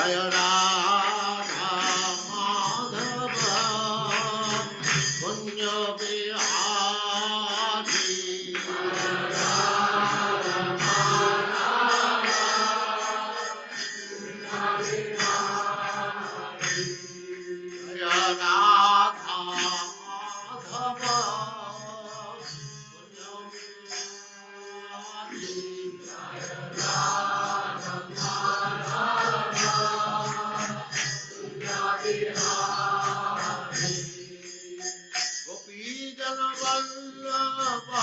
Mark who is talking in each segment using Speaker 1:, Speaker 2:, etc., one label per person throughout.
Speaker 1: Jaya Radha Madhava Kunya Bihari Jaya Radha Madhava Kunya Gopi Jana Vallabha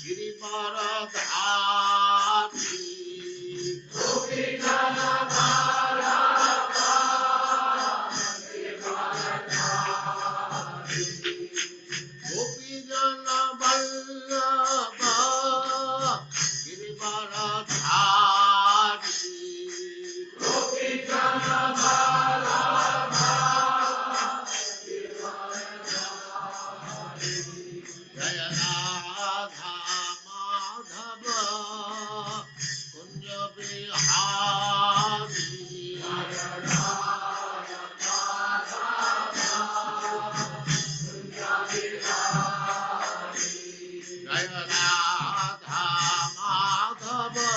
Speaker 1: Girivaradhari Gopi Jana Vallabha Gopi Jana Vallabha Girivaradhari Gopi Jana Vallabha Jaya Radha Madhava Kunja Bihari Jaya Radha Madhava Kunja Bihari Jaya Radha Madhava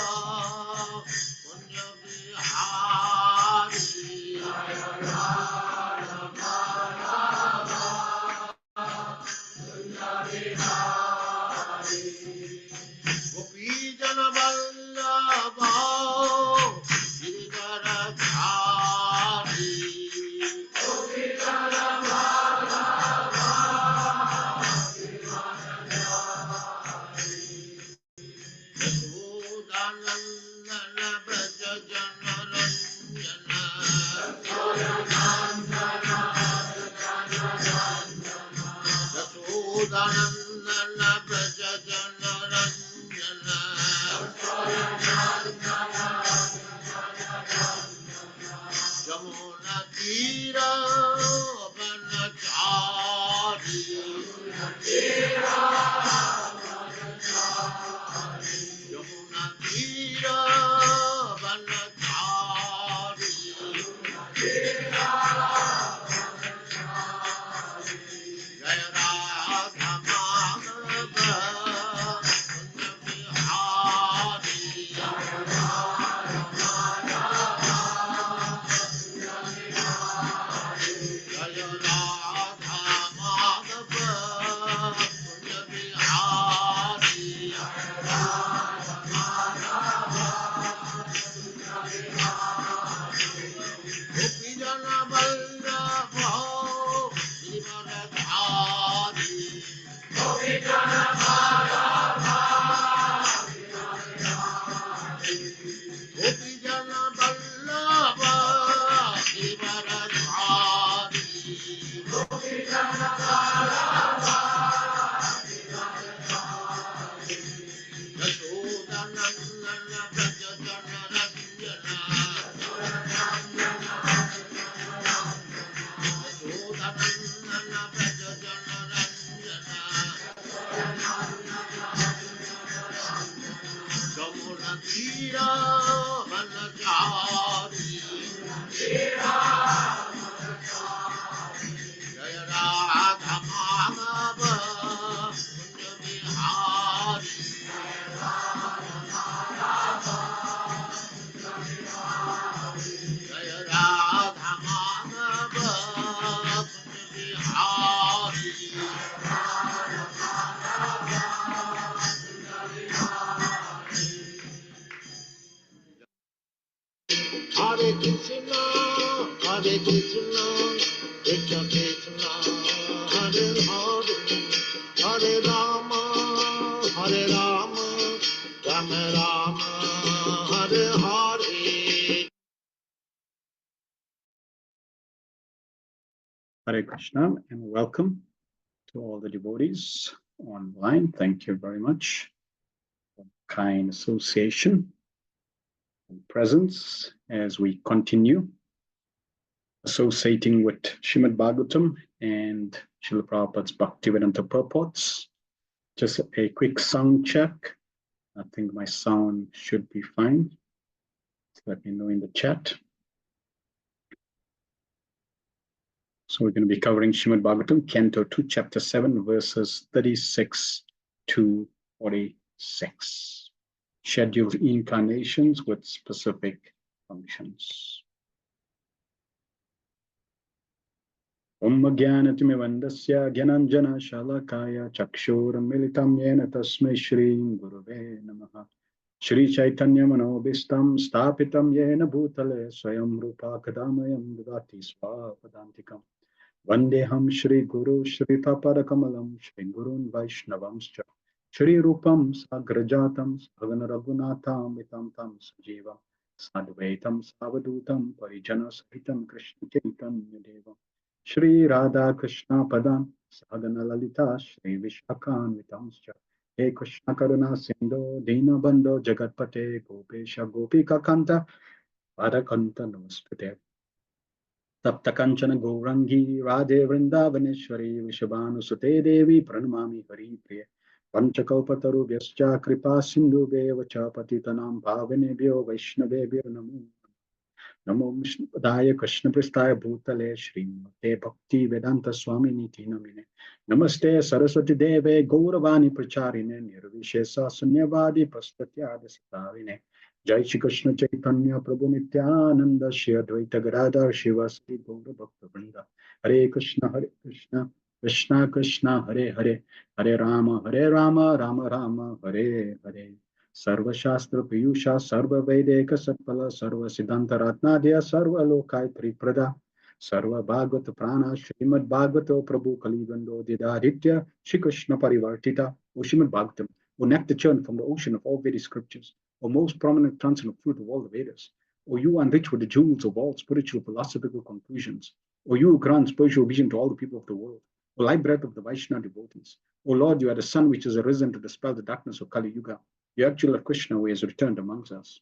Speaker 1: Kunja Bihari Jaya Radha Gopi Jana Vallabha Girivaradhari Gopi Jana Vallabha Yashodanandana Braja Jana Ranjana Yashodanandana Braja Jana Ranjana Jamuna Tira Vanachari Jamuna Tira Vanachari Jaya Radha Madhava Kunja Bihari Jaya Radha Madhava Kunja Bihari Gopi Jana Vallabha Girivaradhari Gopi Jana Vallabha Gopi Jana Vallabha Girivaradhari Gopi Jana Vallabha Yashodanandana Braja Jana Ranjana Yashodanandana Braja Jana Ranjana Jamuna Tira Vanachari Jaya Radha Madhava Kunja Bihari Jaya Radha Madhava Kunja Bihari Hare Krishna, Hare Krishna, Krishna Krishna, Hare Hare, Hare Rama, Hare Rama, Rama Rama, Hare Hare.
Speaker 2: Hare Krishna and welcome to all the devotees online. Thank you very much for kind association and presence as we continue associating with Srimad Bhagavatam and Srila Prabhupada's Bhaktivedanta purports. Just a quick sound check. I think my sound should be fine. let me know in the chat. So we're going to be covering Srimad Bhagavatam Canto 2, Chapter 7, verses 36 to 46. Scheduled incarnations with specific functions. Om Jnanatimirandasya Gyananjana Shalakaya Chakshuram Militam Yena Tasmai Shri Gurave Namaha Shri Chaitanya Manobhistam Stapitam Yena Bhutale Swayam Rupa Kadamayam Dudati Swapadantikam Vandeham Shri Guru Shri Papadakamalam Shri Gurun Vaishnavamscha Shri Rupam Sagrajatam Sagana Raghunatham Vitam Tam Sajivam Sadvaitam Savadutam Parijana Sahitam Krishna Chaitanya Devam Shri Radha Krishna Padam Sadhana Lalita Shri Vishwakan Vitamscha He Krishna Karuna Sindhu Dina Bandho Jagatpate Gopesha Gopika Kanta Padakanta Namaskate Tapta Kanchana Gourangi Radhe Vrindavaneshwari Vishabhanu Sute Devi Pranamami Hari Priya Panchakalpataru Vyascha Kripa Sindhu Devacha Patitanam Bhavanebhyo Vaishnavebhyo Namo Namo Vishnupadaya Krishna Pristaya Bhutale Srimate Bhakti Vedanta Swami Niti Namine Namaste Saraswati Deve Gauravani Pracharine Nirvishesa Sunyavadi Prastatyada Satavine Jai Shri Krishna Chaitanya Prabhu Nityananda Shri Advaita Gadadhar Shivasati Gaura Bhakta Vrinda Hare Krishna Krishna Krishna Hare Hare Hare Rama Rama Rama Hare Hare Sarva Shastra Piyusha Sarva Vedeka Satpala Sarva Siddhanta Ratnadya Sarva Lokai Triprada Sarva Bhagavata Prana Srimad Bhagavato Prabhu Kalivando Didaditya Shri Krishna Parivartita O Srimad Bhagavatam, O nectar churn from the ocean of all Vedic scriptures, O most prominent transcendent fruit of all the Vedas, O you enriched with the jewels of all spiritual philosophical conclusions, O you who grant spiritual vision to all the people of the world, O light breath of the Vaishnava devotees, O Lord, you are the sun which has arisen to dispel the darkness of Kali Yuga. The actual Krishna who has returned amongst us.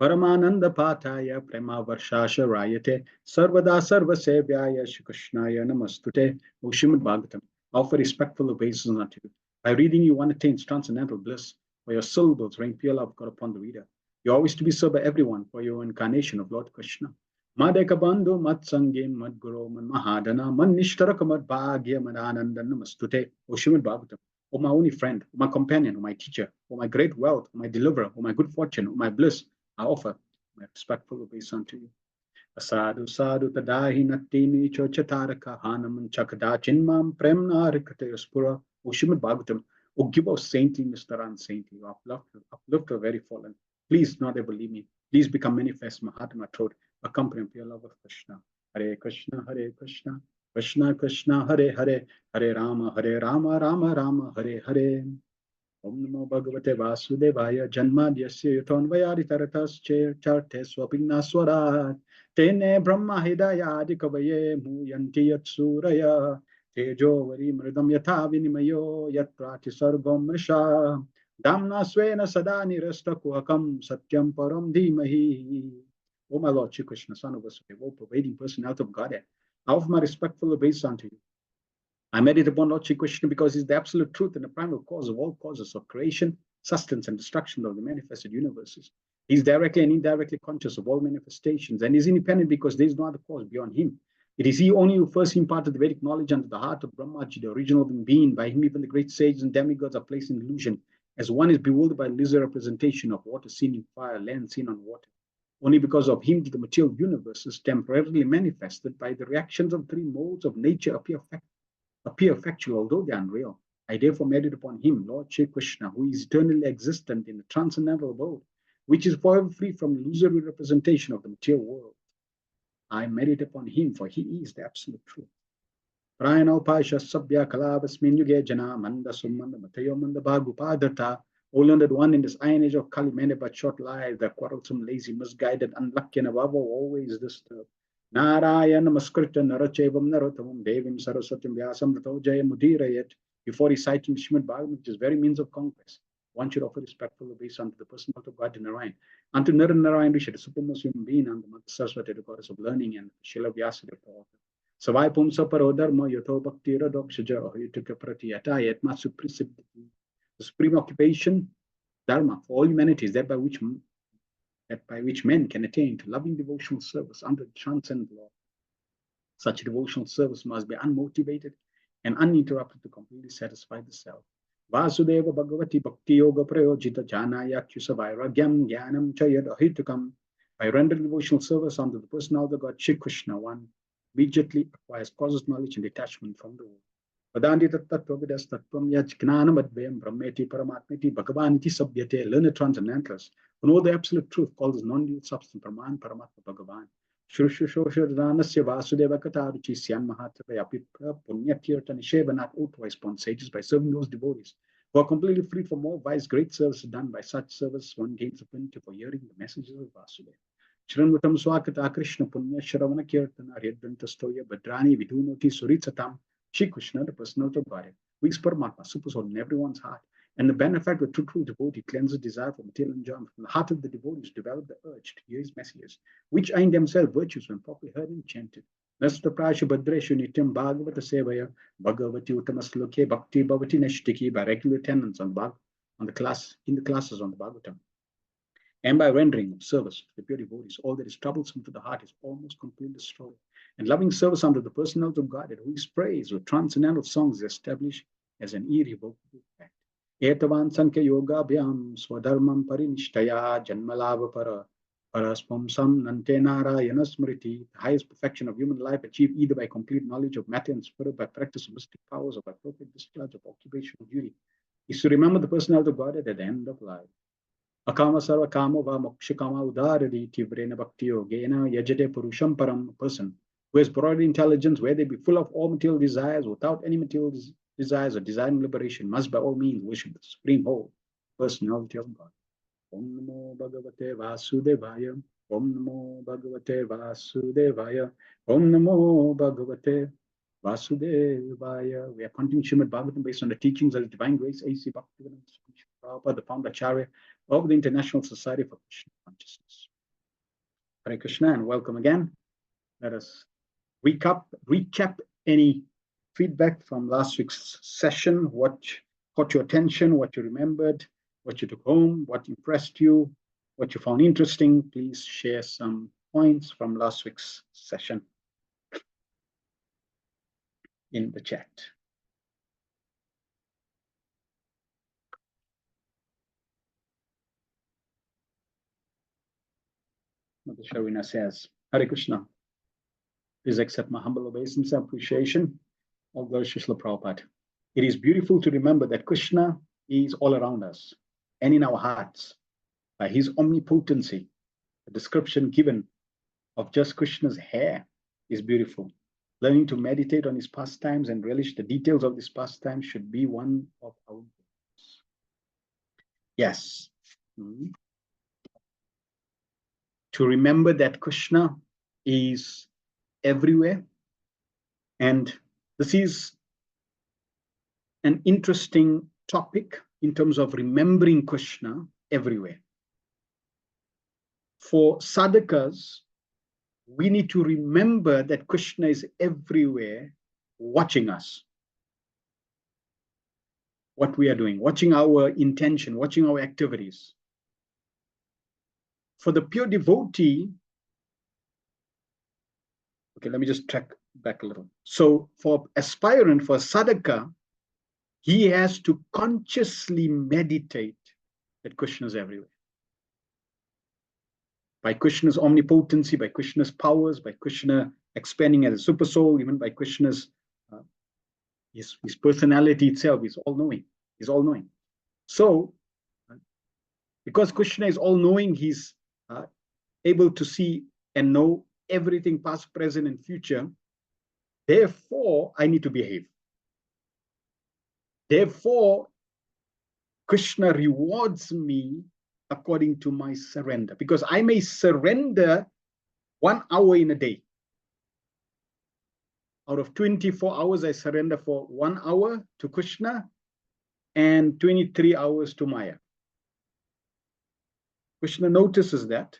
Speaker 2: Paramananda Pataya Prema Varshasha Rayate Sarvada Sarva Sevyaya Shri Krishnaya Namastute O Srimad Bhagavatam. Offer respectful obeisance unto you. By reading you one attains transcendental bliss, for your syllables rain pure love God upon the reader. You are always to be served by everyone for your incarnation of Lord Krishna. Madeka Bandhu Mat Sangim Mad Guru Man Mahadana Man Nishtaraka Mad Bhagya Madananda Namastute O Srimad Bhagavatam. O my only friend, O my companion, O my teacher, O my great wealth, O my deliverer, O my good fortune, O my bliss, I offer my respectful obeisance unto you. Asadu sadhu tadahi natini chochataraka hanam chakada chinmam premna rikate spura. O Srimad Bhagavatam, O give us saintly Mr. Unsaintly, uplift the very fallen. Please not ever leave me. Please become manifest, my heart and my throat, accompany pure love of Krishna. Hare Krishna, Hare Krishna, Krishna Krishna, Hare Hare, Hare Rama, Rama Rama, Hare Hare. Om Namo Bhagavate Vasudevaya Janmadyasya Yutonvayadi Taratasche Charte Swapigna Swarat Tene Brahma Hidayadi Kavaye Muyanti Yatsuraya Tejo Vari Mridam Yatha Vinimayo Yatrati Sarvam Risha Damna Swena Sada Nirasta Kuhakam Satyam Param Dhimahi. O my Lord Shri Krishna, Son of Vasudeva, O pervading personality of Godhead, I offer my respectful obeisance unto you. I meditate upon Lord Shri Krishna because he's the absolute truth and the primal cause of all causes of creation, sustenance, and destruction of the manifested universes. He's directly and indirectly conscious of all manifestations and is independent because there is no other cause beyond him. It is he only who first imparted the Vedic knowledge unto the heart of Brahmaji, the original being. By him even the great sages and demigods are placed in illusion, as one is bewildered by lizard representation of water seen in fire, land seen on water. Only because of him did the material universes temporarily manifested by the reactions of three modes of nature appear factual, although they are unreal. I therefore meditate upon him, Lord Shri Krishna, who is eternally existent in the transcendental abode, which is forever free from illusory representation of the material world. I meditate upon him, for he is the absolute truth. Prayanalpasha Sabya Kalabasmin Yuge Jana Manda Sumanda Matayo Manda Bhagupadata. O learned one in this iron age of Kali, many but short lives, the quarrelsome, lazy, misguided, unlucky, and above all, always disturbed. Narayana Maskrita Narachevam Narotamam Devim Saraswatim Vyasam Rato Jaya Mudirayat. Before reciting Srimad Bhagavatam, which is very means of conquest, one should offer respectful obeisance unto the personality of God in Narayan, unto Narayan Rishi, the supremest human being, and the Mother Saraswati, the goddess of learning, and Srila Vyasa, the author. Savai Pumsa Parodharma Yato Bhakti Radokshaja Yutuka Prati Yata Yatma Suprisibditi. The supreme occupation, Dharma, for all humanity is that by which that by which men can attain to loving devotional service under the transcendent law. Such devotional service must be unmotivated and uninterrupted to completely satisfy the self. Vasudeva Bhagavati Bhakti Yoga Prayojita Janaya Kyusa Vairagyam Jnanam Chayad Ahitukam. By rendering devotional service unto the personality of God, Shri Krishna, one immediately acquires causes knowledge and detachment from the world. Vedandi Tattvavidas Tattvam Yaj Gnanam Advayam Brahmeti Paramatmeti Bhagavaniti Sabhyate. Learned transcendentalists who know the absolute truth, called as non-dual substance, Brahman Paramatma Bhagavan. Shrushushoshadhanasya Vasudeva Kataruchi Syan Mahatavaya Pitra Punyakirtan Shevanat otherwise upon sages by serving those devotees who are completely free from all vice. Great service is done. By such service one gains affinity for hearing the messages of Vasudeva. Shranvatam Swakata Krishna Punya Shravana Kirtana Ryadvantastoya Badrani Vidunoti Suritsatam. Shri Krishna, the personality of God, who is Paramatma, super soul in everyone's heart. And the benefactor, true devotee, cleanses desire from material enjoyment. From the heart of the devotees develop the urge to hear his messages, which are in themselves virtues when properly heard and chanted. Nasta Prasha Badreshu Nityam Bhagavata Sevaya Bhagavati Uttamasloke Bhakti Bhavati Nashtiki, by regular attendance in the classes on the Bhagavatam. And by rendering service to the pure devotees, all that is troublesome to the heart is almost completely destroyed. And loving service unto the personality of God, who is praised with transcendental songs, is established as an irrevocable fact. Etavan Sankhya Yoga Bhyam Swadharmam Parinishtaya Janmalava Para Paraspamsam Nante Narayana Smriti. The highest perfection of human life achieved either by complete knowledge of matter and spirit, by practice of mystic powers, or by appropriate discharge of occupational duty, is to remember the personality of God at the end of life. Akama sarva kama va moksha kama udaradi tivrena bhakti yogena yajate purusham param. Person who has broad intelligence, where they be full of all material desires, without any material desires or desiring liberation, must by all means worship the supreme whole personality of God. Om Namo Bhagavate Vasudevaya. Om Namo Bhagavate Vasudevaya. Om Namo Bhagavate Vasudevaya. We are continuing Srimad Bhagavatam based on the teachings of the Divine Grace A.C. Bhaktivedanta Prabhupada, the founder Acharya of the International Society for Krishna Consciousness. Hare Krishna and welcome again. Let us recap any feedback from last week's session, what caught your attention, what you remembered, what you took home, what impressed you, what you found interesting. Please share some points from last week's session in the chat. Mother Sharina says, Hare Krishna. Please accept my humble obeisance and appreciation. All glory to Srila Prabhupada. It is beautiful to remember that Krishna is all around us and in our hearts. By his omnipotency, the description given of just Krishna's hair is beautiful. Learning to meditate on his pastimes and relish the details of these pastimes should be one of our goals. Yes. To remember that Krishna is everywhere. And this is an interesting topic in terms of remembering Krishna everywhere. For sadhakas, we need to remember that Krishna is everywhere watching us. What we are doing, watching our intention, watching our activities. For the pure devotee, okay, let me just track back a little. So for aspirant, for sadhaka, he has to consciously meditate that Krishna is everywhere. By Krishna's omnipotency, by Krishna's powers, by Krishna expanding as a super soul, even by Krishna's his personality itself is all-knowing. He's all-knowing. So, because Krishna is all-knowing, he's able to see and know everything past, present, and future. Therefore, I need to behave. Therefore, Krishna rewards me according to my surrender, because I may surrender 1 hour in a day. Out of 24 hours, I surrender for 1 hour to Krishna and 23 hours to Maya. Krishna notices that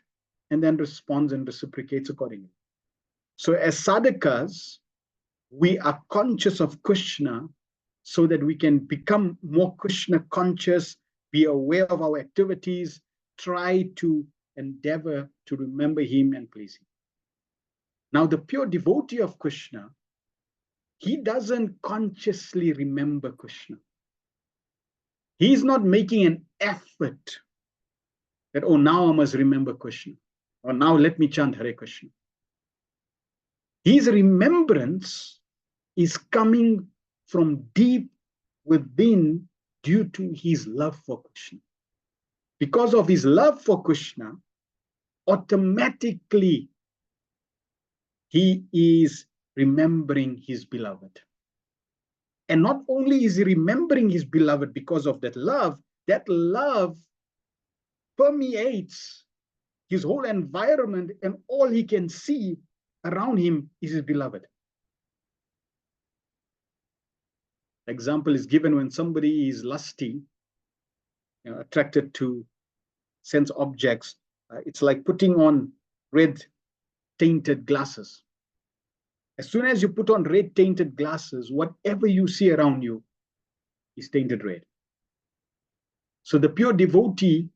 Speaker 2: and then responds and reciprocates accordingly. So as sadhakas, we are conscious of Krishna so that we can become more Krishna conscious, be aware of our activities, try to endeavor to remember him and please him. Now, the pure devotee of Krishna, he doesn't consciously remember Krishna. He's not making an effort that, oh, now I must remember Krishna, or now let me chant Hare Krishna. His remembrance is coming from deep within due to his love for Krishna. Because of his love for Krishna, automatically he is remembering his beloved. And not only is he remembering his beloved because of that love permeates his whole environment, and all he can see around him is his beloved. Example is given when somebody is lusty, attracted to sense objects. It's like putting on red tainted glasses. As soon as you put on red tainted glasses, whatever you see around you is tainted red. So the pure devotee,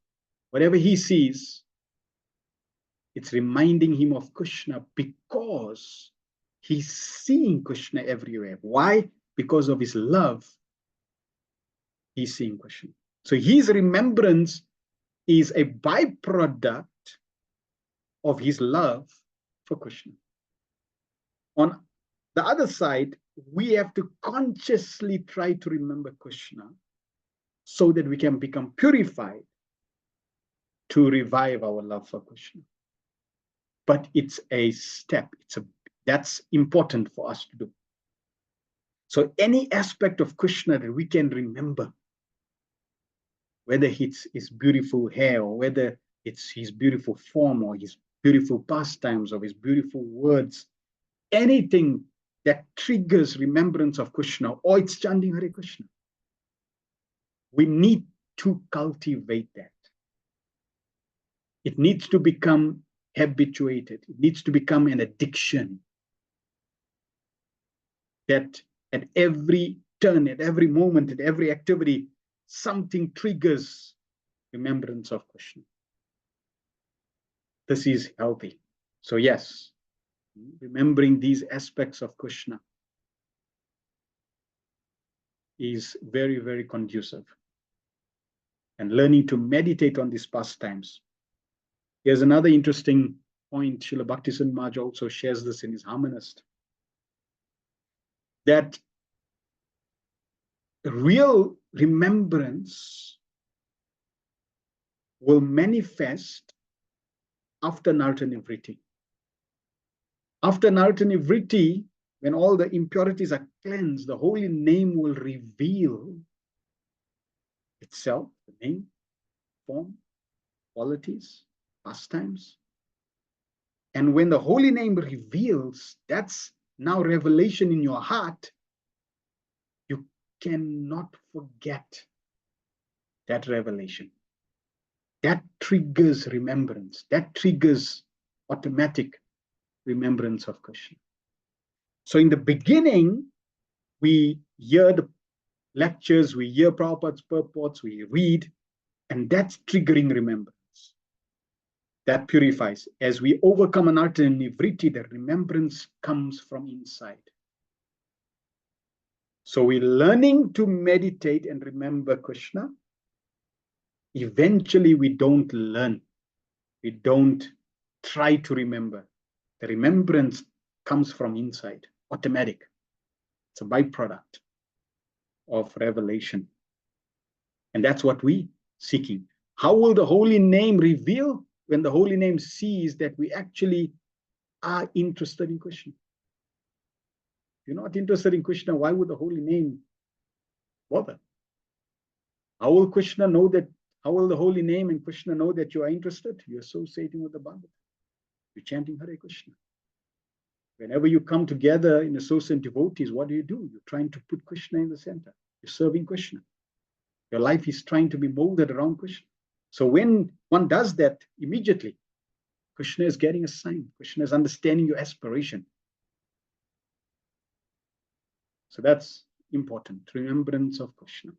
Speaker 2: whatever he sees, it's reminding him of Krishna because he's seeing Krishna everywhere. Why? Because of his love, he's seeing Krishna. So his remembrance is a byproduct of his love for Krishna. On the other side, we have to consciously try to remember Krishna so that we can become purified to revive our love for Krishna. But it's a step. That's important for us to do. So any aspect of Krishna that we can remember, whether it's his beautiful hair, or whether it's his beautiful form, or his beautiful pastimes, or his beautiful words, anything that triggers remembrance of Krishna, or it's chanting Hare Krishna, we need to cultivate that. It needs to become habituated. It needs to become an addiction. That at every turn, at every moment, at every activity, something triggers remembrance of Krishna. This is healthy. So yes, remembering these aspects of Krishna is very, very conducive. And learning to meditate on these pastimes. Here's another interesting point. Srila Bhaktisivinoda Maharaj also shares this in his Harmonist. That real remembrance will manifest after Nartanivriti. After Nartanivriti, when all the impurities are cleansed, the holy name will reveal itself, the name, form, qualities, pastimes. And when the holy name reveals, that's now revelation in your heart, you cannot forget that revelation. That triggers remembrance. That triggers automatic remembrance of Krishna. So in the beginning, we hear the lectures, we hear Prabhupada's purports, we read, and that's triggering remembrance. That purifies. As we overcome anartha and nivriti, the remembrance comes from inside. So we're learning to meditate and remember Krishna. Eventually, we don't learn. We don't try to remember. The remembrance comes from inside, automatic. It's a byproduct of revelation. And that's what we're seeking. How will the holy name reveal? When the holy name sees that we actually are interested in Krishna. If you're not interested in Krishna, why would the holy name bother? How will Krishna know that? How will the holy name and Krishna know that you are interested? You're associating with the Bhagavatam. You're chanting Hare Krishna. Whenever you come together in associate devotees, what do? You're trying to put Krishna in the center. You're serving Krishna. Your life is trying to be molded around Krishna. So when one does that, immediately, Krishna is getting a sign. Krishna is understanding your aspiration. So that's important, remembrance of Krishna.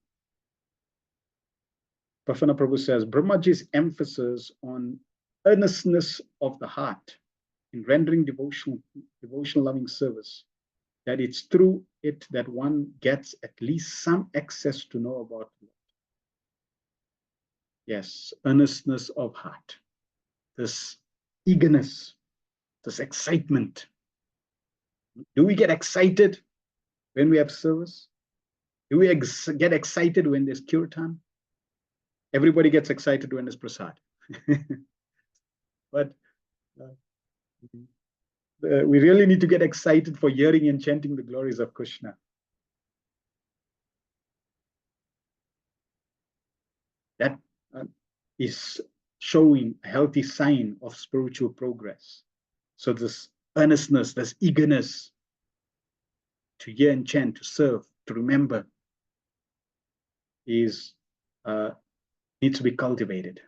Speaker 2: Prasanna Prabhu says, Brahmaji's emphasis on earnestness of the heart in rendering devotional loving service, that it's through it that one gets at least some access to know about Lord. Yes, earnestness of heart, this eagerness, this excitement. Do we get excited when we have service? Do we get excited when there's kirtan? Everybody gets excited when there's prasad. But we really need to get excited for hearing and chanting the glories of Krishna. That is showing a healthy sign of spiritual progress. So this earnestness, this eagerness to hear and chant, to serve, to remember, is needs to be cultivated.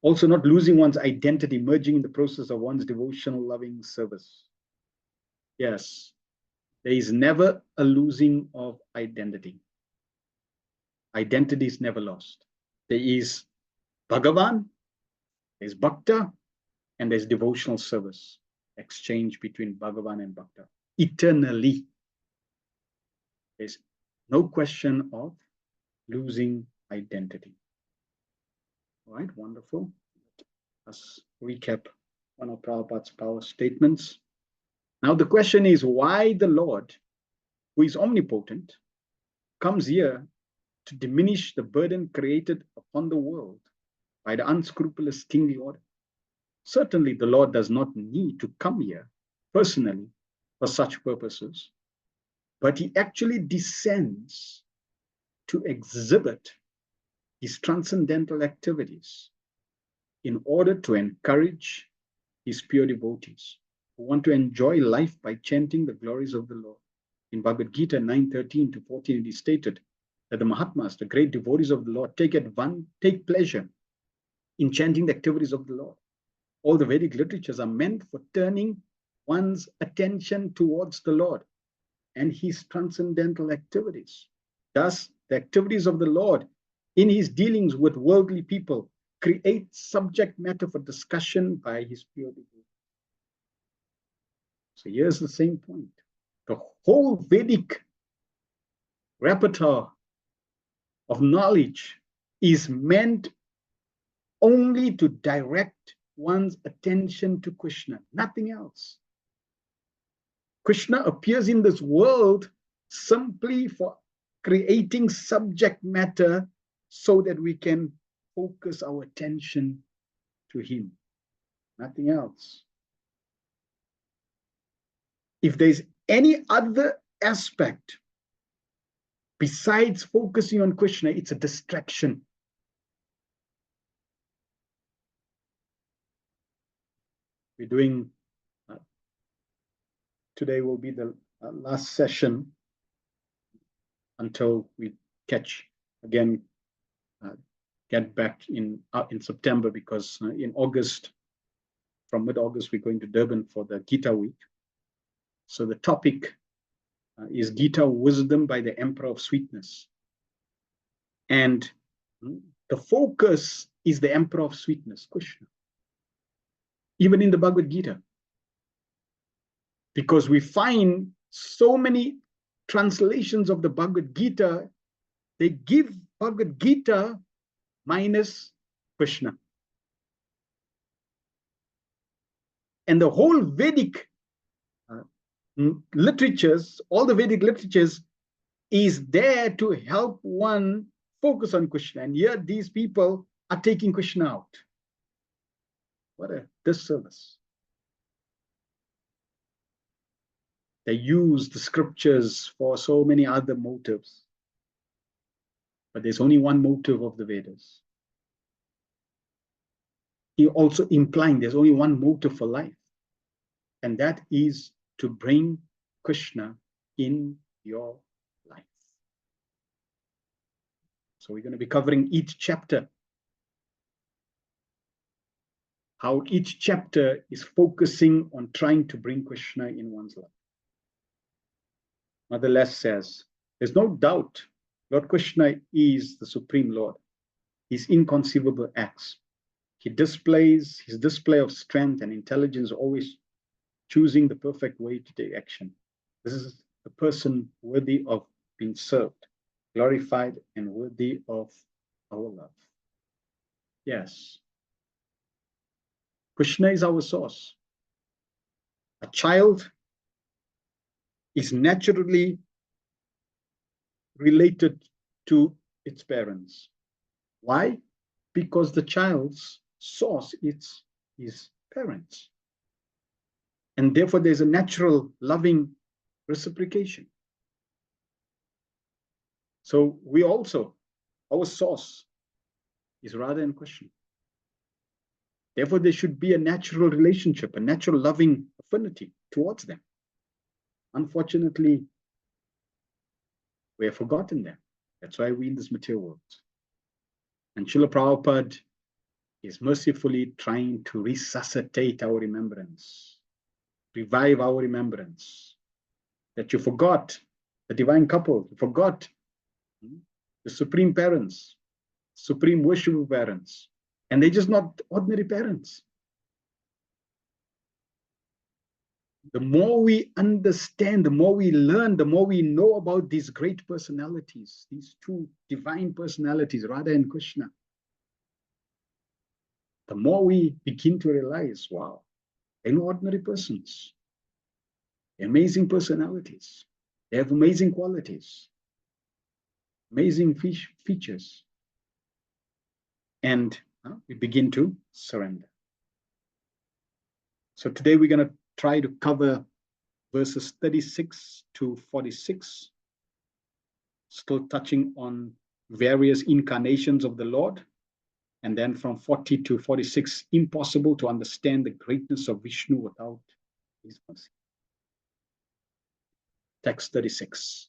Speaker 2: Also, not losing one's identity, merging in the process of one's devotional loving service. Yes, there is never a losing of identity. Identity is never lost. There is Bhagavan, there's Bhakta, and there's devotional service, exchange between Bhagavan and Bhakta. Eternally. There's no question of losing identity. All right, wonderful. Let's recap one of Prabhupada's power statements. Now the question is, why the Lord, who is omnipotent, comes here to diminish the burden created upon the world by the unscrupulous kingly order? Certainly the Lord does not need to come here personally for such purposes, but he actually descends to exhibit his transcendental activities in order to encourage his pure devotees who want to enjoy life by chanting the glories of the Lord. In Bhagavad Gita 9:13 to 14, it is stated that the Mahatmas, the great devotees of the Lord, take pleasure in chanting the activities of the Lord. All the Vedic literatures are meant for turning one's attention towards the Lord and his transcendental activities. Thus, the activities of the Lord in his dealings with worldly people create subject matter for discussion by his pure devotees. So here's the same point. The whole Vedic repertoire of knowledge is meant only to direct one's attention to Krishna, nothing else. Krishna appears in this world simply for creating subject matter so that we can focus our attention to him, nothing else. If there's any other aspect besides focusing on Krishna, it's a distraction. We're doing, today will be the last session until we catch again, get back in September, because in August, from mid-August, we're going to Durban for the Gita week. So the topic is Gita Wisdom by the Emperor of Sweetness. And the focus is the Emperor of Sweetness, Krishna. Even in the Bhagavad Gita. Because we find so many translations of the Bhagavad Gita, they give Bhagavad Gita minus Krishna. And the whole Vedic literatures, all the Vedic literatures is there to help one focus on Krishna. And yet these people are taking Krishna out. What a disservice. They use the scriptures for so many other motives. But there's only one motive of the Vedas. He also implying there's only one motive for life. And that is to bring Krishna in your life. So we're going to be covering each chapter. How each chapter is focusing on trying to bring Krishna in one's life. Mother Les says, there's no doubt Lord Krishna is the Supreme Lord. His inconceivable acts, his display of strength and intelligence, always choosing the perfect way to take action. This is a person worthy of being served, glorified, and worthy of our love. Yes. Krishna is our source. A child is naturally related to its parents. Why? Because the child's source is his parents. And therefore, there's a natural loving reciprocation. So we also, our source is Radha and Krishna. Therefore, there should be a natural relationship, a natural loving affinity towards them. Unfortunately, we have forgotten them. That's why we're in this material world. And Srila Prabhupada is mercifully trying to resuscitate our remembrance, revive our remembrance, that you forgot the divine couple, you forgot the supreme parents, supreme worshipful parents, and they're just not ordinary parents. The more we understand, the more we learn, the more we know about these great personalities, these two divine personalities, Radha and Krishna, the more we begin to realize, wow, they're no ordinary persons. They're amazing personalities. They have amazing qualities, amazing features. And we begin to surrender. So today we're going to try to cover verses 36 to 46, still touching on various incarnations of the Lord. And then from 40 to 46, impossible to understand the greatness of Vishnu without his mercy. Text 36.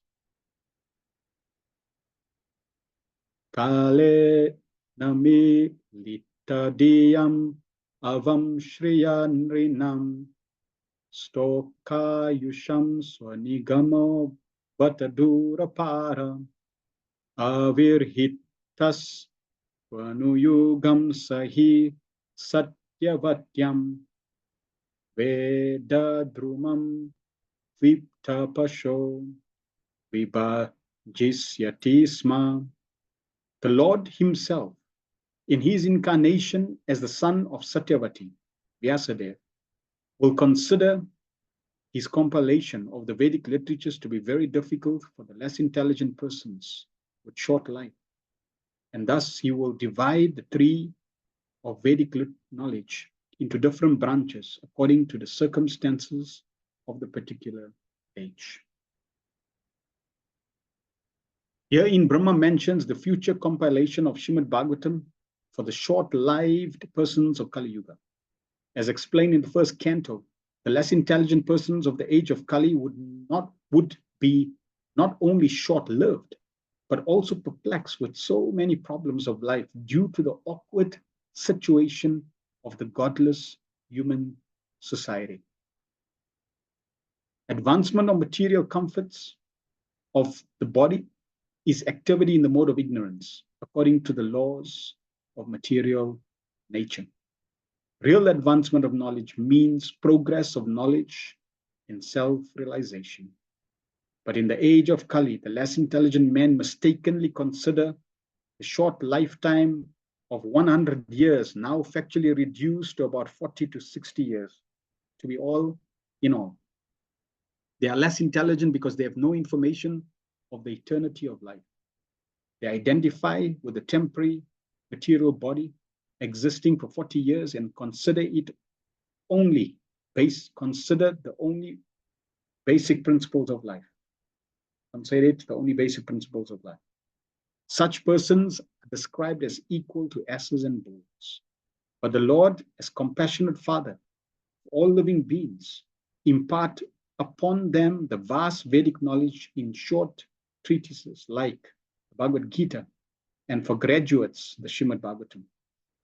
Speaker 2: Kale nami litadiyam avam shriyan rinam stokayusham swanigamo batadurapara avirhitas vanuyugam sahi satyavatyam vedadrumam viptapasho vibhajisyati sma. The Lord himself, in his incarnation as the son of Satyavati, Vyasadeva, will consider his compilation of the Vedic literatures to be very difficult for the less intelligent persons with short life. And thus he will divide the tree of Vedic knowledge into different branches according to the circumstances of the particular age. Herein, Brahma mentions the future compilation of Srimad Bhagavatam for the short-lived persons of Kali Yuga. As explained in the first canto, the less intelligent persons of the age of Kali would be not only short-lived, but also perplexed with so many problems of life due to the awkward situation of the godless human society. Advancement of material comforts of the body is activity in the mode of ignorance, according to the laws of material nature. Real advancement of knowledge means progress of knowledge in self-realization. But in the age of Kali, the less intelligent men mistakenly consider the short lifetime of 100 years, now factually reduced to about 40 to 60 years, to be all in all. They are less intelligent because they have no information of the eternity of life. They identify with the temporary material body existing for 40 years and consider the only basic principles of life. Consider it the only basic principles of life. Such persons are described as equal to asses and bulls. But the Lord, as compassionate Father of all living beings, impart upon them the vast Vedic knowledge in short treatises like the Bhagavad Gita, and for graduates, the Srimad Bhagavatam.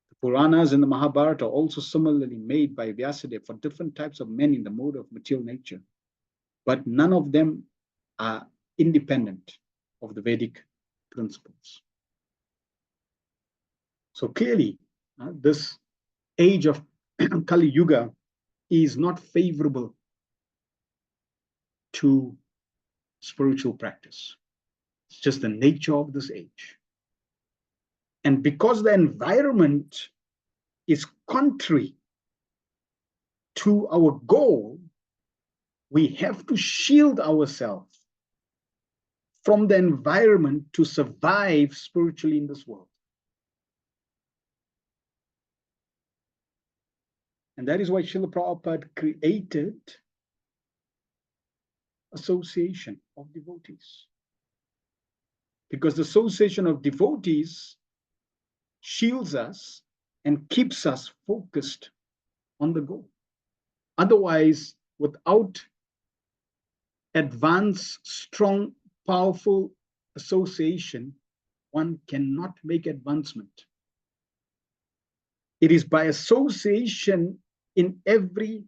Speaker 2: The Puranas and the Mahabharata are also similarly made by Vyasadeva for different types of men in the mode of material nature, but none of them are independent of the Vedic principles. So clearly, this age of Kali Yuga is not favorable to spiritual practice. It's just the nature of this age. And because the environment is contrary to our goal, we have to shield ourselves from the environment to survive spiritually in this world. And that is why Srila Prabhupada created association of devotees. Because the association of devotees shields us and keeps us focused on the goal. Otherwise, without advanced, strong, powerful association, one cannot make advancement. It is by association in every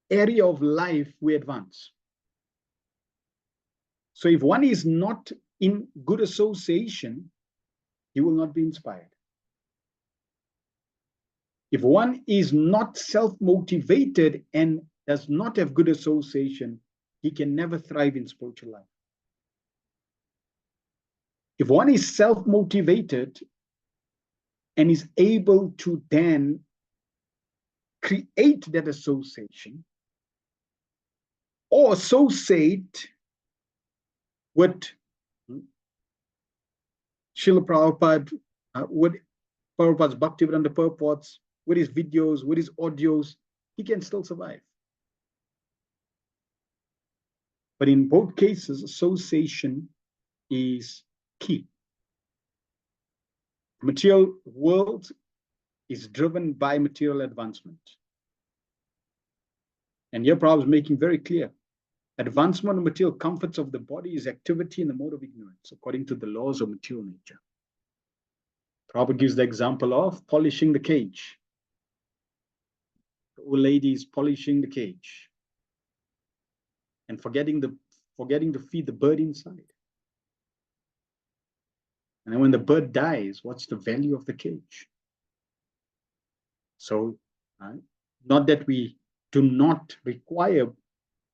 Speaker 2: area of life we advance. So if one is not in good association, he will not be inspired. If one is not self-motivated and does not have good association, he can never thrive in spiritual life. If one is self-motivated and is able to then create that association or associate with Srila Prabhupada, with Prabhupada's Bhaktivedanta purports, with his videos, with his audios, he can still survive. But in both cases, association is key. The material world is driven by material advancement. And here Prabhupada is making very clear, advancement of material comforts of the body is activity in the mode of ignorance, according to the laws of material nature. Prabhupada gives the example of polishing the cage. The old lady is polishing the cage and forgetting to feed the bird inside. And then when the bird dies, what's the value of the cage? So, not that we do not require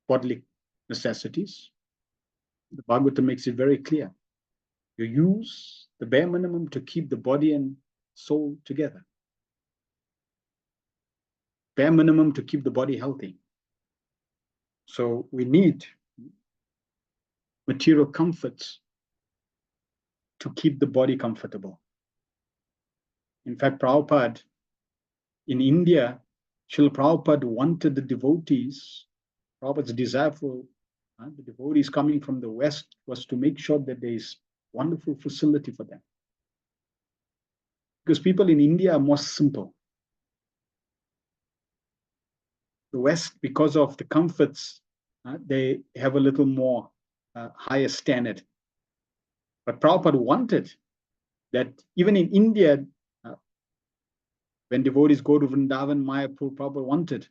Speaker 2: bodily necessities. The Bhagavatam makes it very clear. You use the bare minimum to keep the body and soul together. Bare minimum to keep the body healthy. So we need material comforts to keep the body comfortable. In fact, Prabhupada, in India, Srila Prabhupada wanted the devotees, Prabhupada's desire for the devotees coming from the West was to make sure that there is wonderful facility for them. Because people in India are more simple. The West, because of the comforts, they have a little more higher standard. But Prabhupada wanted that even in India, when devotees go to Vrindavan, Mayapur, Prabhupada wanted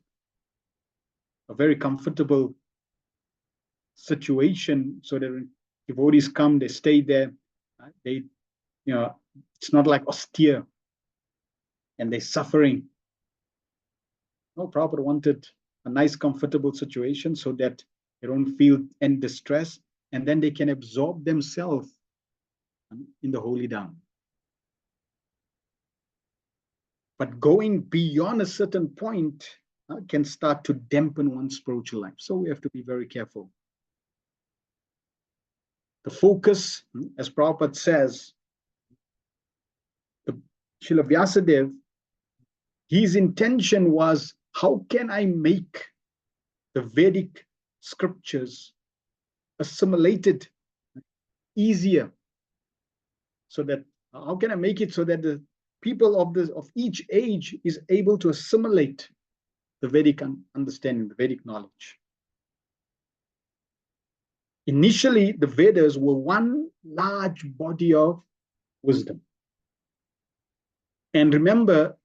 Speaker 2: a very comfortable situation so that when devotees come, they stay there. It's not like austere and they're suffering. No, Prabhupada wanted a nice, comfortable situation so that they don't feel any distress, and then they can absorb themselves in the holy Dham. But going beyond a certain point can start to dampen one's spiritual life. So we have to be very careful. The focus, as Prabhupada says, Srila Vyasadeva, his intention was, how can I make the Vedic scriptures assimilated easier? So that, how can I make it so that the people of each age is able to assimilate the Vedic understanding, the Vedic knowledge? Initially, the Vedas were one large body of wisdom. And remember,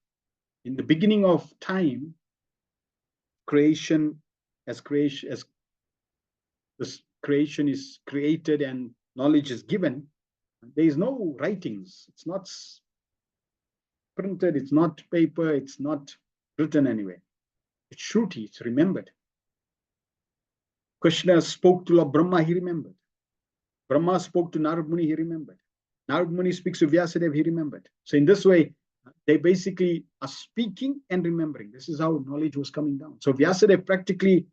Speaker 2: in the beginning of time, as this creation is created and knowledge is given, there is no writings. It's not printed, it's not paper, it's not written anywhere. It's Shruti, it's remembered. Krishna spoke to Lord Brahma, he remembered. Brahma spoke to Narad Muni, he remembered. Narad Muni speaks to Vyasadeva, he remembered. So in this way, they basically are speaking and remembering. This is how knowledge was coming down. So Vyasadeva practically,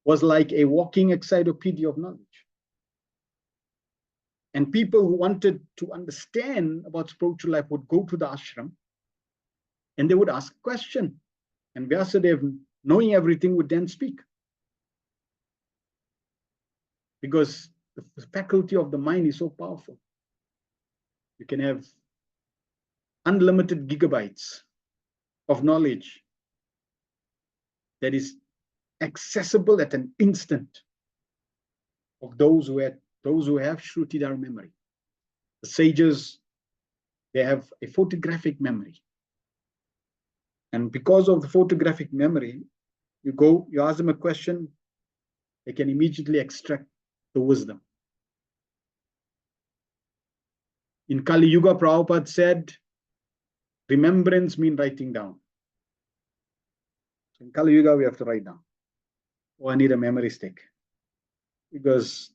Speaker 2: was like a walking encyclopedia of knowledge. And people who wanted to understand about spiritual life would go to the ashram and they would ask a question. And Vyasadeva, knowing everything, would then speak. Because the faculty of the mind is so powerful. You can have unlimited gigabytes of knowledge that is accessible at an instant of those who have Shrutidhara memory. The sages, they have a photographic memory. And because of the photographic memory, you ask them a question, they can immediately extract the wisdom. In Kali Yuga, Prabhupada said, remembrance means writing down. So in Kali Yuga, we have to write down. Oh, I need a memory stick because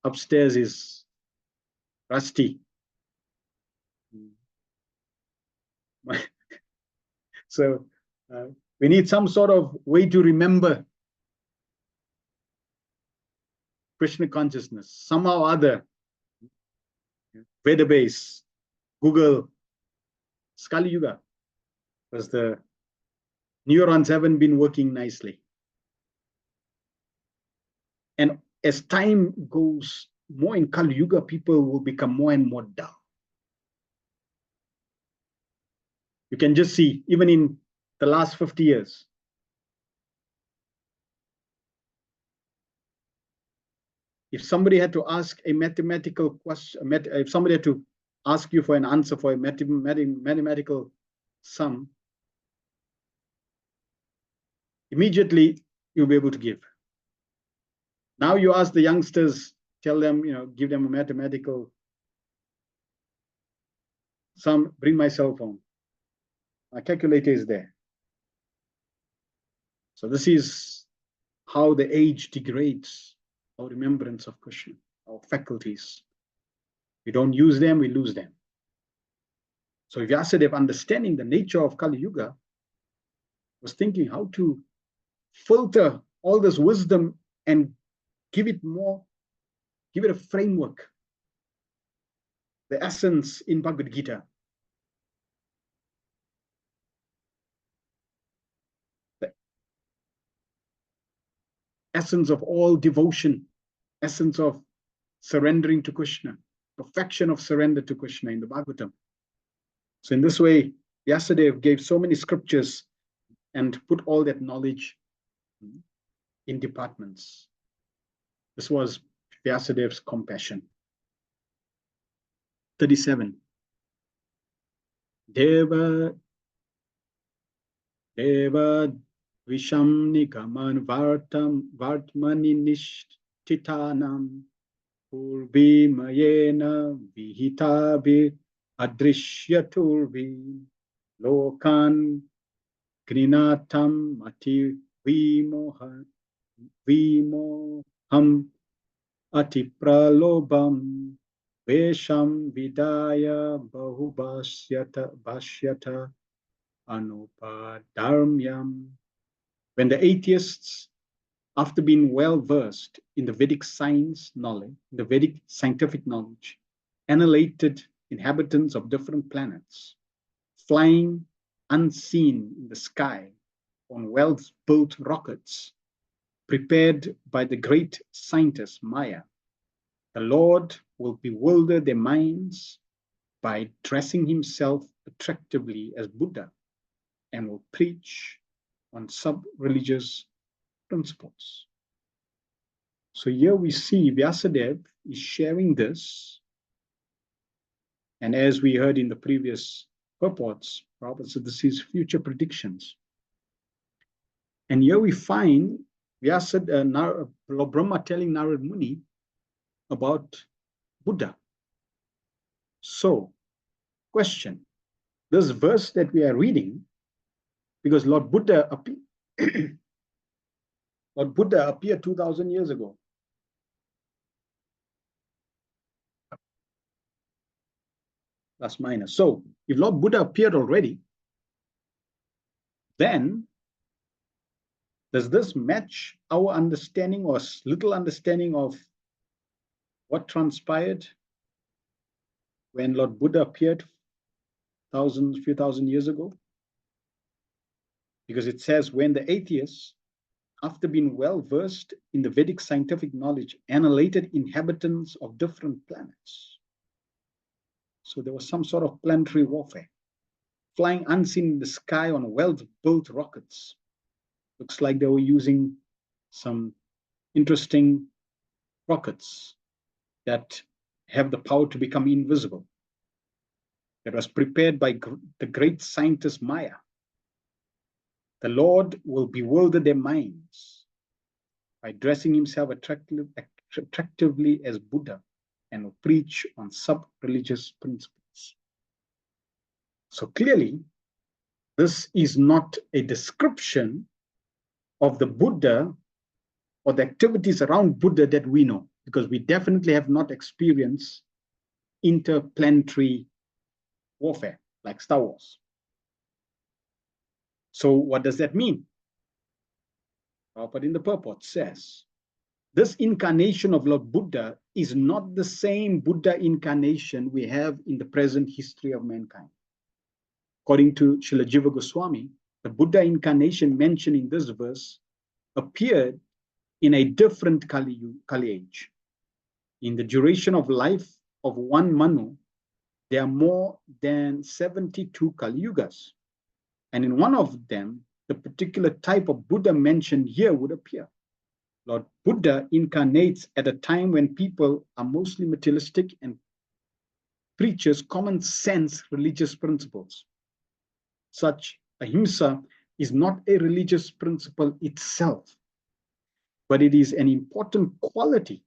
Speaker 2: upstairs is rusty. So we need some sort of way to remember Krishna consciousness, somehow or other. Database, Google, Kali Yuga, because the neurons haven't been working nicely. And as time goes more in Kali Yuga, people will become more and more dull. You can just see, even in the last 50 years, if somebody had to ask a mathematical question, if somebody had to ask you for an answer for a mathematical sum, immediately you'll be able to give. Now you ask the youngsters, tell them, give them a mathematical sum, bring my cell phone. My calculator is there. So this is how the age degrades our remembrance of Krishna, our faculties. We don't use them, we lose them. So Vyasadeva, understanding the nature of Kali Yuga, was thinking how to filter all this wisdom and give it a framework, the essence in Bhagavad Gita. The essence of all devotion, essence of surrendering to Krishna, perfection of surrender to Krishna in the Bhagavatam. So in this way, Vyasadeva gave so many scriptures and put all that knowledge in departments. This was Vyasadeva's compassion. 37. Deva Visham Nikaman Vartmani Nishtitanam Purvi Mayena Vihitabi Adrishyaturvi Lokan Grinatam Mati Vimoham Atipralobam Vesham Vidaya Bahubhasyata Anupadarmyam. When the atheists, after being well versed in the Vedic science knowledge, the Vedic scientific knowledge, annihilated inhabitants of different planets, flying unseen in the sky on well-built rockets, prepared by the great scientist Maya, the Lord will bewilder their minds by dressing himself attractively as Buddha and will preach on sub-religious principles. So here we see Vyasadeva is sharing this, and as we heard in the previous purports, Prabhupada said this is future predictions. And here we find Lord Brahma telling Narad Muni about Buddha. So, question, this verse that we are reading, because Lord Buddha appeared 2000 years ago. Plus minus. So if Lord Buddha appeared already, then does this match our understanding or little understanding of what transpired when Lord Buddha appeared few thousand years ago? Because it says, when the atheists, after being well versed in the Vedic scientific knowledge, annihilated inhabitants of different planets. So there was some sort of planetary warfare, flying unseen in the sky on well-built rockets. Looks like they were using some interesting rockets that have the power to become invisible. That was prepared by the great scientist Maya. The Lord will bewilder their minds by dressing himself attractively as Buddha and will preach on sub-religious principles. So clearly, this is not a description of the Buddha or the activities around Buddha that we know, because we definitely have not experienced interplanetary warfare like Star Wars. So what does that mean? Prabhupada in the purport says, this incarnation of Lord Buddha is not the same Buddha incarnation we have in the present history of mankind. According to Srila Jiva Goswami, the Buddha incarnation mentioned in this verse appeared in a different Kali age. In the duration of life of one Manu, there are more than 72 Kali Yugas. And in one of them, the particular type of Buddha mentioned here would appear. Lord Buddha incarnates at a time when people are mostly materialistic and preaches common sense religious principles. Such ahimsa is not a religious principle itself, but it is an important quality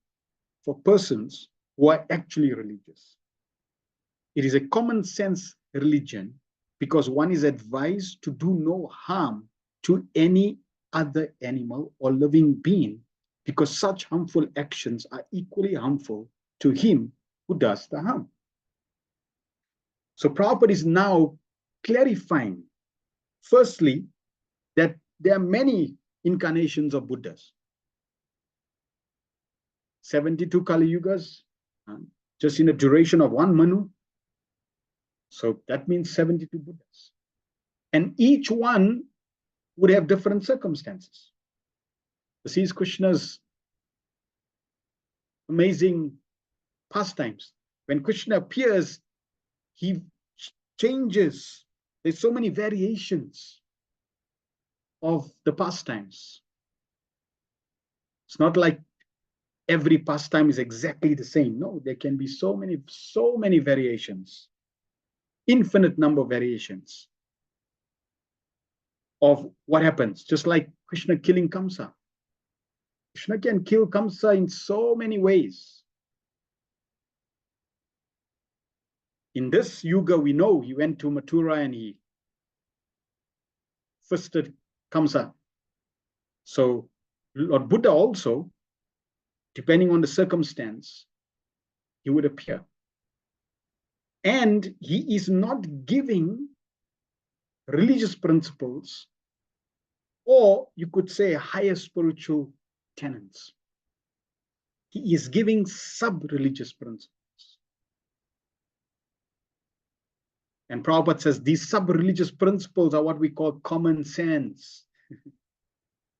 Speaker 2: for persons who are actually religious. It is a common sense religion because one is advised to do no harm to any other animal or living being, because such harmful actions are equally harmful to him who does the harm. So Prabhupada is now clarifying, firstly, that there are many incarnations of Buddhas. 72 Kali Yugas, just in a duration of one Manu. So that means 72 Buddhas. And each one would have different circumstances. This is Krishna's amazing pastimes. When Krishna appears, he changes. There's so many variations of the pastimes. It's not like every pastime is exactly the same. No, there can be so many variations, infinite number of variations of what happens, just like Krishna killing Kamsa. Krishna can kill Kamsa in so many ways. In this yuga, we know he went to Mathura and he fisted Kamsa. So Lord Buddha also, depending on the circumstance, he would appear. And he is not giving religious principles, or you could say higher spiritual tenets. He is giving sub-religious principles. And Prabhupada says these sub-religious principles are what we call common sense.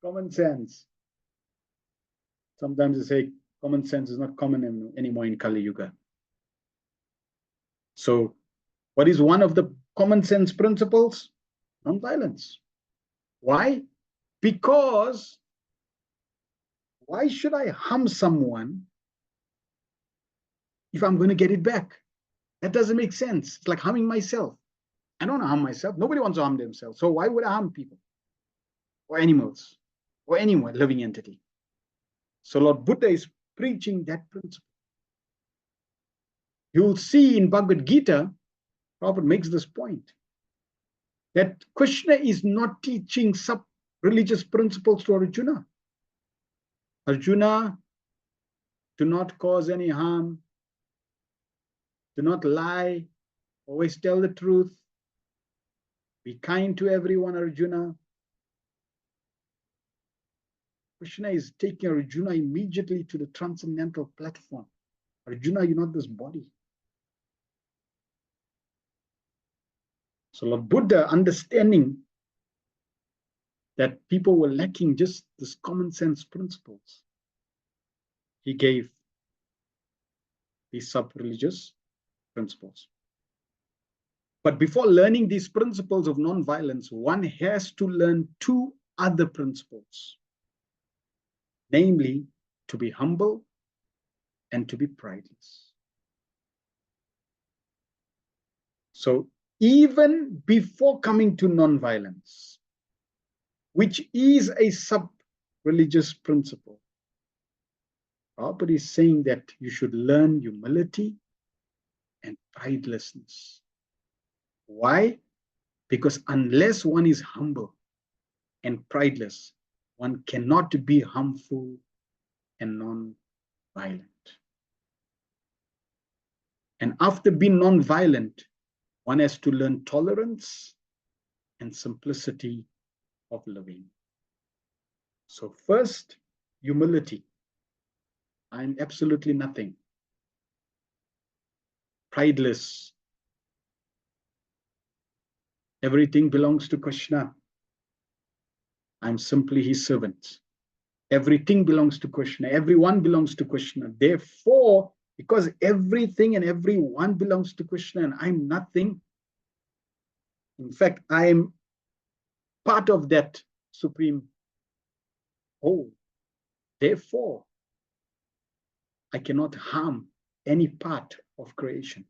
Speaker 2: Common sense. Sometimes they say common sense is not common anymore in Kali Yuga. So what is one of the common sense principles? Non-violence. Why? Because why should I harm someone if I'm going to get it back? That doesn't make sense. It's like harming myself. I don't want to harm myself. Nobody wants to harm themselves. So why would I harm people or animals or any living entity? So Lord Buddha is preaching that principle. You'll see in Bhagavad Gita, Prabhupada makes this point. that Krishna is not teaching sub-religious principles to Arjuna. Arjuna, do not cause any harm, do not lie, always tell the truth, be kind to everyone, Arjuna. Krishna is taking Arjuna immediately to the transcendental platform. Arjuna, you're not this body. So Lord Buddha, understanding that people were lacking just this common sense principles, he gave these sub-religious principles. But before learning these principles of non-violence, one has to learn two other principles, namely to be humble and to be prideless. So even before coming to non-violence, which is a sub-religious principle, Prabhupada is saying that you should learn humility and pridelessness. Why? Because unless one is humble and prideless, one cannot be harmful and non-violent. And after being non-violent, one has to learn tolerance and simplicity of living. So first, humility. I'm absolutely nothing. Prideless. Everything belongs to Krishna. I'm simply his servant. Everything belongs to Krishna. Everyone belongs to Krishna. Therefore, because everything and everyone belongs to Krishna and I'm nothing, in fact, I'm part of that supreme whole. Therefore, I cannot harm any part of creation.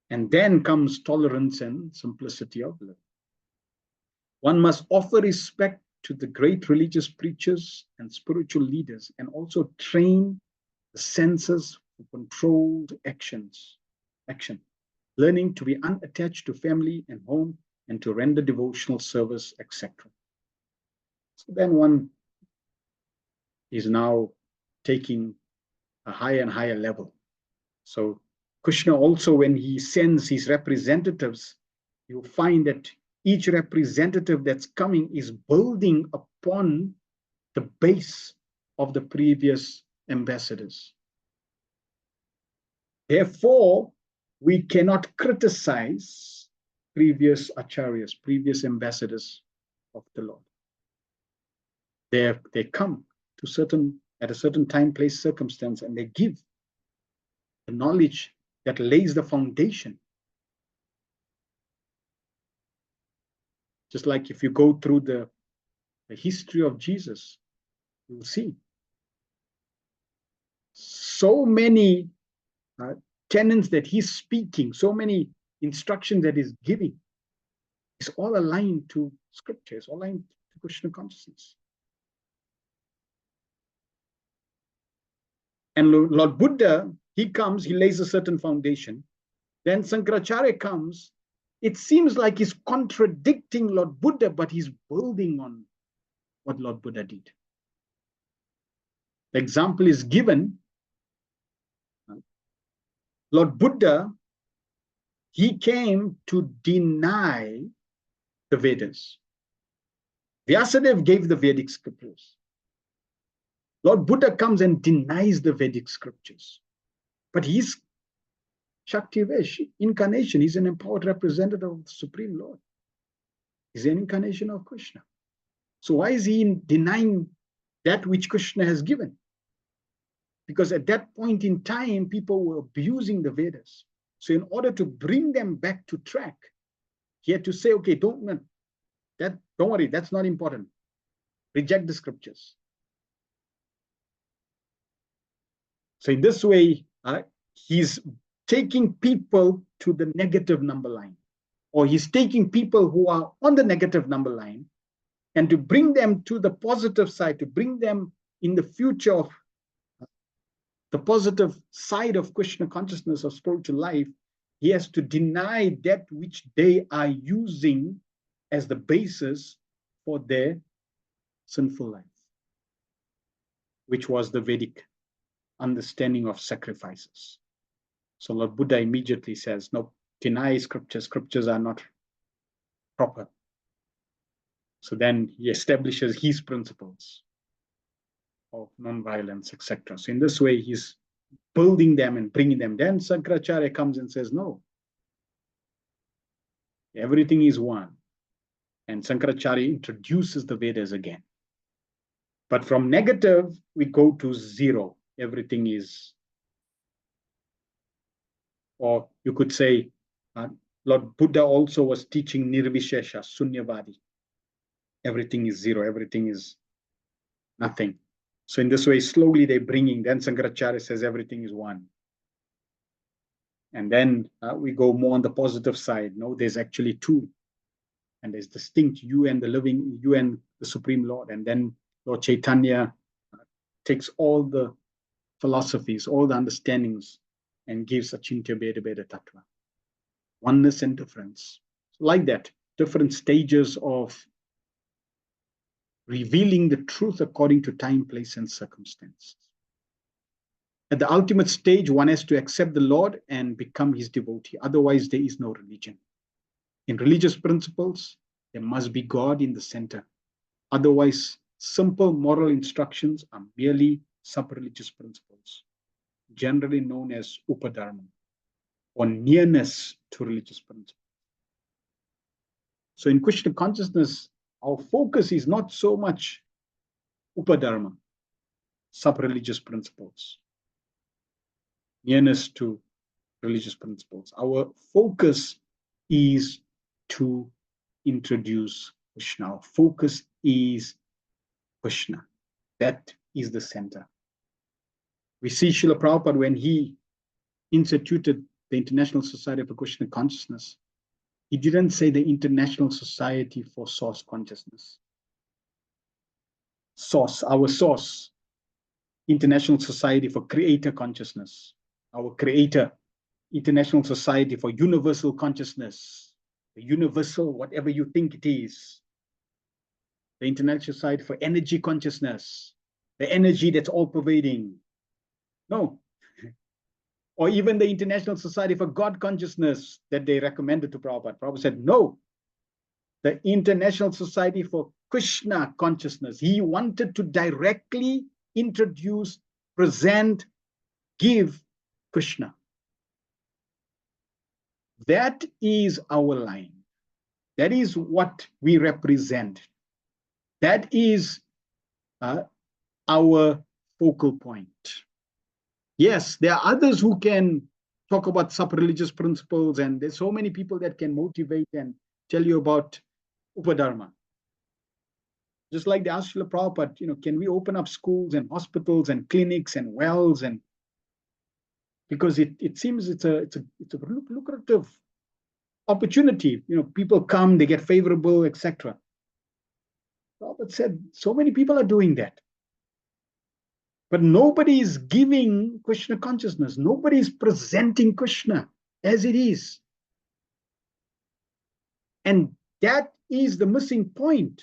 Speaker 2: And then comes tolerance and simplicity of living. One must offer respect to the great religious preachers and spiritual leaders and also train the senses for controlled action, learning to be unattached to family and home and to render devotional service, etc. So then one is now taking a higher and higher level. So Krishna also, when he sends his representatives, you'll find that each representative that's coming is building upon the base of the previous ambassadors. Therefore, we cannot criticize previous acharyas, previous ambassadors of the Lord. They come to at a certain time, place, circumstance, and they give the knowledge that lays the foundation. Just like if you go through the history of Jesus, you'll see so many tenets that he's speaking, so many instructions that he's giving. It's all aligned to scripture, it's all aligned to Krishna consciousness. And Lord Buddha, he comes, he lays a certain foundation. Then Sankaracharya comes. It seems like he's contradicting Lord Buddha, but he's building on what Lord Buddha did. The example is given. Lord Buddha, he came to deny the Vedas. Vyasadeva gave the Vedic scriptures. Lord Buddha comes and denies the Vedic scriptures. But he's Shaktivesh, incarnation. He's an empowered representative of the Supreme Lord. He's an incarnation of Krishna. So why is he denying that which Krishna has given? Because at that point in time, people were abusing the Vedas. So in order to bring them back to track, he had to say, okay, don't worry, that's not important. Reject the scriptures. So in this way, he's taking people to the negative number line, or he's taking people who are on the negative number line and to bring them to the positive side, to bring them in the future of the positive side of Krishna consciousness of spiritual life. he has to deny that which they are using as the basis for their sinful life, which was the Vedic understanding of sacrifices. So Lord Buddha immediately says, no, deny scriptures. Scriptures are not proper. So then he establishes his principles of non-violence, etc. So in this way, he's building them and bringing them. Then Sankaracharya comes and says, no, everything is one. And Sankaracharya introduces the Vedas again. But from negative, we go to zero. Everything is, or you could say, Lord Buddha also was teaching Nirvishesha, Sunyavadi. Everything is zero, everything is nothing. So in this way, slowly they're bringing, then Sankaracharya says everything is one. And then we go more on the positive side. No, there's actually two. And there's distinct, you and the living, you and the Supreme Lord. And then Lord Chaitanya takes all the philosophies, all the understandings, and gives Achintya Bheda Bheda Tattva. Oneness and difference. Like that, different stages of revealing the truth according to time, place, and circumstance. At the ultimate stage, one has to accept the Lord and become his devotee. Otherwise, there is no religion. In religious principles, there must be God in the center. Otherwise, simple moral instructions are merely sub-religious principles, generally known as upadharma, or nearness to religious principles. So in Krishna consciousness, our focus is not so much upadharma, sub-religious principles, nearness to religious principles. Our focus is to introduce Krishna. Our focus is Krishna. That is the center. We see Srila Prabhupada when he instituted the International Society for Krishna Consciousness. He didn't say the International Society for Source Consciousness. Source, our source. International Society for Creator Consciousness. Our creator. International Society for Universal Consciousness. The universal, whatever you think it is. The International Society for Energy Consciousness. The energy that's all pervading. No. Or even the International Society for God Consciousness that they recommended to Prabhupada. Prabhupada said, no. The International Society for Krishna Consciousness. He wanted to directly introduce, present, give Krishna. That is our line. That is what we represent. That is our focal point. Yes, there are others who can talk about sub-religious principles, and there's so many people that can motivate and tell you about Upadharma. Just like they asked Srila Prabhupada, can we open up schools and hospitals and clinics and wells, and because it seems it's a lucrative opportunity. People come, they get favorable, etc. Prabhupada said, so many people are doing that. But nobody is giving Krishna consciousness. Nobody is presenting Krishna as it is. And that is the missing point.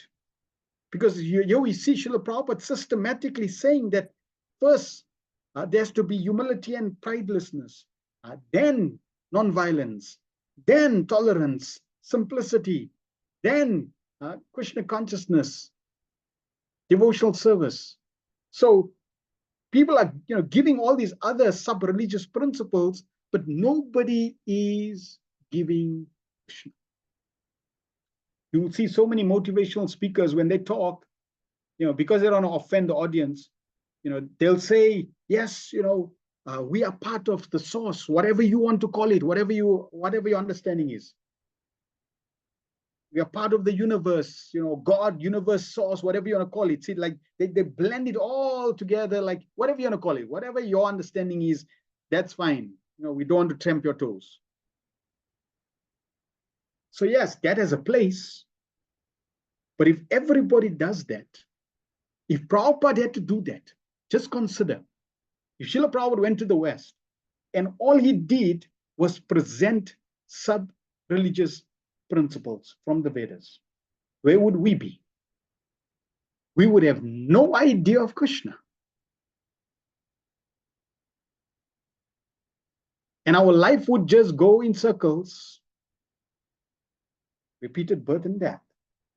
Speaker 2: Because here we see Srila Prabhupada systematically saying that first there has to be humility and pridelessness, then non-violence, then tolerance, simplicity, then Krishna consciousness, devotional service. So people are giving all these other sub-religious principles, but nobody is giving Krishna. You will see so many motivational speakers when they talk, because they don't want to offend the audience, they'll say, yes, we are part of the source, whatever you want to call it, whatever your understanding is. We are part of the universe, God, universe, source, whatever you want to call it. See, like they blend it all together, like whatever you want to call it, whatever your understanding is, that's fine. We don't want to tramp your toes. So yes, that has a place. But if everybody does that, if Prabhupada had to do that, just consider, if Srila Prabhupada went to the West and all he did was present sub-religious principles from the Vedas, where would we be? We would have no idea of Krishna. And our life would just go in circles, repeated birth and death.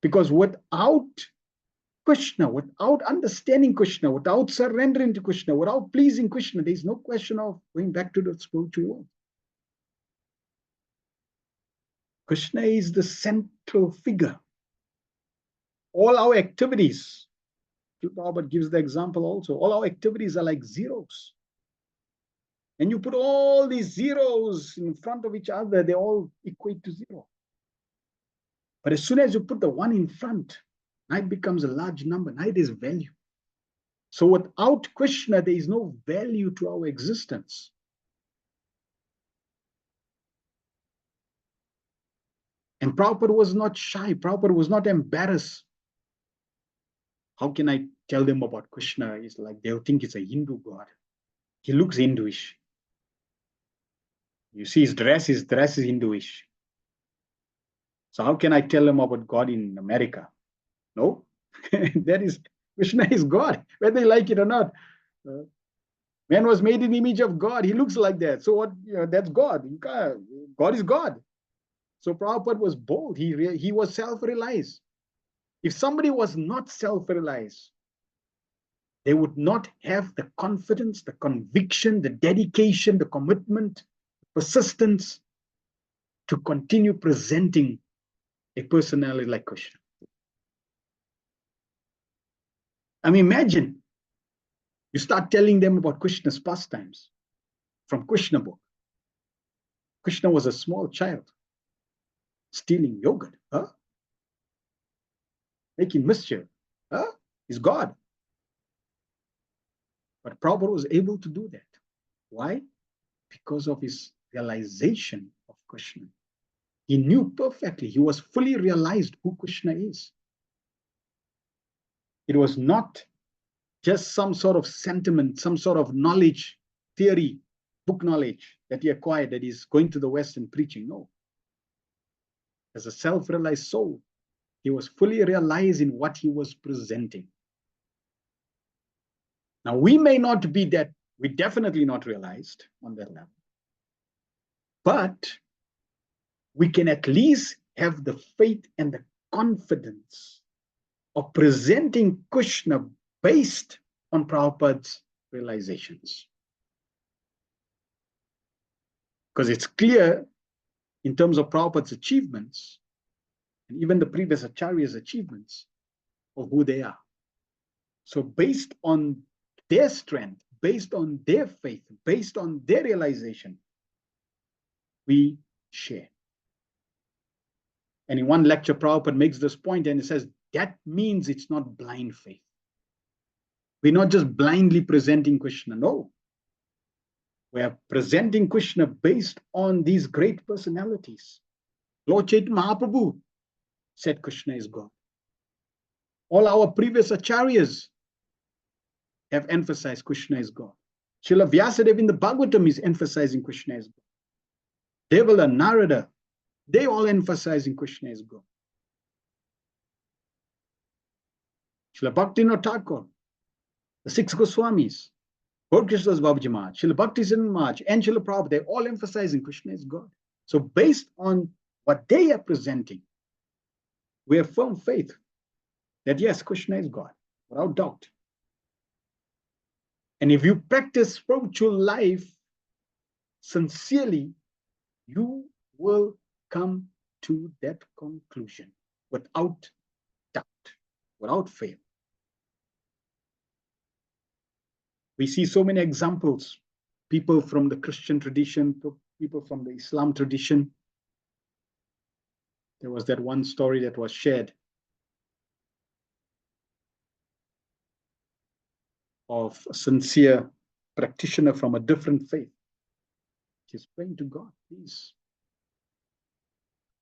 Speaker 2: Because without Krishna, without understanding Krishna, without surrendering to Krishna, without pleasing Krishna, there is no question of going back to the spiritual world. Krishna is the central figure. All our activities, Prabhupada gives the example also, all our activities are like zeros. And you put all these zeros in front of each other, they all equate to zero. But as soon as you put the one in front, now it becomes a large number. Now it is value. So without Krishna, there is no value to our existence. And Prabhupada was not shy. Prabhupada was not embarrassed. How can I tell them about Krishna? It's like they'll think it's a Hindu god. He looks Hinduish. You see his dress is Hinduish. So how can I tell them about God in America? No, that is, Krishna is God, whether you like it or not. Man was made in the image of God. He looks like that. So what? That's God. God is God. So Prabhupada was bold. He was self-realized. If somebody was not self-realized, they would not have the confidence, the conviction, the dedication, the commitment, persistence to continue presenting a personality like Krishna. I mean, imagine you start telling them about Krishna's pastimes from Krishna book. Krishna was a small child stealing yogurt, huh? Making mischief, huh? He's God. But Prabhupada was able to do that. Why? Because of his realization of Krishna. He knew perfectly, he was fully realized who Krishna is. It was not just some sort of sentiment, some sort of knowledge, theory, book knowledge that he acquired, that he's going to the West and preaching. No. As a self-realized soul, he was fully realized in what he was presenting. Now, we may not be that, we're definitely not realized on that level. But we can at least have the faith and the confidence of presenting Krishna based on Prabhupada's realizations. Because it's clear in terms of Prabhupada's achievements, and even the previous Acharya's achievements, of who they are. So based on their strength, based on their faith, based on their realization, we share. And in one lecture, Prabhupada makes this point and he says, that means it's not blind faith. We're not just blindly presenting Krishna, no. We are presenting Krishna based on these great personalities. Lord Chaitanya Mahaprabhu said Krishna is God. All our previous acharyas have emphasized Krishna is God. Srila Vyasadeva in the Bhagavatam is emphasizing Krishna is God. Devala, Narada, they all emphasizing Krishna is God. Srila Bhaktivinoda Thakur, the six Goswamis, Gaur Krishnadas Babaji Maharaj, Srila Bhaktisiddhanta Maharaj, and Srila Prabhupada, they're all emphasizing Krishna is God. So based on what they are presenting, we have firm faith that yes, Krishna is God, without doubt. And if you practice spiritual life sincerely, you will come to that conclusion without doubt, without fail. We see so many examples, people from the Christian tradition, people from the Islam tradition. There was that one story that was shared of a sincere practitioner from a different faith. He's praying to God, please,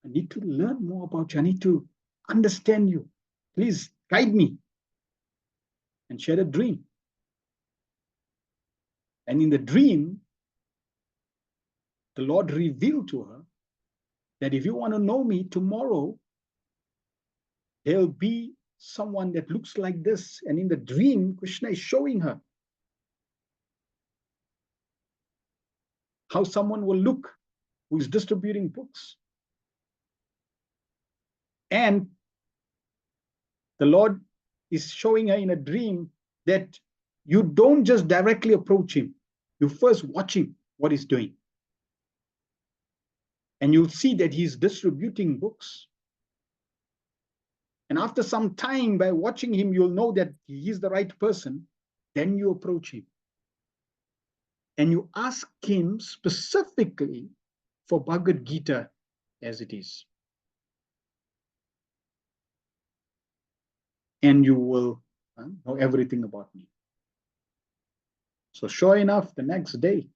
Speaker 2: I need to learn more about you. I need to understand you. Please guide me. And shared a dream. And in the dream, the Lord revealed to her that if you want to know me tomorrow, there'll be someone that looks like this. And in the dream, Krishna is showing her how someone will look who is distributing books. And the Lord is showing her in a dream that you don't just directly approach him. You first watch him, what he's doing. And you'll see that he's distributing books. And after some time, by watching him, you'll know that he is the right person. Then you approach him. And you ask him specifically for Bhagavad Gita as it is. And you will know everything about me. So sure enough, the next day,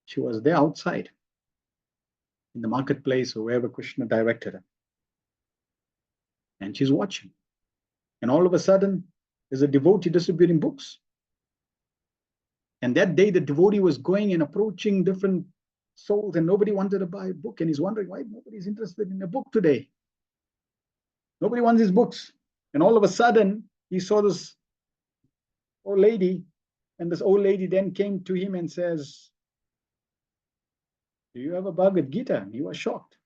Speaker 2: she was there outside in the marketplace or wherever Krishna directed her. And she's watching. And all of a sudden, there's a devotee distributing books. And that day, the devotee was going and approaching different souls, and nobody wanted to buy a book. And he's wondering why nobody's interested in a book today. Nobody wants his books. And all of a sudden, he saw this old lady, and this old lady then came to him and says, "Do you have a Bhagavad Gita?" And he was shocked.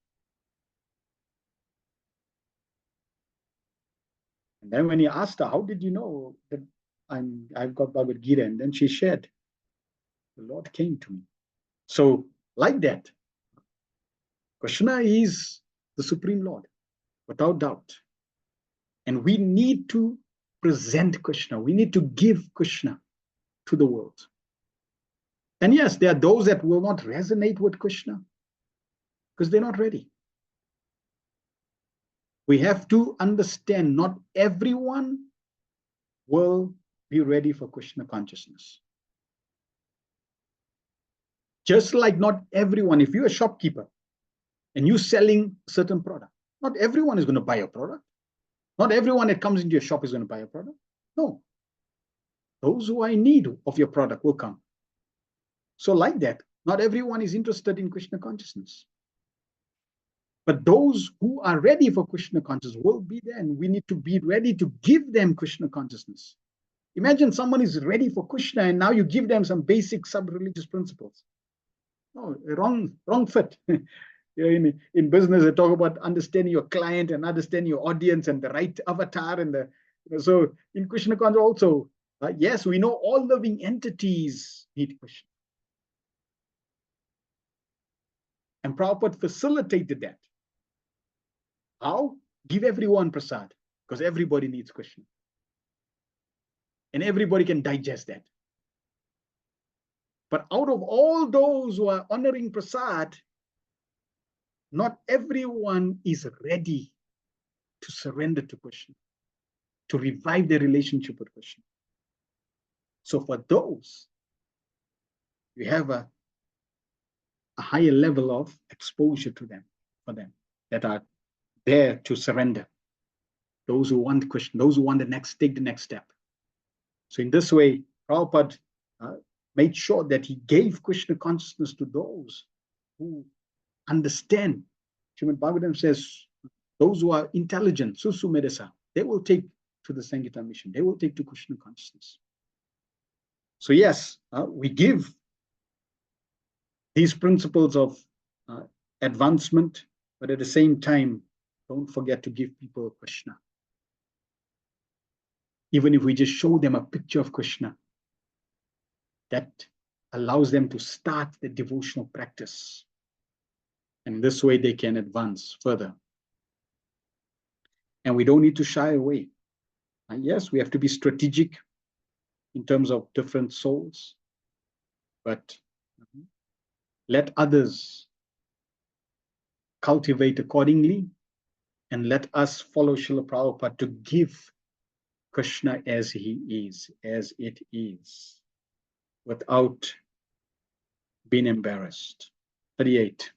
Speaker 2: And then when he asked her, "How did you know that I've got Bhagavad Gita?" And then she shared, "The Lord came to me." So like that, Krishna is the Supreme Lord, without doubt. And we need to present Krishna. We need to give Krishna to the world. And yes, there are those that will not resonate with Krishna because they're not ready. We have to understand not everyone will be ready for Krishna consciousness. Just like not everyone, if you're a shopkeeper and you're selling a certain product, not everyone is going to buy your product. Not everyone that comes into your shop is going to buy a product. No. Those who are in need of your product will come. So like that, not everyone is interested in Krishna consciousness. But those who are ready for Krishna consciousness will be there, and we need to be ready to give them Krishna consciousness. Imagine someone is ready for Krishna and now you give them some basic sub-religious principles. No, wrong fit. In business, they talk about understanding your client and understanding your audience and the right avatar. And so in Krishna consciousness also, yes, we know all living entities need Krishna. And Prabhupada facilitated that. How? Give everyone prasad, because everybody needs Krishna. And everybody can digest that. But out of all those who are honoring prasad, not everyone is ready to surrender to Krishna, to revive their relationship with Krishna. So for those, you have a higher level of exposure to them, for them, that are there to surrender. Those who want Krishna, those who want take the next step. So in this way, Prabhupada made sure that he gave Krishna consciousness to those who understand. Srimad Bhagavatam says, those who are intelligent, susumedasa, they will take to the Sankirtan mission. They will take to Krishna consciousness. So yes, we give these principles of advancement, but at the same time, don't forget to give people Krishna. Even if we just show them a picture of Krishna, that allows them to start the devotional practice. And this way they can advance further. And we don't need to shy away. Yes, we have to be strategic in terms of different souls, but let others cultivate accordingly, and let us follow Srila Prabhupada to give Krishna as he is, as it is, without being embarrassed. 38.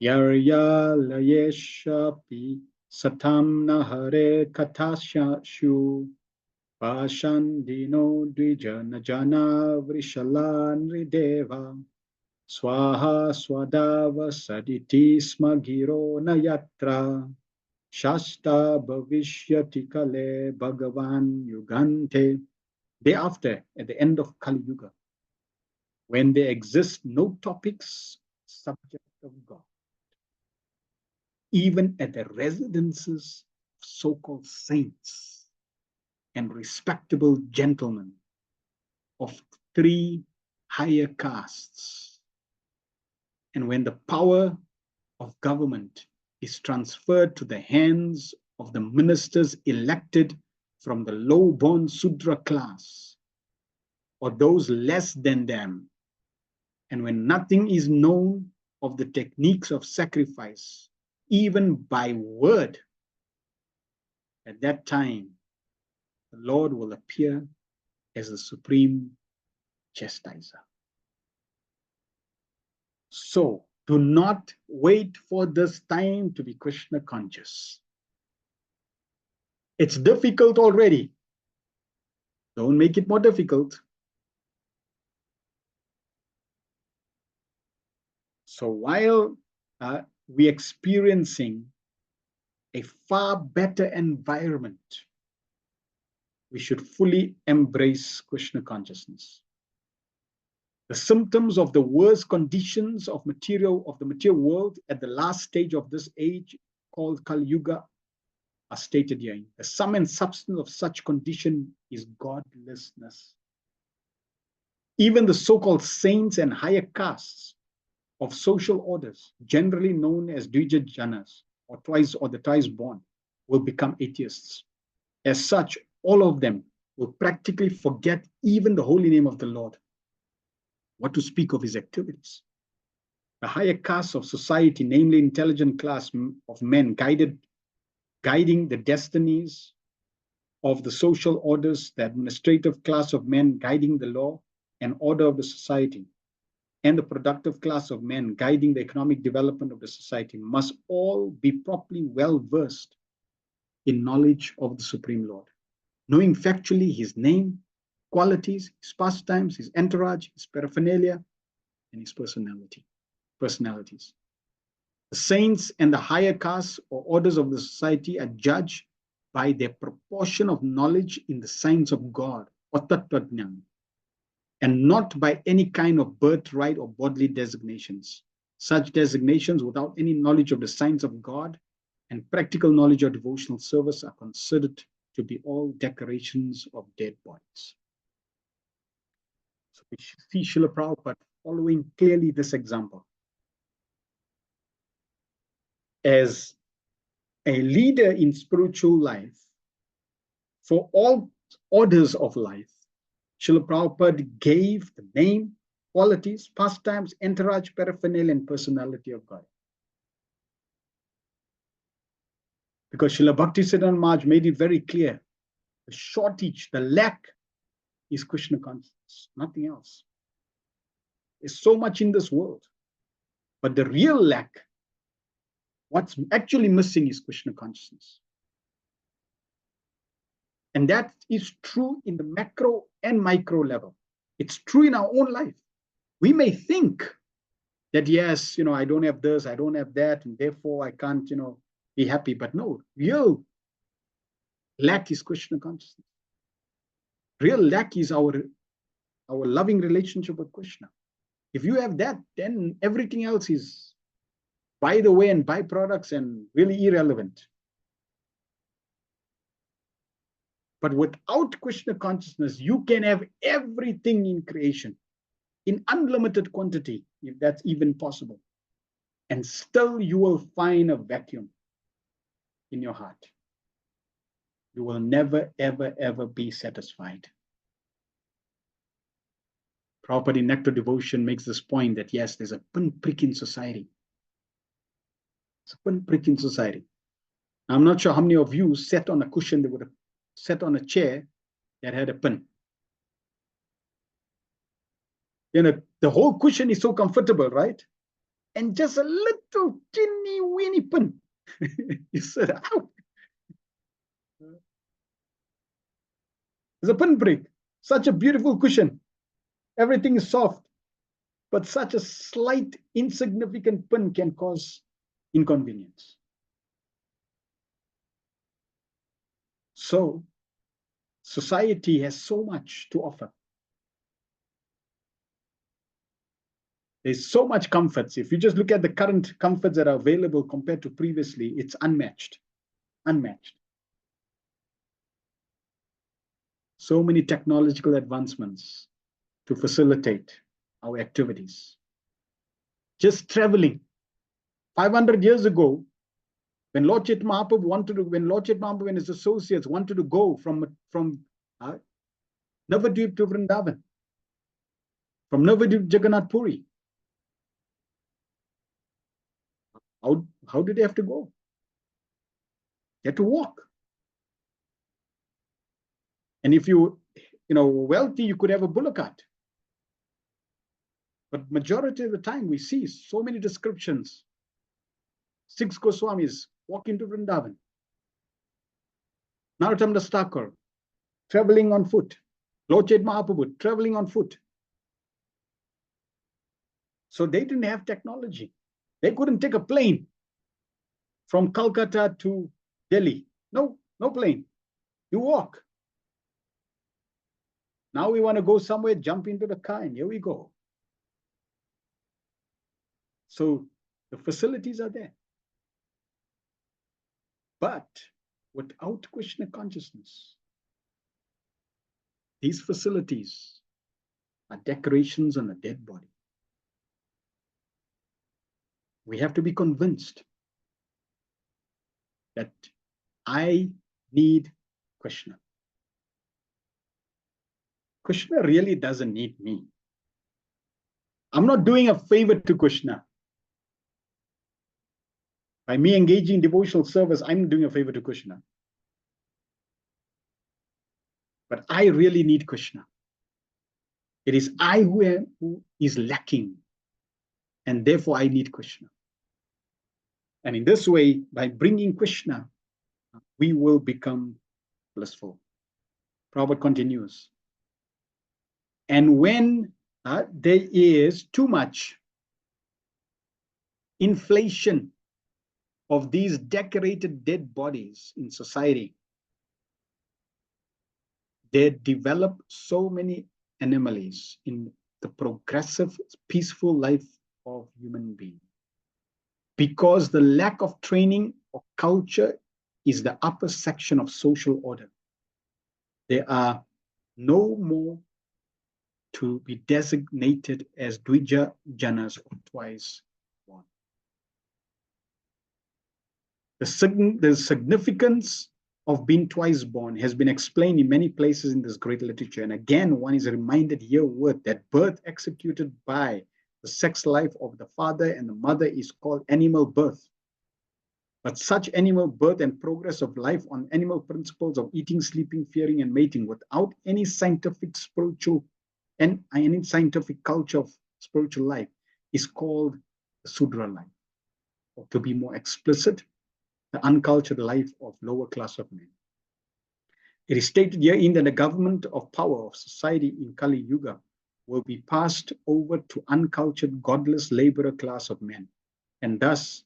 Speaker 2: Yarya layeshapi satam nahare katashu pashandino dvija najana vrishalan rideva Swaha swadava saditi smagiro nayatra. Shasta bhavishyati kale bhagavan yugante. Day after, at the end of Kali Yuga, when there exist no topics subject of God, even at the residences of so-called saints and respectable gentlemen of three higher castes, and when the power of government is transferred to the hands of the ministers elected from the low-born Sudra class or those less than them, and when nothing is known of the techniques of sacrifice, even by word, at that time, the Lord will appear as the supreme chastiser. So, do not wait for this time to be Krishna conscious. It's difficult already. Don't make it more difficult. So while we're experiencing a far better environment, we should fully embrace Krishna consciousness. The symptoms of the worst conditions of the material world at the last stage of this age, called Kali Yuga, are stated here. The sum and substance of such condition is godlessness. Even the so-called saints and higher castes of social orders, generally known as Dvija Janas, or the twice born, will become atheists. As such, all of them will practically forget even the holy name of the Lord, what to speak of his activities. The higher castes of society, namely intelligent class of men guiding the destinies of the social orders, the administrative class of men guiding the law and order of the society, and the productive class of men guiding the economic development of the society, must all be properly well versed in knowledge of the Supreme Lord, knowing factually his name, qualities, his pastimes, his entourage, his paraphernalia, and his personalities. The saints and the higher castes or orders of the society are judged by their proportion of knowledge in the science of God, or Tattva-jnana, and not by any kind of birthright or bodily designations. Such designations without any knowledge of the science of God and practical knowledge of devotional service are considered to be all decorations of dead bodies. So we see Srila Prabhupada following clearly this example. As a leader in spiritual life, for all orders of life, Srila Prabhupada gave the name, qualities, pastimes, entourage, paraphernalia, and personality of God. Because Srila Bhaktisiddhanta Maharaj made it very clear, the shortage, the lack is Krishna consciousness, nothing else. There's so much in this world, but the real lack, what's actually missing, is Krishna consciousness. And that is true in the macro and micro level. It's true in our own life. We may think that, yes, I don't have this, I don't have that, and therefore I can't, be happy. But no, real lack is Krishna consciousness. Real lack is our loving relationship with Krishna. If you have that, then everything else is by the way and byproducts and really irrelevant. But without Krishna consciousness, you can have everything in creation in unlimited quantity, if that's even possible. And still you will find a vacuum in your heart. You will never, ever, ever be satisfied. Prabhupada in Nectar Devotion makes this point that yes, there's a pinprick in society. It's a pinprick in society. I'm not sure how many of you sat on a cushion that would have sat on a chair that had a pin. The whole cushion is so comfortable, right? And just a little teeny weeny pin. You said, ow. There's a pinprick. Such a beautiful cushion. Everything is soft. but such a slight, insignificant pin can cause inconvenience. So, society has so much to offer. There's so much comforts. If you just look at the current comforts that are available compared to previously, it's unmatched. Unmatched. So many technological advancements to facilitate our activities. Just traveling. 500 years ago, when Lord Chaitanya Mahaprabhu wanted to, when Lord Chaitanya Mahaprabhu and his associates wanted to go from Navadvip to Vrindavan, from Navadvip to Jagannath Puri, how did they have to go? They had to walk. And if you wealthy, you could have a bullock cart. But majority of the time, we see so many descriptions. 6 Goswamis walk into Vrindavan. Narottam Das Thakur traveling on foot. Lord Chaitanya Mahaprabhu traveling on foot. So they didn't have technology. They couldn't take a plane from Calcutta to Delhi. No plane. You walk. Now we want to go somewhere, jump into the car, and here we go. So the facilities are there. But without Krishna consciousness, these facilities are decorations on a dead body. We have to be convinced that I need Krishna. Krishna really doesn't need me. I'm not doing a favor to Krishna. By me engaging in devotional service, I'm doing a favor to Krishna. But I really need Krishna. It is I who is lacking, and therefore I need Krishna. And in this way, by bringing Krishna, we will become blissful. Prabhupada continues. And when there is too much inflation of these decorated dead bodies in society, they develop so many anomalies in the progressive, peaceful life of human beings. Because the lack of training or culture is the upper section of social order. There are no more to be designated as Dvija Janas or twice born. The significance of being twice born has been explained in many places in this great literature. And again, one is reminded here with that birth executed by the sex life of the father and the mother is called animal birth. But such animal birth and progress of life on animal principles of eating, sleeping, fearing, and mating without any scientific, spiritual, and any scientific culture of spiritual life is called the Sudra life. Or to be more explicit, the uncultured life of lower class of men. It is stated herein that the government of power of society in Kali Yuga will be passed over to uncultured, godless laborer class of men. And thus,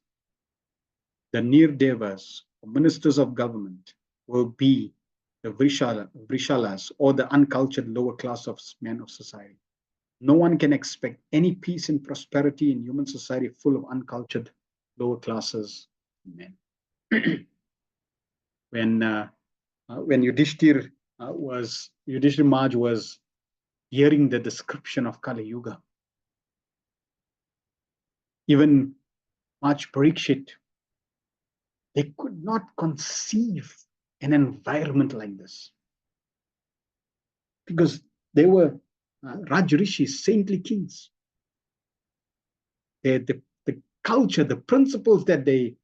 Speaker 2: the Nirdevas, or ministers of government, will be the Vrishalas, or the uncultured lower class of men of society. No one can expect any peace and prosperity in human society full of uncultured lower classes of men. When Yudhishthir Maharaj was hearing the description of Kali Yuga, even Maharaj Parikshit, they could not conceive an environment like this because they were Rajrishis, saintly kings. The culture, the principles that they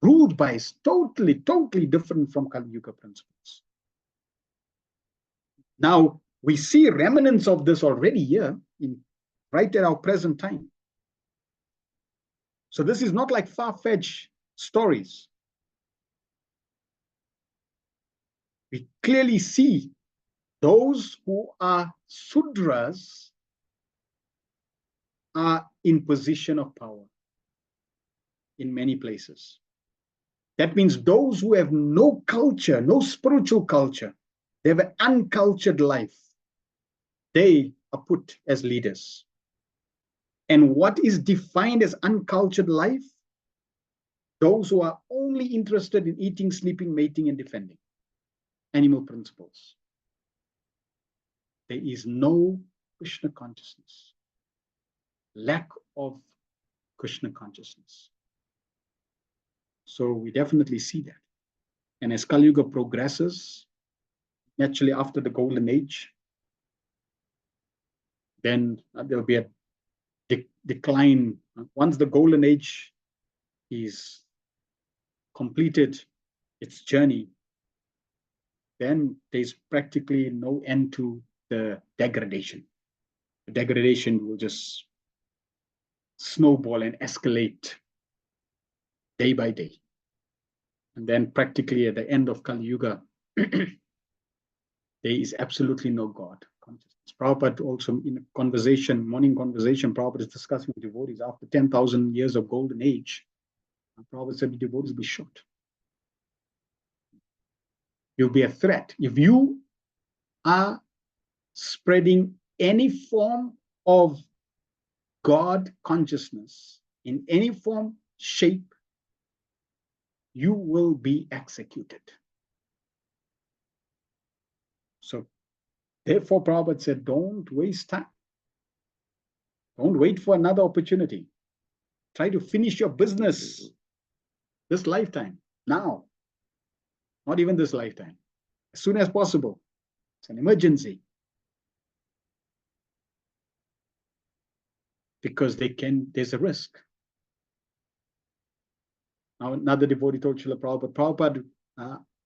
Speaker 2: ruled by is totally different from Kali Yuga principles. Now, we see remnants of this already here, right at our present time. So this is not like far-fetched stories. We clearly see those who are Sudras are in position of power in many places. That means those who have no culture, no spiritual culture, they have an uncultured life, they are put as leaders. And what is defined as uncultured life? Those who are only interested in eating, sleeping, mating, and defending. Animal principles. There is no Krishna consciousness. Lack of Krishna consciousness. So we definitely see that. And as Kali Yuga progresses, naturally after the Golden Age, then there'll be a decline. Once the Golden Age is completed its journey, then there's practically no end to the degradation. The degradation will just snowball and escalate day by day. And then practically at the end of Kali Yuga, there is absolutely no God consciousness. Prabhupada also in a conversation, morning conversation, Prabhupada is discussing with devotees after 10,000 years of golden age. Prabhupada said the devotees will be shot. You'll be a threat. If you are spreading any form of God consciousness in any form, shape, you will be executed. So therefore, Prabhupada said, don't waste time. Don't wait for another opportunity. Try to finish your business this lifetime, now. Not even this lifetime. As soon as possible. It's an emergency. Because there's a risk. Now another devotee told Srila Prabhupada,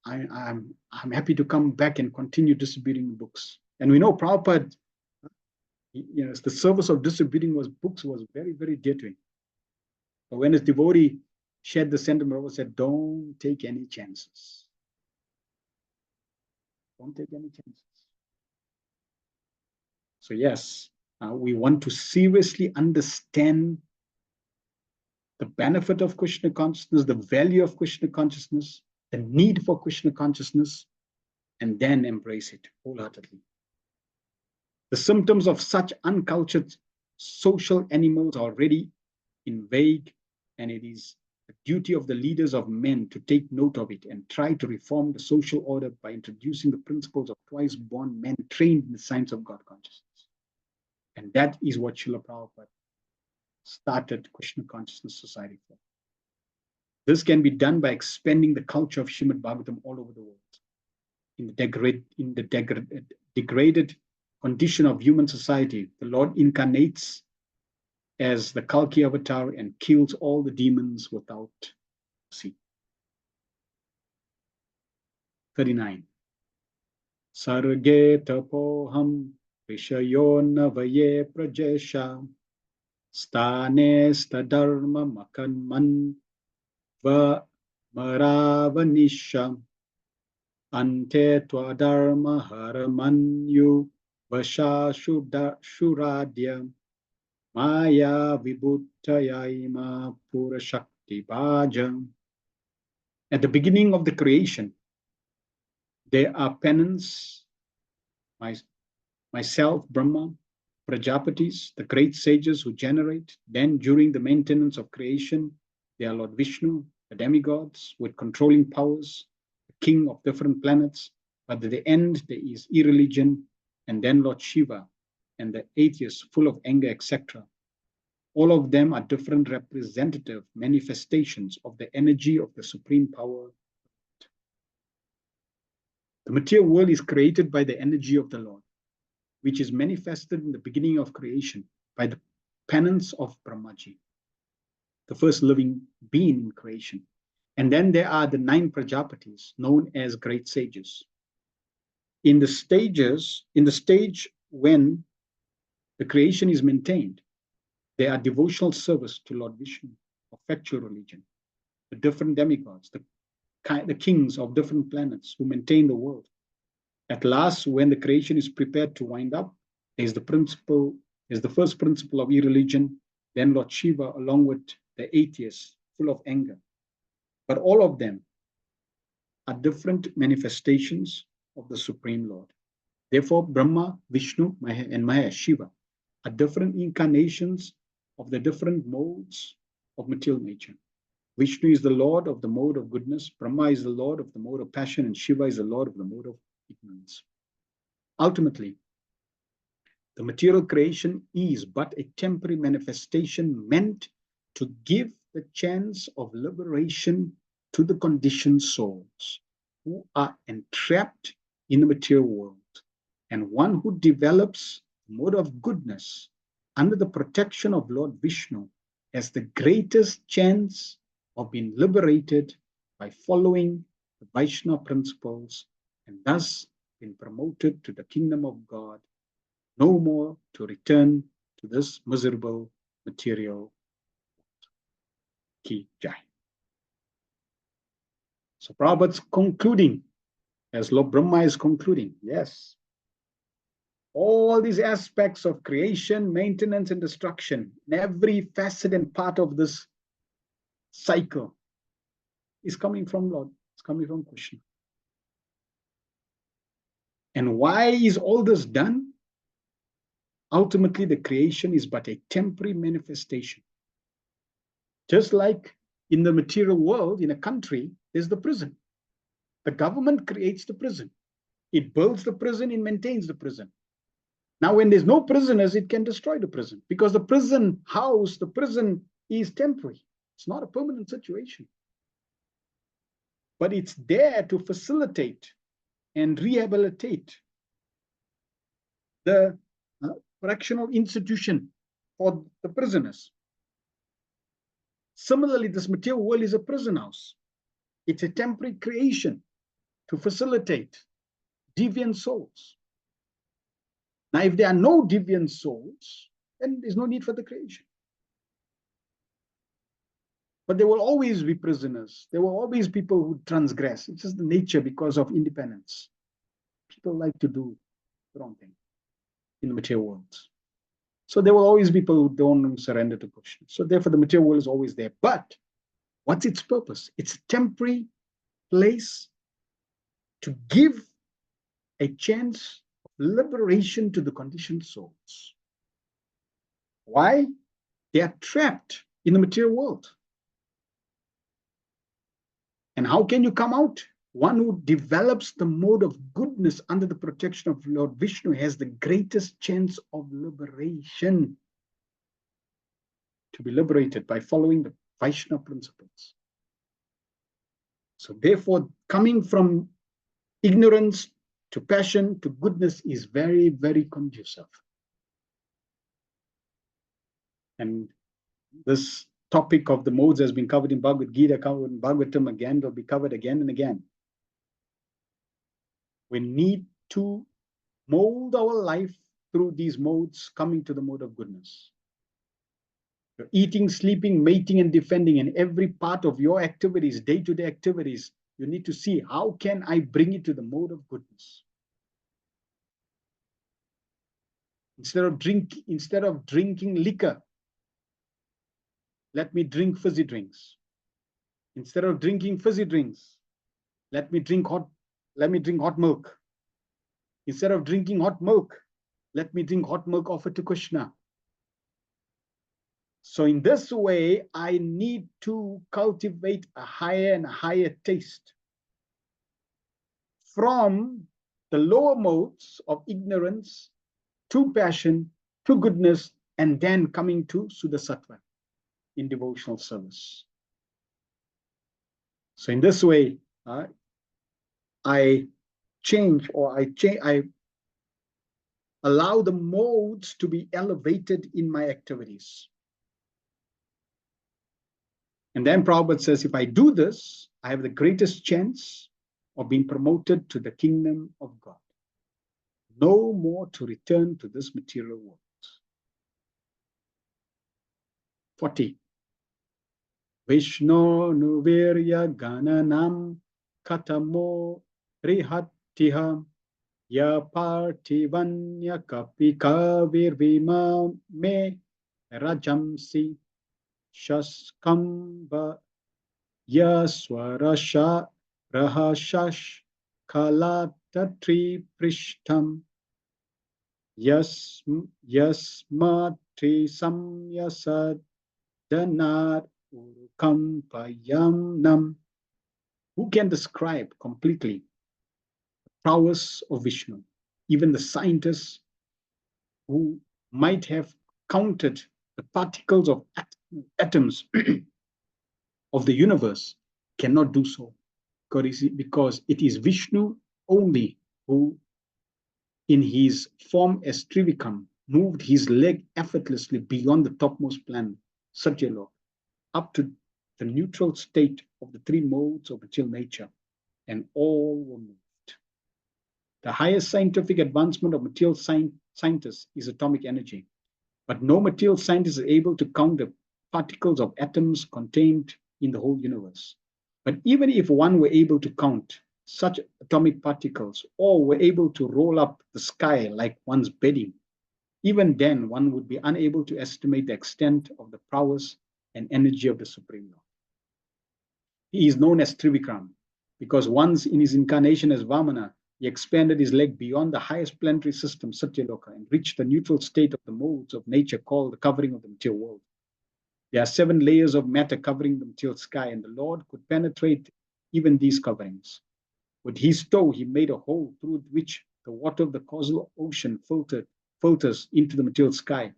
Speaker 2: I'm happy to come back and continue distributing the books. And we know Prabhupada, the service of distributing books was very, very dear to him. But when his devotee shared the sentiment, Prabhupada said, don't take any chances. Don't take any chances. So yes, we want to seriously understand the benefit of Krishna consciousness, the value of Krishna consciousness, the need for Krishna consciousness, and then embrace it wholeheartedly. The symptoms of such uncultured social animals are already in vague, and it is the duty of the leaders of men to take note of it and try to reform the social order by introducing the principles of twice-born men trained in the science of God consciousness. And that is what Srila Prabhupada started Krishna Consciousness Society for. This can be done by expanding the culture of Srimad Bhagavatam all over the world. In the degraded condition of human society, the Lord incarnates as the Kalki avatar and kills all the demons without mercy. 39. Sarge tapoham vishayo navaye prajesha stane stadharma makanman va maravanisha ante twadharma haramanyu vasha shuradya maya vibhuttayaima pura shakti bhaja. At the beginning of the creation, there are penance, myself, Brahma, Prajapatis, the great sages who generate. Then during the maintenance of creation, they are Lord Vishnu, the demigods with controlling powers, the king of different planets. But at the end, there is irreligion, and then Lord Shiva and the atheists full of anger, etc. All of them are different representative manifestations of the energy of the supreme power. The material world is created by the energy of the Lord, which is manifested in the beginning of creation by the penance of Brahmaji, the first living being in creation. And then there are the 9 Prajapatis, known as great sages. In the stage when the creation is maintained, there are devotional service to Lord Vishnu, effectual religion, the different demigods, the kings of different planets who maintain the world. At last, when the creation is prepared to wind up, there is the principal is the first principle of irreligion, then Lord Shiva, along with the atheists, full of anger. But all of them are different manifestations of the Supreme Lord. Therefore, Brahma, Vishnu, and Mahesh, Shiva, are different incarnations of the different modes of material nature. Vishnu is the Lord of the mode of goodness, Brahma is the Lord of the mode of passion, and Shiva is the Lord of the mode of ignorance. Ultimately, the material creation is but a temporary manifestation meant to give the chance of liberation to the conditioned souls who are entrapped in the material world. And one who develops the mode of goodness under the protection of Lord Vishnu has the greatest chance of being liberated by following the Vaishnava principles and thus being promoted to the kingdom of God, no more to return to this miserable material. Ki Jai. So Prabhupada's concluding, as Lord Brahma is concluding, yes, all these aspects of creation, maintenance, and destruction, in every facet and part of this cycle is coming from Lord, it's coming from Krishna. And why is all this done? Ultimately, the creation is but a temporary manifestation. Just like in the material world, in a country, there's the prison. The government creates the prison. It builds the prison, it maintains the prison. Now, when there's no prisoners, it can destroy the prison because the prison house, the prison is temporary. It's not a permanent situation. But it's there to facilitate and rehabilitate the correctional institution for the prisoners. Similarly, this material world is a prison house. It's a temporary creation to facilitate deviant souls. Now, if there are no deviant souls, then there's no need for the creation. But there will always be prisoners. There will always be people who transgress. It's just the nature because of independence. People like to do the wrong thing in the material world. So there will always be people who don't surrender to Krishna. So therefore, the material world is always there. But what's its purpose? It's a temporary place to give a chance of liberation to the conditioned souls. Why? They are trapped in the material world. And how can you come out? One who develops the mode of goodness under the protection of Lord Vishnu has the greatest chance of liberation, to be liberated by following the Vaishnava principles. So therefore, coming from ignorance to passion to goodness is very, very conducive. And this topic of the modes has been covered in Bhagavad Gita, covered in Bhagavatam again, will be covered again and again. We need to mold our life through these modes, coming to the mode of goodness. Your eating, sleeping, mating, and defending, in every part of your activities, day-to-day activities, you need to see, how can I bring it to the mode of goodness? Instead of drinking liquor, let me drink fizzy drinks. Instead of drinking fizzy drinks, let me drink hot milk. Instead of drinking hot milk, let me drink hot milk offered to Krishna. So in this way, I need to cultivate a higher and higher taste from the lower modes of ignorance to passion, to goodness, and then coming to Sudasattva in devotional service. So in this way, I allow the modes to be elevated in my activities. And then Prabhupada says, if I do this, I have the greatest chance of being promoted to the kingdom of God. No more to return to this material world. 40. Vishnu nuvirya gananam katamo rihattiha Ya partivanya kapi kavirvima me rajamsi shaskamba ya swarasha rahashash kalatatri prishtam yasmatri samyasad danat urukampayam nam. Who can describe completely the prowess of Vishnu? Even the scientists who might have counted the particles of atoms of the universe cannot do so, because it is Vishnu only who, in his form as Trivikram, moved his leg effortlessly beyond the topmost planet, Satyalok, up to the neutral state of the three modes of material nature, and all were moved. The highest scientific advancement of material scientists is atomic energy, but no material scientist is able to count the particles of atoms contained in the whole universe. But even if one were able to count such atomic particles, or were able to roll up the sky like one's bedding, even then one would be unable to estimate the extent of the prowess and energy of the Supreme Lord. He is known as Trivikram because once in his incarnation as Vamana, he expanded his leg beyond the highest planetary system, Satyaloka, and reached the neutral state of the modes of nature called the covering of the material world. There are 7 layers of matter covering the material sky, and the Lord could penetrate even these coverings. With his toe, he made a hole through which the water of the causal ocean filters into the material sky,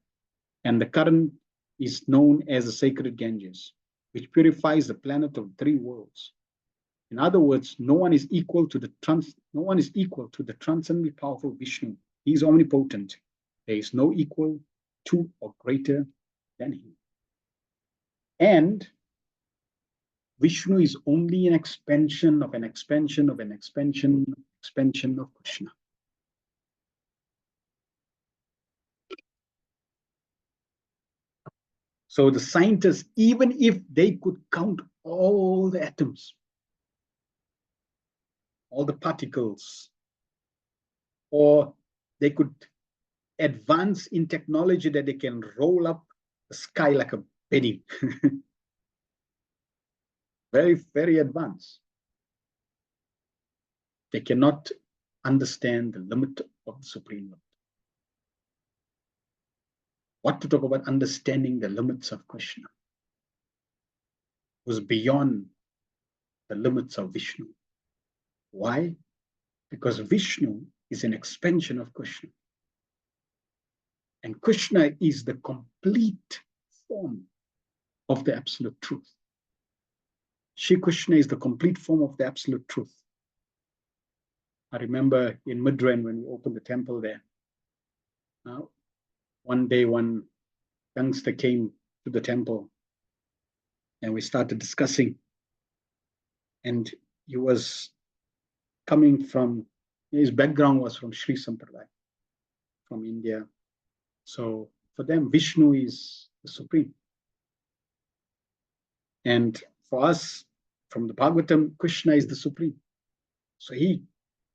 Speaker 2: and the current is known as the sacred Ganges, which purifies the planet of 3 worlds. In other words, no one is equal to the transcendently powerful Vishnu. He is omnipotent. There is no equal to or greater than him. And Vishnu is only an expansion of an expansion of an expansion of Krishna. So the scientists, even if they could count all the atoms, all the particles, or they could advance in technology that they can roll up the sky like a bedding. Very, very advanced. They cannot understand the limit of the Supreme Lord. What to talk about understanding the limits of Krishna, who's beyond the limits of Vishnu. Why? Because Vishnu is an expansion of Krishna. And Krishna is the complete form of the absolute truth. Shri Krishna is the complete form of the absolute truth. I remember in Mudren when we opened the temple there. One day, one youngster came to the temple and we started discussing. And he was coming from, his background was from Sri Sampradaya, from India. So for them, Vishnu is the supreme. And for us, from the Bhagavatam, Krishna is the supreme. So he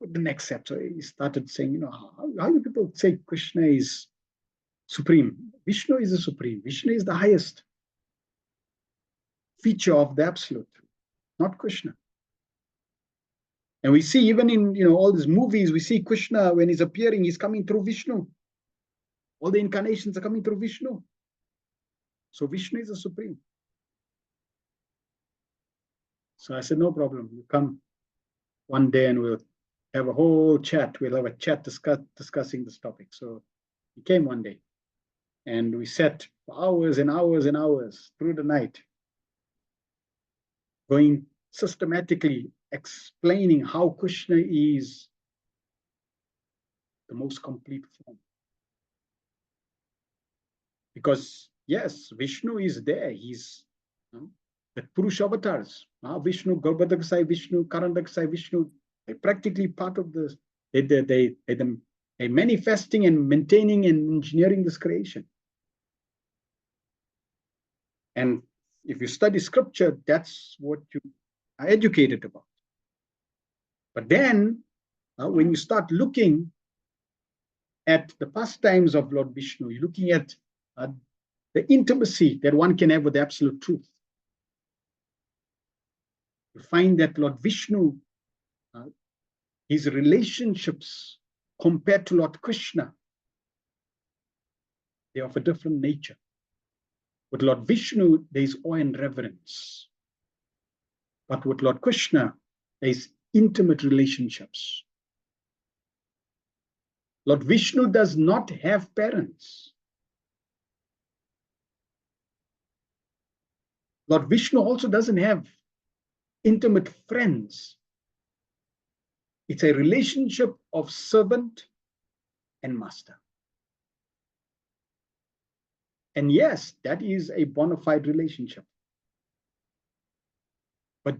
Speaker 2: put the next step. So he started saying, how do people say Krishna is supreme? Vishnu is the supreme. Vishnu is the highest feature of the absolute, not Krishna. And we see even in all these movies, we see Krishna when he's appearing, he's coming through Vishnu. All the incarnations are coming through Vishnu. So Vishnu is the supreme. So I said, no problem. You come one day and we'll have a whole chat. We'll have a chat discussing this topic. So he came one day and we sat for hours and hours and hours through the night, going systematically explaining how Krishna is the most complete form. Because yes, Vishnu is there. He's the Purusha avatars. Vishnu, Garbhadaksai Vishnu, Karandaksai Vishnu, they're practically part of this. They're manifesting and maintaining and engineering this creation. And if you study scripture, that's what you are educated about. But then when you start looking at the pastimes of Lord Vishnu, you're looking at the intimacy that one can have with the absolute truth. You find that Lord Vishnu, his relationships compared to Lord Krishna, they're of a different nature. With Lord Vishnu, there is awe and reverence. But with Lord Krishna, there is intimate relationships. Lord Vishnu does not have parents. Lord Vishnu also doesn't have intimate friends. It's a relationship of servant and master. And yes, that is a bona fide relationship. But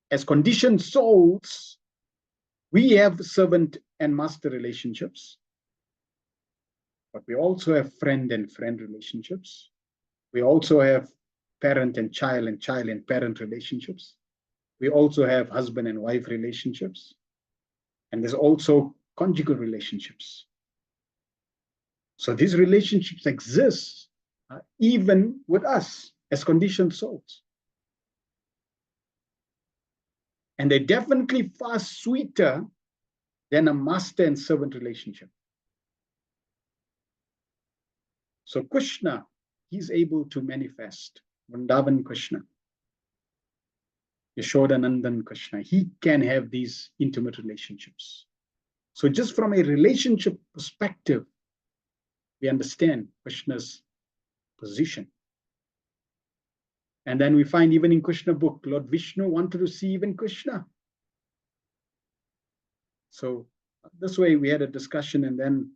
Speaker 2: as conditioned souls, we have servant and master relationships, but we also have friend and friend relationships. We also have parent and child and parent relationships. We also have husband and wife relationships. And there's also conjugal relationships. So these relationships exist even with us as conditioned souls. And they're definitely far sweeter than a master and servant relationship. So Krishna, he's able to manifest Vrindavan Krishna, Yashodanandan Krishna. He can have these intimate relationships. So just from a relationship perspective, we understand Krishna's position. And then we find even in Krishna book, Lord Vishnu wanted to see even Krishna. So this way we had a discussion, and then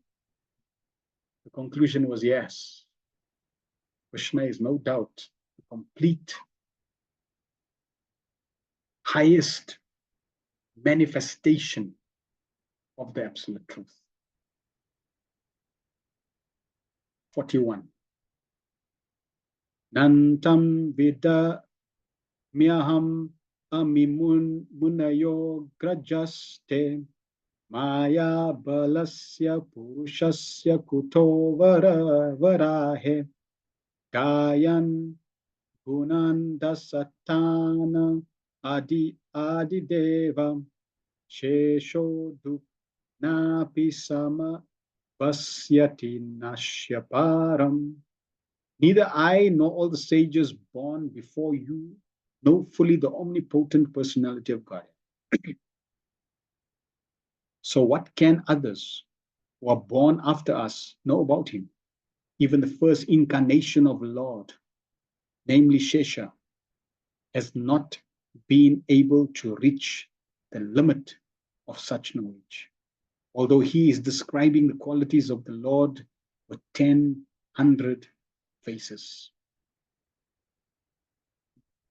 Speaker 2: the conclusion was yes, Krishna is no doubt the complete, highest manifestation of the absolute truth. 41. Nantam vida myaham amimun munayo grajaste maya balasya purushasya kuto varahe gayan gunan dasatana adi deva shesho napi sama pasyati nashyaparam. Neither I nor all the sages born before you know fully the omnipotent personality of God. So what can others who are born after us know about him? Even the first incarnation of Lord, namely Shesha, has not been able to reach the limit of such knowledge. Although he is describing the qualities of the Lord with 1,000 faces.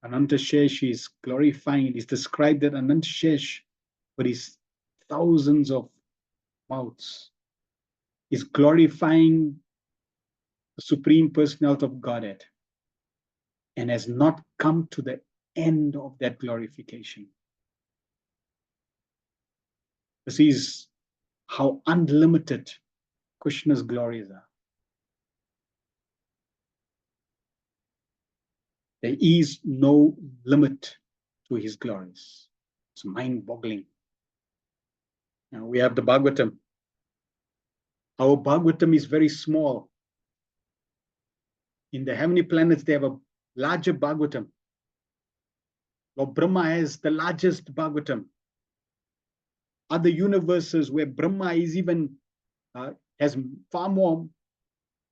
Speaker 2: Anantashesh is glorifying, is described that Anantashesh with his thousands of mouths is glorifying the Supreme Personality of Godhead and has not come to the end of that glorification. This is how unlimited Krishna's glories are. There is no limit to his glories. It's mind-boggling. Now we have the Bhagavatam. Our Bhagavatam is very small. In the heavenly planets, they have a larger Bhagavatam. Lord Brahma has the largest Bhagavatam. Other universes where Brahma is even has far more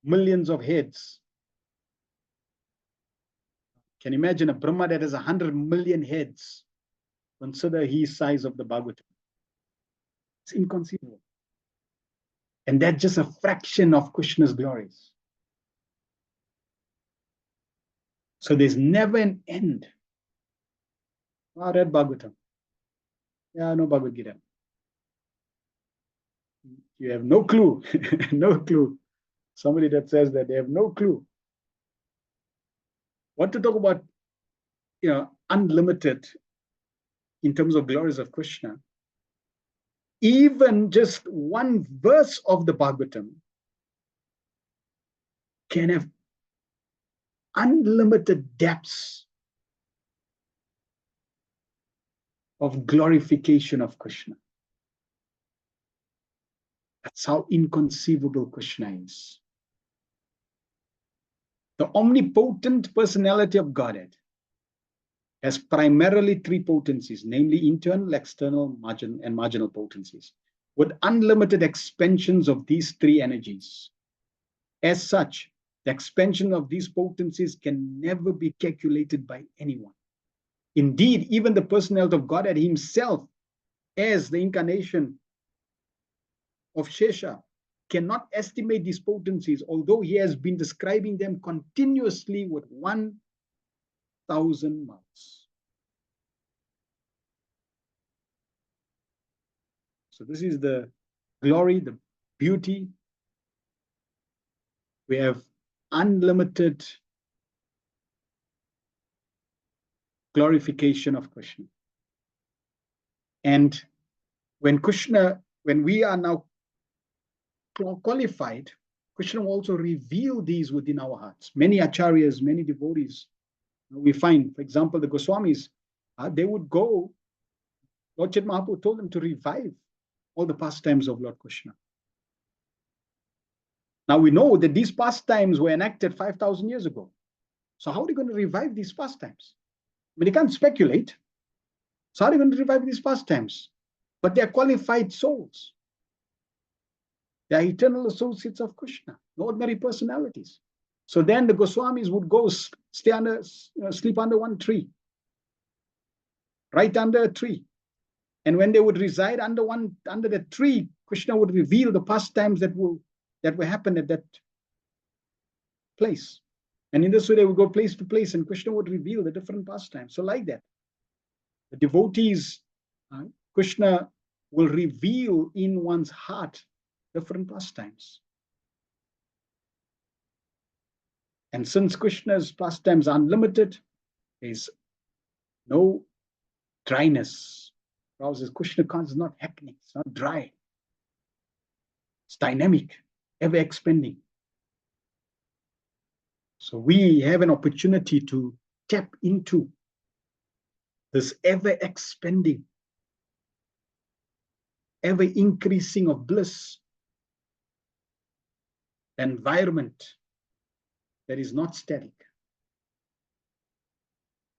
Speaker 2: millions of heads. Can you imagine a Brahma that has 100 million heads? Consider his size of the Bhagavatam. It's inconceivable. And that's just a fraction of Krishna's glories. So there's never an end. I read Bhagavatam. Yeah, no Bhagavad Gita. You have no clue. No clue. Somebody that says that they have no clue. What to talk about, unlimited in terms of glories of Krishna. even just one verse of the Bhagavatam can have unlimited depths of glorification of Krishna. That's how inconceivable Krishna is. The omnipotent personality of Godhead has primarily three potencies, namely internal, external, and marginal potencies, with unlimited expansions of these three energies. As such, the expansion of these potencies can never be calculated by anyone. Indeed, even the personality of Godhead himself, as the incarnation of Shesha, cannot estimate these potencies, although he has been describing them continuously with 1,000 mouths. So this is the glory, the beauty. We have unlimited glorification of Krishna. And when we are now qualified, Krishna will also reveal these within our hearts. Many acharyas, many devotees, we find, for example, the Goswamis, they would go, Lord Chaitanya Mahaprabhu told them to revive all the pastimes of Lord Krishna. Now we know that these pastimes were enacted 5,000 years ago. So how are they going to revive these pastimes? I mean, they can't speculate. So how are they going to revive these pastimes? But they are qualified souls. They are eternal associates of Krishna, no ordinary personalities. So then the Goswamis would go sleep under one tree, right under a tree. And when they would reside under the tree, Krishna would reveal the pastimes that will happen at that place. And in this way, they would go place to place, and Krishna would reveal the different pastimes. So like that, the devotees, Krishna will reveal in one's heart different pastimes. And since Krishna's pastimes are unlimited, there is no dryness. Prabhupada says Krishna consciousness is not hackneyed, it's not dry. It's dynamic, ever expanding. So we have an opportunity to tap into this ever expanding, ever increasing of bliss environment that is not static.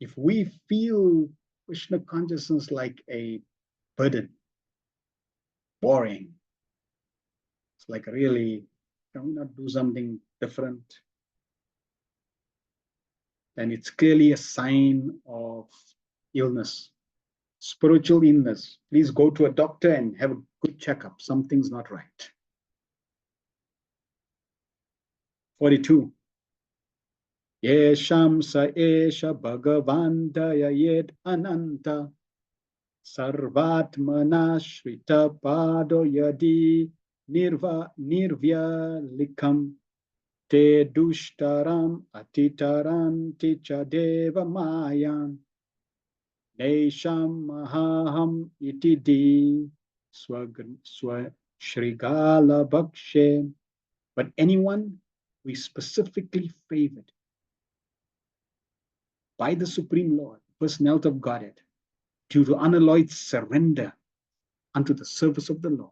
Speaker 2: If we feel Krishna consciousness like a burden, boring, it's like really, can we not do something different? Then it's clearly a sign of illness, spiritual illness. Please go to a doctor and have a good checkup. Something's not right. 42. Yesham sa esha bhagavan dayayed ananta sarvatmana shrita pado yadi nirvya likam te dushtaram atitaram ticha deva mayan nesham mahaham itidi shrigala bhakshe. But anyone who is specifically favored by the Supreme Lord, personality of Godhead, due to unalloyed surrender unto the service of the Lord,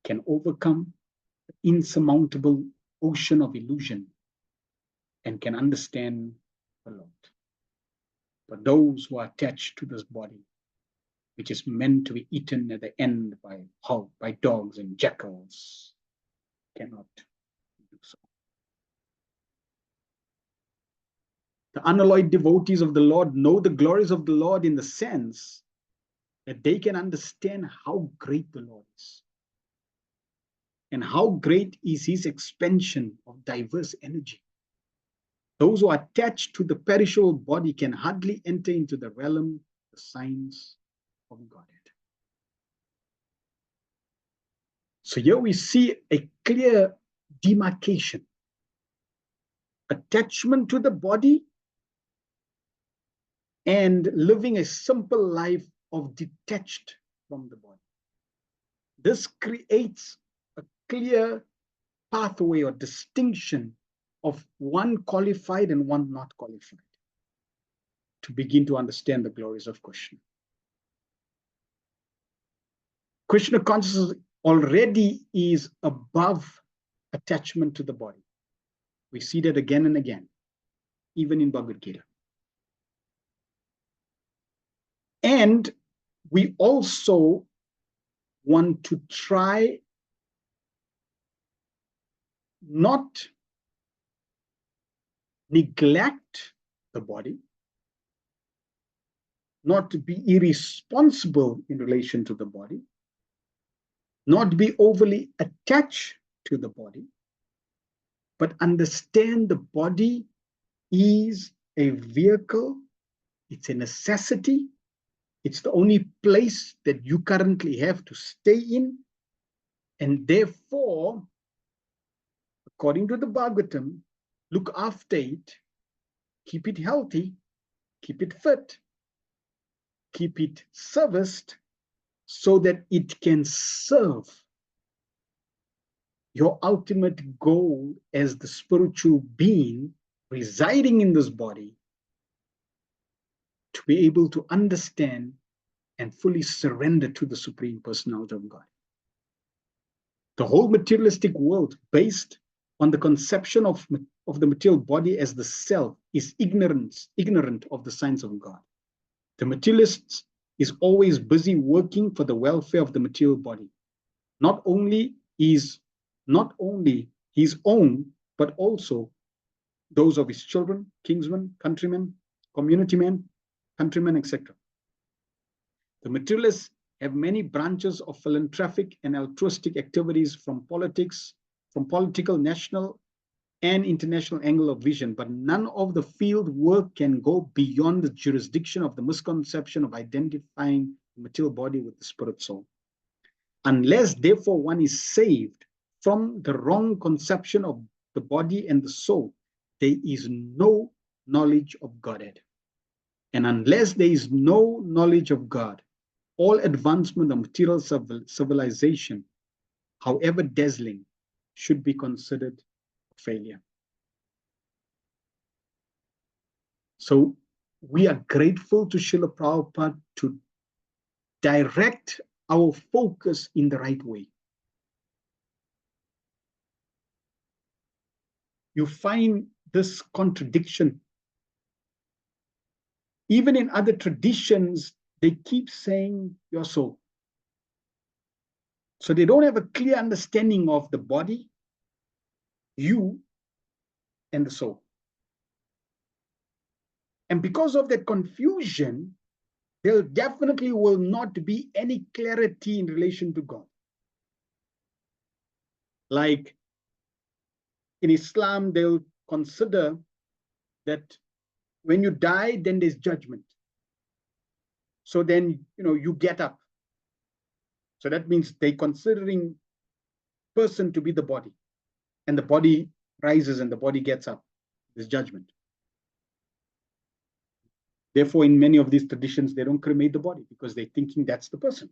Speaker 2: can overcome the insurmountable ocean of illusion and can understand the Lord. But those who are attached to this body, which is meant to be eaten at the end by dogs and jackals, cannot do so. The unalloyed devotees of the Lord know the glories of the Lord in the sense that they can understand how great the Lord is and how great is his expansion of diverse energy. Those who are attached to the perishable body can hardly enter into the realm, the signs of Godhead. So here we see a clear demarcation. Attachment to the body and living a simple life of detached from the body. This creates a clear pathway or distinction of one qualified and one not qualified to begin to understand the glories of Krishna. Krishna consciousness already is above attachment to the body. We see that again and again, even in Bhagavad Gita. And we also want to try not neglect the body, not to be irresponsible in relation to the body, not be overly attached to the body, but understand the body is a vehicle, it's a necessity, it's the only place that you currently have to stay in, and therefore, according to the Bhagavatam, look after it, keep it healthy, keep it fit, keep it serviced, so that it can serve your ultimate goal as the spiritual being residing in this body, to be able to understand and fully surrender to the Supreme Personality of God. The whole materialistic world, based on the conception of the material body as the self, is ignorant of the science of God. The materialist is always busy working for the welfare of the material body, not only his own, but also those of his children, kinsmen, countrymen, community men, countrymen, etc. The materialists have many branches of philanthropic and altruistic activities from political, national, and international angle of vision, but none of the field work can go beyond the jurisdiction of the misconception of identifying the material body with the spirit soul. Unless, therefore, one is saved from the wrong conception of the body and the soul, there is no knowledge of Godhead. And unless there is no knowledge of God, all advancement of material civilization, however dazzling, should be considered a failure. So we are grateful to Srila Prabhupada to direct our focus in the right way. You find this contradiction. Even in other traditions, they keep saying your soul. So they don't have a clear understanding of the body, you, and the soul. And because of that confusion, there definitely will not be any clarity in relation to God. Like in Islam, they'll consider that when you die, then there's judgment. So then, you get up. So that means they're considering person to be the body, and the body rises and the body gets up. There's judgment. Therefore, in many of these traditions, they don't cremate the body because they're thinking that's the person.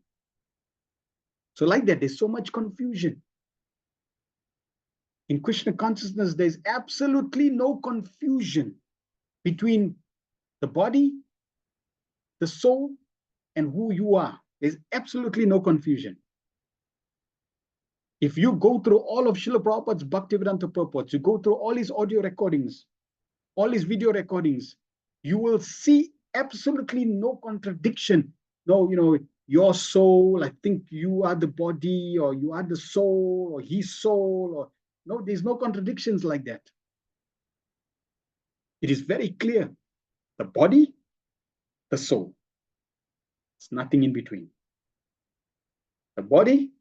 Speaker 2: So like that, there's so much confusion. In Krishna consciousness, there's absolutely no confusion between the body, the soul, and who you are. There's absolutely no confusion. If you go through all of Srila Prabhupada's Bhaktivedanta purports, you go through all his audio recordings, all his video recordings, you will see absolutely no contradiction. No, your soul, I think you are the body, or you are the soul, or his soul, or no, there's no contradictions like that. It is very clear. The body, the soul. It's nothing in between. The body,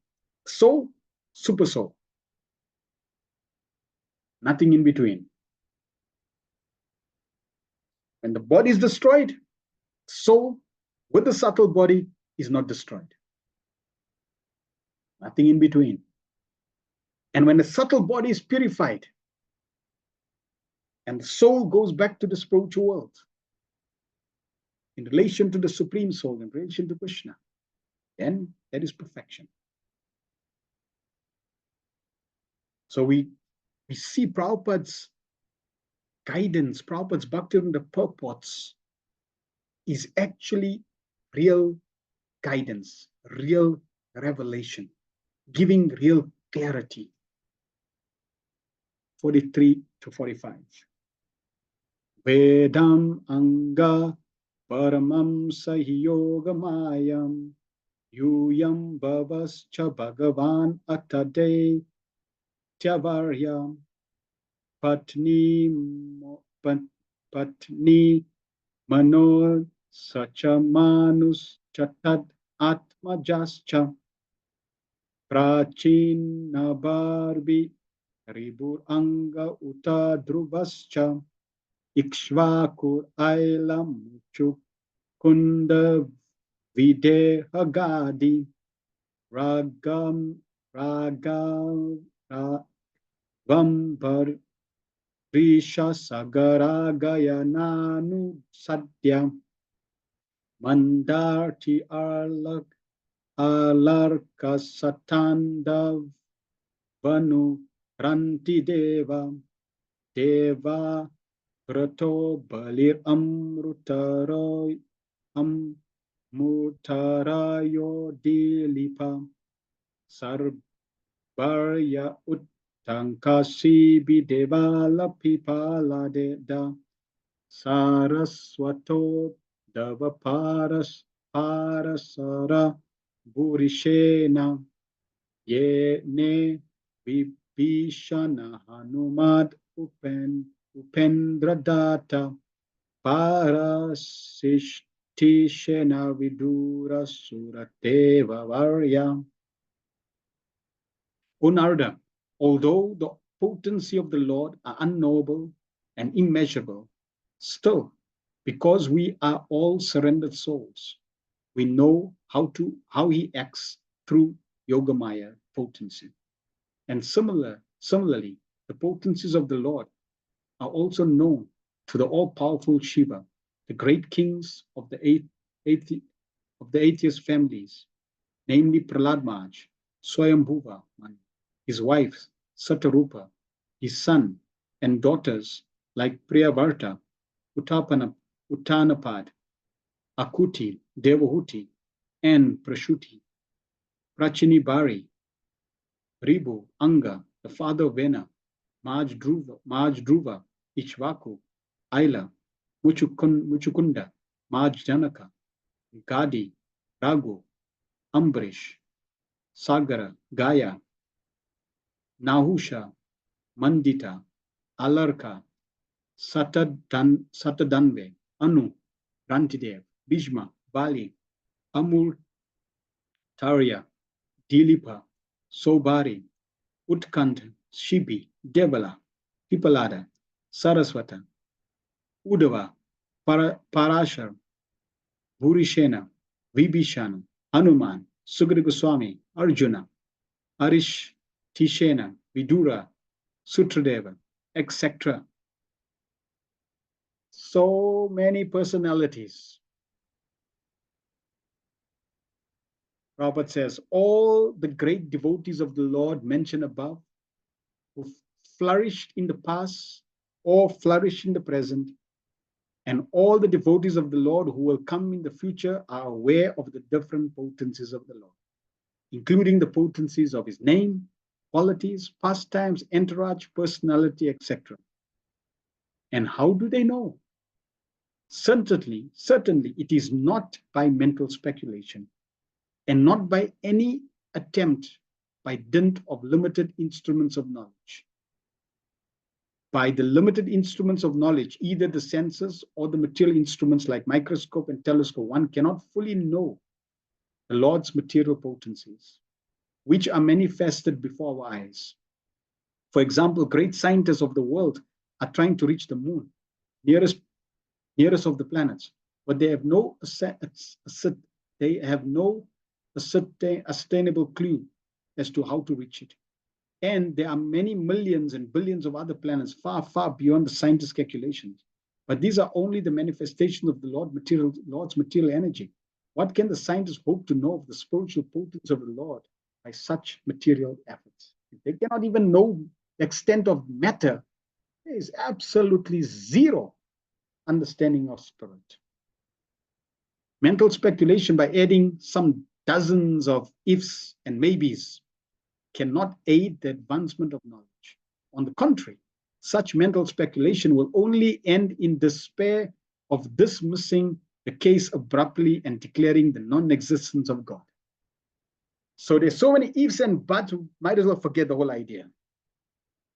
Speaker 2: soul, super soul. Nothing in between. When the body is destroyed, soul with the subtle body is not destroyed. Nothing in between. And when the subtle body is purified and the soul goes back to the spiritual world, in relation to the Supreme Soul, in relation to Krishna, then that is perfection. So we see Prabhupada's guidance, Prabhupada's Bhaktivinoda purports is actually real guidance, real revelation, giving real clarity. 43 to 45. Vedam anga paramam sahiyogamayam yuyam bhavascha bhagavan atade tyavaryam patni mano sacha manus chatad atmajascha prachinabharbi ribur anga uta druvascha ikshvakur ailam chukunda videhagadi ragam ragam Risha Sagara Gayananu Satya Mandarti Alarka Satandav Vanu Ranti Deva Prato Balir Amrutarayo Dilipa Sarbarya Tankasi Bidevala Pipala Deda Saraswato Dava Parasara Burishena Yene Vibhishana Hanumad Upendradata Parasishtishena Vidura Surateva Varya. O Narada, although the potency of the Lord are unknowable and immeasurable, still, because we are all surrendered souls, we know how he acts through Yogamaya potency. And similarly, the potencies of the Lord are also known to the all-powerful Shiva, the great kings of the atheist families, namely Prahlad Maharaj, Swayambhuva, his wife Satarupa, his son and daughters like Priyavarta, Uttanapad, Akuti, Devahuti, and Prashuti, Prachini Bari, Ribu, Anga, the father of Vena, Maj Dhruva, Ichvaku, Aila, Muchukunda, Maj Janaka, Gadi, Raghu, Ambarish, Sagara, Gaya, Nahusha, Mandita, Alarka, Satadanve, Anu, Rantidev, Bhishma, Bali, Amur, Tarya, Dilipa, Sobari, Utkant, Shibi, Devala, Pipalada, Saraswata, Udava, Parashar, Burishena, Vibhishana, Hanuman, Sugriva Goswami, Arjuna, Arish, Tishena, Vidura, Sutradeva, etc. So many personalities. Prabhupada says, all the great devotees of the Lord mentioned above, who flourished in the past or flourish in the present, and all the devotees of the Lord who will come in the future are aware of the different potencies of the Lord, including the potencies of his name, qualities, pastimes, entourage, personality, etc. And how do they know? Certainly, it is not by mental speculation and not by any attempt by dint of limited instruments of knowledge. By the limited instruments of knowledge, either the senses or the material instruments like microscope and telescope, one cannot fully know the Lord's material potencies, which are manifested before our eyes. For example, great scientists of the world are trying to reach the moon, nearest of the planets, but they have no sustainable clue as to how to reach it. And there are many millions and billions of other planets far, far beyond the scientists' calculations. But these are only the manifestations of the Lord's material energy. What can the scientists hope to know of the spiritual potency of the Lord by such material efforts? They cannot even know extent of matter, there is absolutely zero understanding of spirit. Mental speculation by adding some dozens of ifs and maybes cannot aid the advancement of knowledge. On the contrary, such mental speculation will only end in despair of dismissing the case abruptly and declaring the non-existence of God. So there's so many ifs and buts, might as well forget the whole idea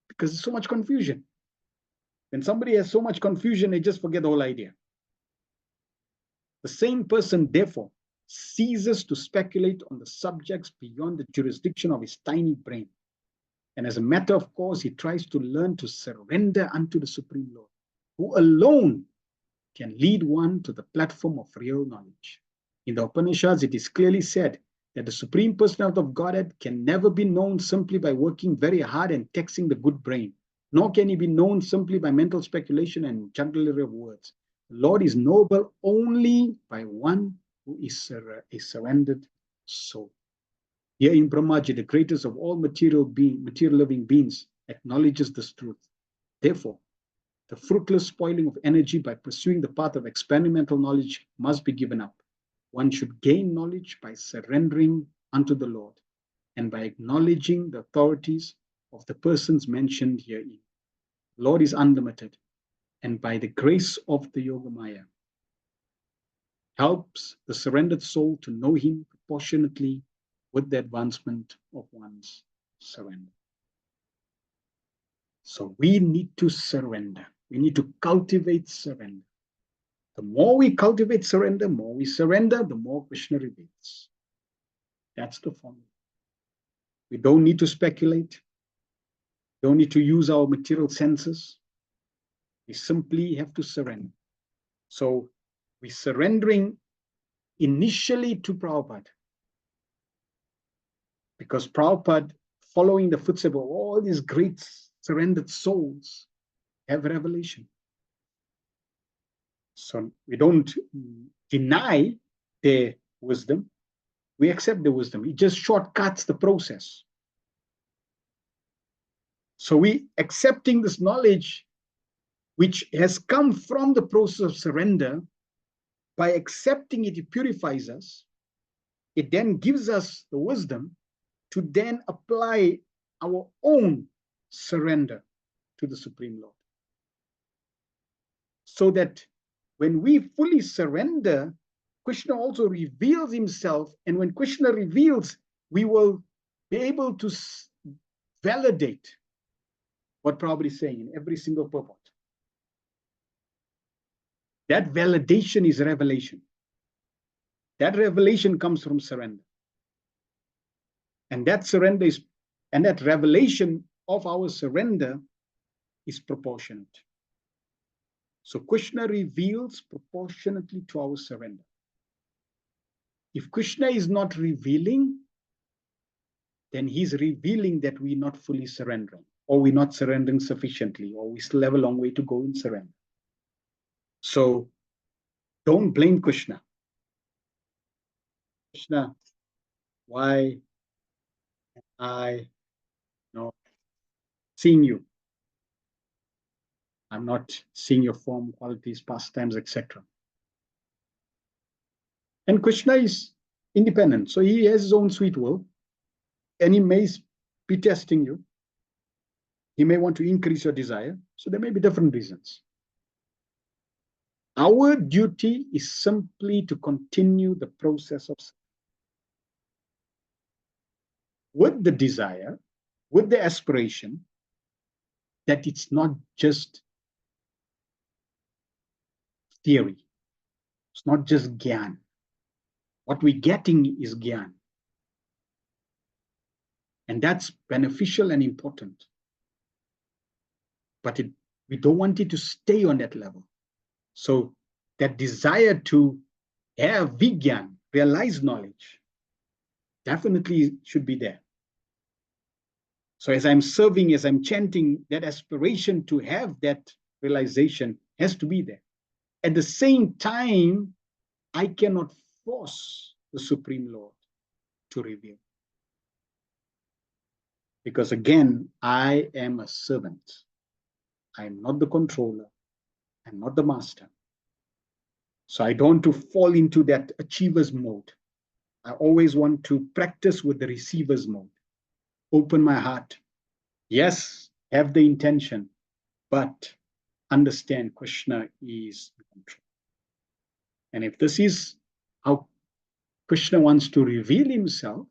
Speaker 2: because there's so much confusion. When somebody has so much confusion, they just forget the whole idea. The same person, therefore, ceases to speculate on the subjects beyond the jurisdiction of his tiny brain. And as a matter of course, he tries to learn to surrender unto the Supreme Lord, who alone can lead one to the platform of real knowledge. In the Upanishads, it is clearly said that the Supreme Personality of Godhead can never be known simply by working very hard and taxing the good brain, nor can he be known simply by mental speculation and jugglery of words. The Lord is knowable only by one who is a surrendered soul. Here in Brahmaji, the greatest of all material living beings, acknowledges this truth. Therefore, the fruitless spoiling of energy by pursuing the path of experimental knowledge must be given up. One should gain knowledge by surrendering unto the Lord and by acknowledging the authorities of the persons mentioned herein. The Lord is unlimited, and by the grace of the Yogamaya, helps the surrendered soul to know him proportionately with the advancement of one's surrender. So we need to surrender. We need to cultivate surrender. The more we cultivate surrender, more we surrender, the more Krishna reveals. That's the formula. We don't need to speculate. We don't need to use our material senses. We simply have to surrender. So we're surrendering initially to Prabhupada, because Prabhupada, following the footsteps of all these great surrendered souls, have revelation. So we don't deny their wisdom. We accept the wisdom. It just shortcuts the process. So we accepting this knowledge, which has come from the process of surrender, by accepting it, it purifies us. It then gives us the wisdom to then apply our own surrender to the Supreme Lord. So that when we fully surrender, Krishna also reveals himself. And when Krishna reveals, we will be able to validate what Prabhupada is saying in every single purport. That validation is revelation. That revelation comes from surrender. And that surrender is, and that revelation of our surrender is proportionate. So Krishna reveals proportionately to our surrender. If Krishna is not revealing, then he's revealing that we're not fully surrendering, or we're not surrendering sufficiently, or we still have a long way to go in surrender. So don't blame Krishna. Krishna, why am I not seeing you? I'm not seeing your form, qualities, pastimes, etc. And Krishna is independent, so he has his own sweet will, and he may be testing you. He may want to increase your desire, so there may be different reasons. Our duty is simply to continue the process of with the desire, with the aspiration that it's not just theory. It's not just gyan. What we're getting is gyan. And that's beneficial and important. But we don't want it to stay on that level. So that desire to have vigyan, realize knowledge, definitely should be there. So as I'm serving, as I'm chanting, that aspiration to have that realization has to be there. At the same time, I cannot force the Supreme Lord to reveal. Because again, I am a servant. I am not the controller. I'm not the master. So I don't want to fall into that achiever's mode. I always want to practice with the receiver's mode. Open my heart. Yes, have the intention, but understand Krishna is in control. And if this is how Krishna wants to reveal himself,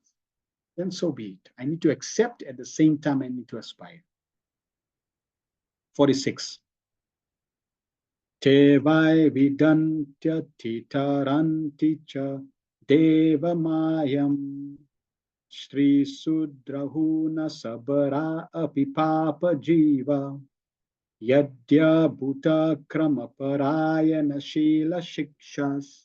Speaker 2: then so be it. I need to accept, at the same time I need to aspire. 46. Te vai vidantya titaranti cha devamayam Shri Sudrahuna Sabara Apipapa Jiva Yadya Bhuta Krama Parayana Shila Shikshas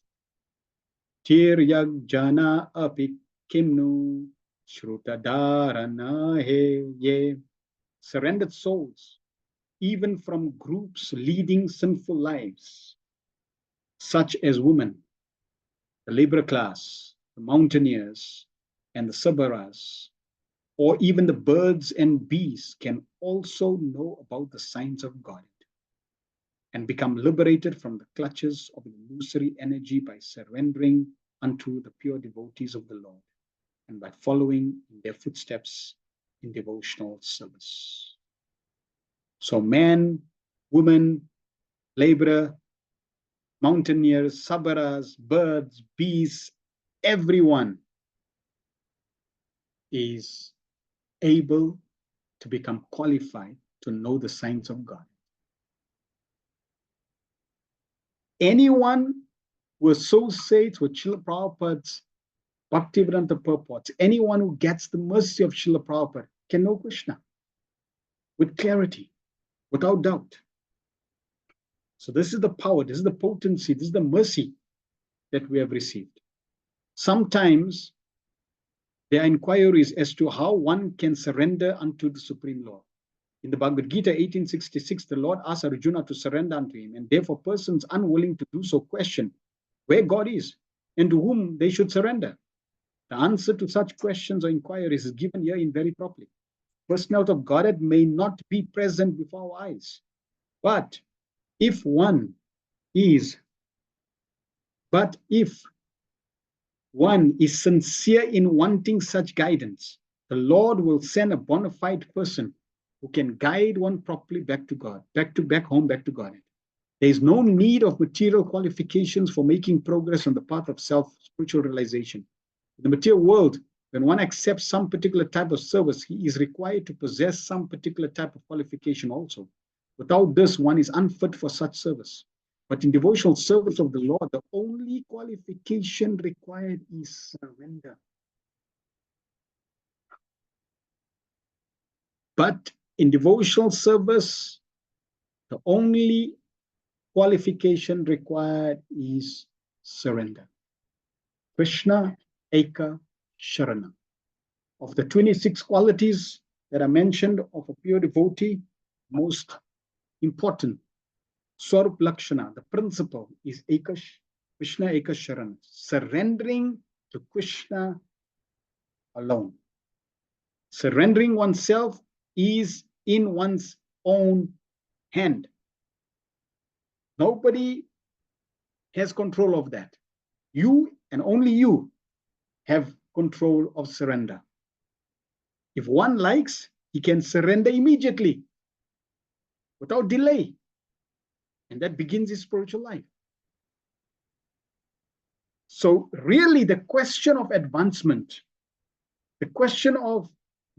Speaker 2: Tiryag Jana Api Kimnu Shrutadharana He Ye. Surrendered souls, even from groups leading sinful lives, such as women, the labor class, the mountaineers, and the Sabaras, or even the birds and bees, can also know about the signs of God and become liberated from the clutches of illusory energy by surrendering unto the pure devotees of the Lord and by following in their footsteps in devotional service. So man, woman, laborer, mountaineers, Sabaras, birds, bees, everyone is able to become qualified to know the signs of God. Anyone who associates with Srila Prabhupada's Bhaktivedanta purports, anyone who gets the mercy of Srila Prabhupada can know Krishna with clarity, without doubt. So this is the power, this is the potency, this is the mercy that we have received. Sometimes there are inquiries as to how one can surrender unto the Supreme Lord. In the Bhagavad Gita 1866, the Lord asked Arjuna to surrender unto him, and therefore persons unwilling to do so question where God is and to whom they should surrender. The answer to such questions or inquiries is given here in very properly. Personality of Godhead may not be present before our eyes, but if one is sincere in wanting such guidance, the Lord will send a bona fide person who can guide one properly back to God, back home, back to God. There is no need of material qualifications for making progress on the path of self-spiritual realization. In the material world, when one accepts some particular type of service, he is required to possess some particular type of qualification also. Without this, one is unfit for such service. But in devotional service of the Lord, the only qualification required is surrender. But in devotional service, the only qualification required is surrender. Krishna Eka Sharana. Of the 26 qualities that are mentioned of a pure devotee, most important, Swarup Lakshana, the principle is Krishna Eka Sharana, surrendering to Krishna alone. Surrendering oneself is in one's own hand. Nobody has control of that. You and only you have control of surrender. If one likes, he can surrender immediately, without delay. And that begins his spiritual life. So really the question of advancement, the question of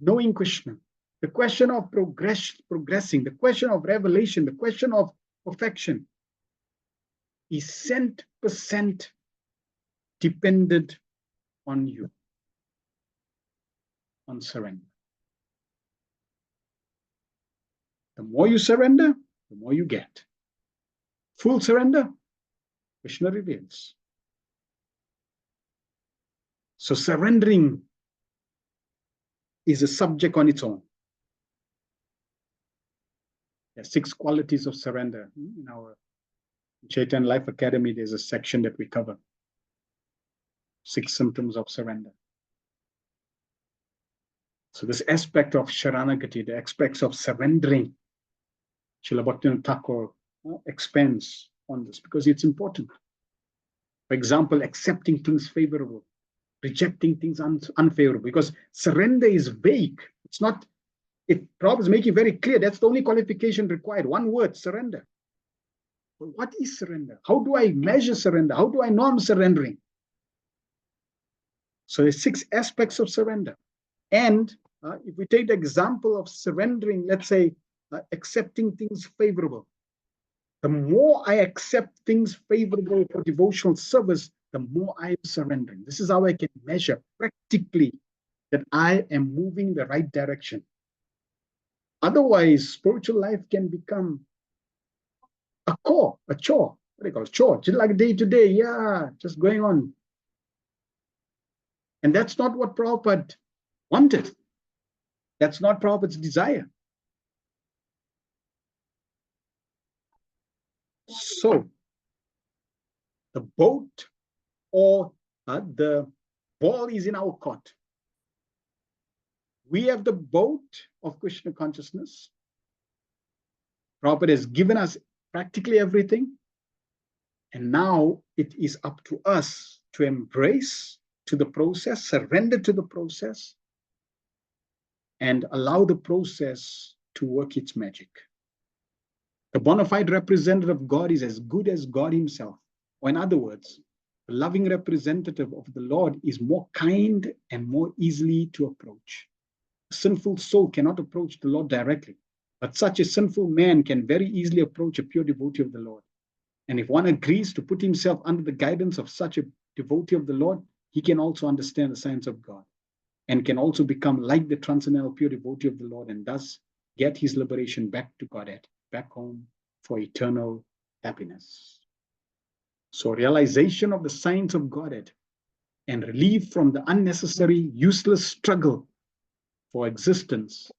Speaker 2: knowing Krishna, the question of progressing, the question of revelation, the question of perfection is 100% dependent on you, on surrender. The more you surrender, the more you get. Full surrender, Krishna reveals. So surrendering is a subject on its own. There are 6 qualities of surrender. In our Chaitanya Life Academy, there's a section that we cover. 6 symptoms of surrender. So this aspect of Sharanagati, the aspects of surrendering, Srila Bhaktivinoda Thakur expands on this because it's important. For example, accepting things favorable, rejecting things unfavorable, because surrender is vague. It's not, it Prabhupada is making very clear that's the only qualification required. One word, surrender. But what is surrender? How do I measure surrender? How do I know I'm surrendering? So there's 6 aspects of surrender. And if we take the example of surrendering, let's say accepting things favorable. The more I accept things favorable for devotional service, the more I am surrendering. This is how I can measure practically that I am moving the right direction. Otherwise, spiritual life can become a chore. What do you call it? Chore, just like day to day, yeah, just going on. And that's not what Prabhupada wanted. That's not Prabhupada's desire. So, the boat or the ball is in our court. We have the boat of Krishna consciousness. Prabhupada has given us practically everything. And now it is up to us to embrace to the process, surrender to the process, and allow the process to work its magic. The bona fide representative of God is as good as God himself. Or in other words, the loving representative of the Lord is more kind and more easily to approach. A sinful soul cannot approach the Lord directly, but such a sinful man can very easily approach a pure devotee of the Lord. And if one agrees to put himself under the guidance of such a devotee of the Lord, he can also understand the science of God and can also become like the transcendental pure devotee of the Lord and thus get his liberation back to Godhead, back home for eternal happiness. So realization of the science of Godhead and relief from the unnecessary, useless struggle for existence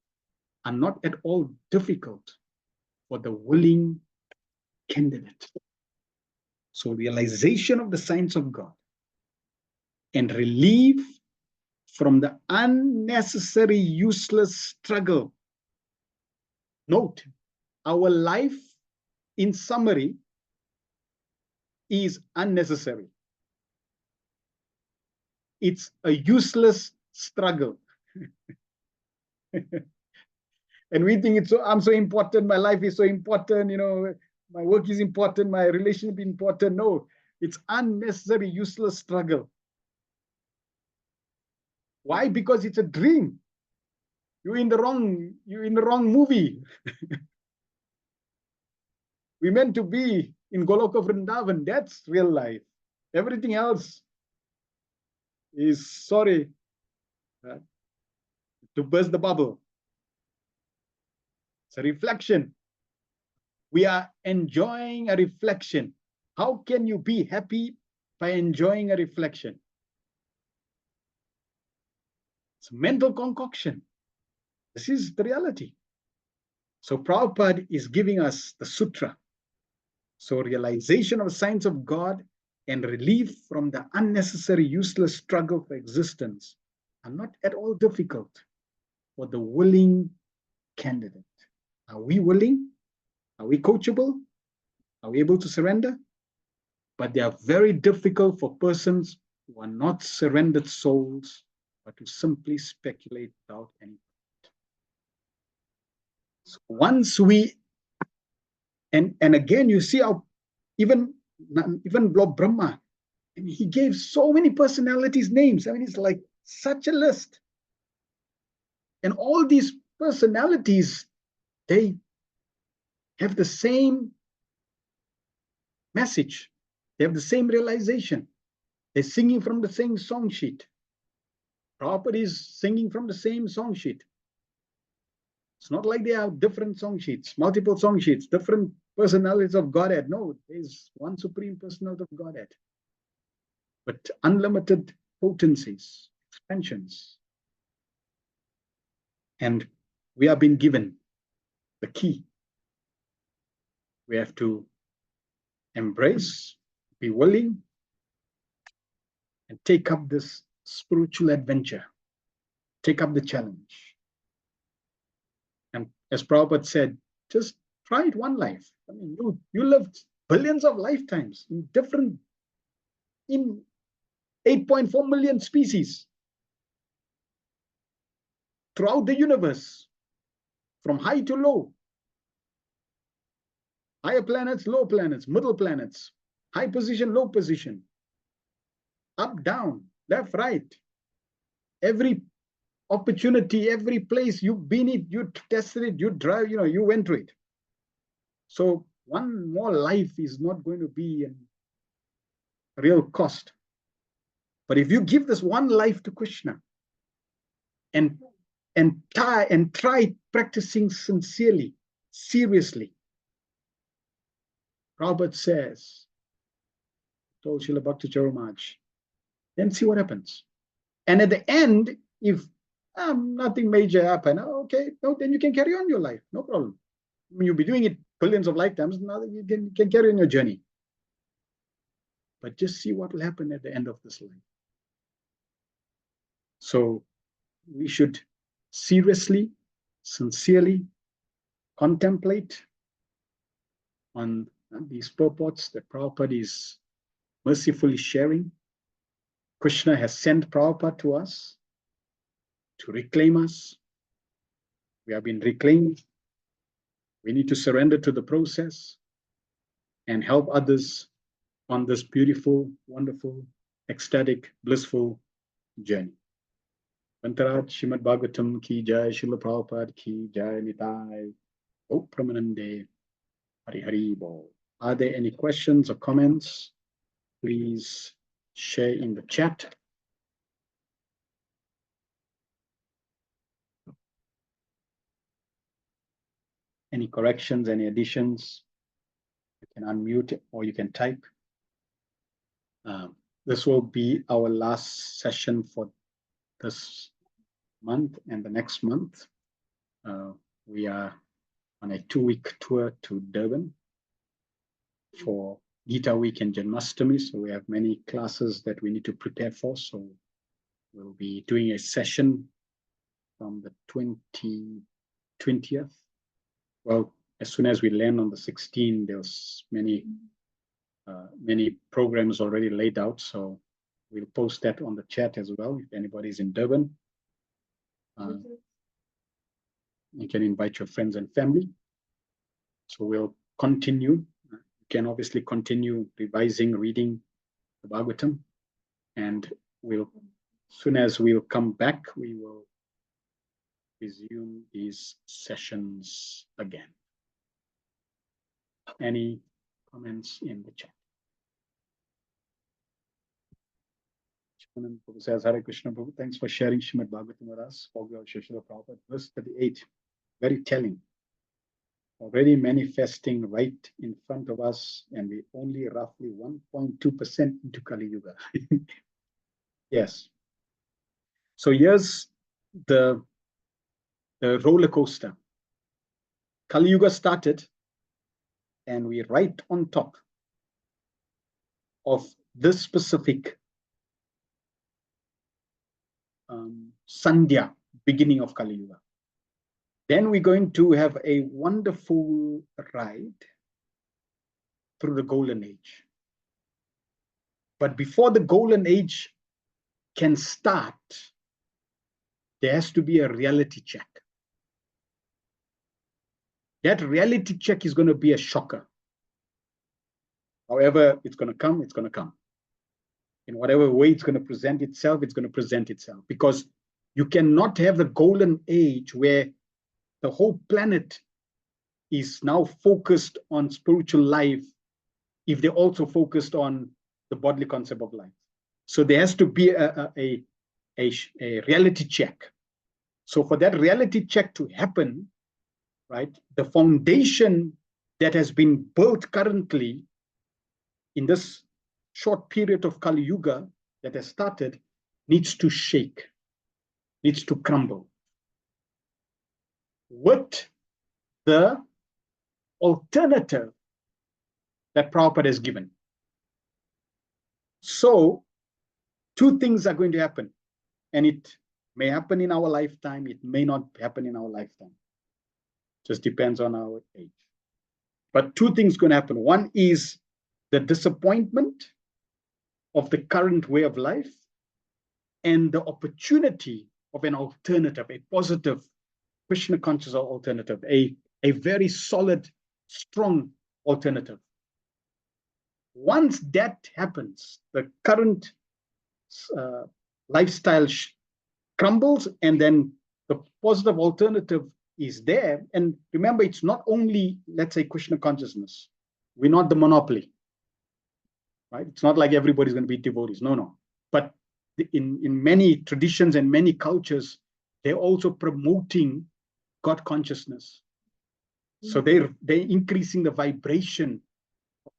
Speaker 2: are not at all difficult for the willing candidate. So realization of the science of God and relief from the unnecessary, useless struggle. Note, our life, in summary, is unnecessary. It's a useless struggle. And we think I'm so important, my life is so important, my work is important, my relationship is important. No, it's unnecessary, useless struggle. Why? Because it's a dream. You're in the wrong movie. We meant to be in Goloka Vrindavan. That's real life. Everything else is, sorry, to burst the bubble. It's a reflection. We are enjoying a reflection. How can you be happy by enjoying a reflection? It's a mental concoction. This is the reality. So Prabhupada is giving us the sutra. So realization of the science of God and relief from the unnecessary, useless struggle for existence are not at all difficult for the willing candidate. Are we willing? Are we coachable? Are we able to surrender? But they are very difficult for persons who are not surrendered souls, but who simply speculate without any. So once we, and again, you see how even Lord Brahma, and he gave so many personalities names. I mean, it's like such a list. And all these personalities, they have the same message. They have the same realization. They're singing from the same song sheet. Prabhupada is singing from the same song sheet. It's not like they have different song sheets, multiple song sheets, different personalities of Godhead. No, there's one supreme personality of Godhead. But unlimited potencies, expansions. And we have been given the key. We have to embrace, be willing, and take up this spiritual adventure. take up the challenge. And as Prabhupada said, just try it one life. I mean, you lived billions of lifetimes in 8.4 million species throughout the universe, from high to low, higher planets, low planets, middle planets, high position, low position, up, down, left, right. Every opportunity, every place you've been it, you tested it, you drive, you went through it. So one more life is not going to be a real cost. But if you give this one life to Krishna and try practicing sincerely, seriously, Prabhupada says, told Srila Bhakti Charamaj, then see what happens. And at the end, if nothing major happened, okay, no, then you can carry on your life, no problem. I mean, you'll be doing it billions of lifetimes, now you can carry on your journey. But just see what will happen at the end of this life. So we should seriously, sincerely contemplate on these purports that Prabhupada is mercifully sharing. Krishna has sent Prabhupada to us to reclaim us. We have been reclaimed. We need to surrender to the process and help others on this beautiful, wonderful, ecstatic, blissful journey. Vantaraj Srimad Bhagavatam ki jai, Srila Prabhupada ki jai, Nitai, O Pramanande, Hari Hari Bol. Are there any questions or comments? Please share in the chat. Any corrections, any additions? You can unmute or you can type. This will be our last session for this month and the next month. We are on a 2-week tour to Durban for Gita Week and Janmashtami. So we have many classes that we need to prepare for. So we'll be doing a session from the 20th. Well, as soon as we land on the 16th, there's many programs already laid out. So we'll post that on the chat as well. If anybody's in Durban, you can invite your friends and family. So we'll continue. You can obviously continue revising, reading the Bhagavatam, and as soon as we'll come back, we will resume these sessions again. Any comments in the chat? Prabhu says, Hare Krishna Prabhu, thanks for sharing Srimad Bhagavatam with us. Prabhupada, verse 38, very telling. Already manifesting right in front of us, and we only roughly 1.2% into Kali Yuga. Yes. So here's the roller coaster. Kali Yuga started, and we're right on top of this specific Sandhya, beginning of Kali Yuga. Then we're going to have a wonderful ride through the Golden Age. But before the Golden Age can start, there has to be a reality check. That reality check is going to be a shocker. However, it's going to come, it's going to come. In whatever way it's going to present itself, it's going to present itself. Because you cannot have the Golden Age where the whole planet is now focused on spiritual life if they're also focused on the bodily concept of life. So there has to be a reality check. So for that reality check to happen, right, the foundation that has been built currently in this short period of Kali Yuga that has started needs to shake, needs to crumble. With the alternative that Prabhupada has given. So, two things are going to happen, and it May happen in our lifetime, it may not happen in our lifetime. Just depends on our age. But two things going to happen. One is the disappointment of the current way of life and the opportunity of an alternative, a positive Krishna conscious alternative, a very solid, strong alternative. Once that happens, the current lifestyle crumbles, and then the positive alternative is there. And remember, it's not only, let's say, Krishna consciousness. We're not the monopoly, right? It's not like everybody's going to be devotees. No. But in many traditions and many cultures, they're also promoting God consciousness. So they're increasing the vibration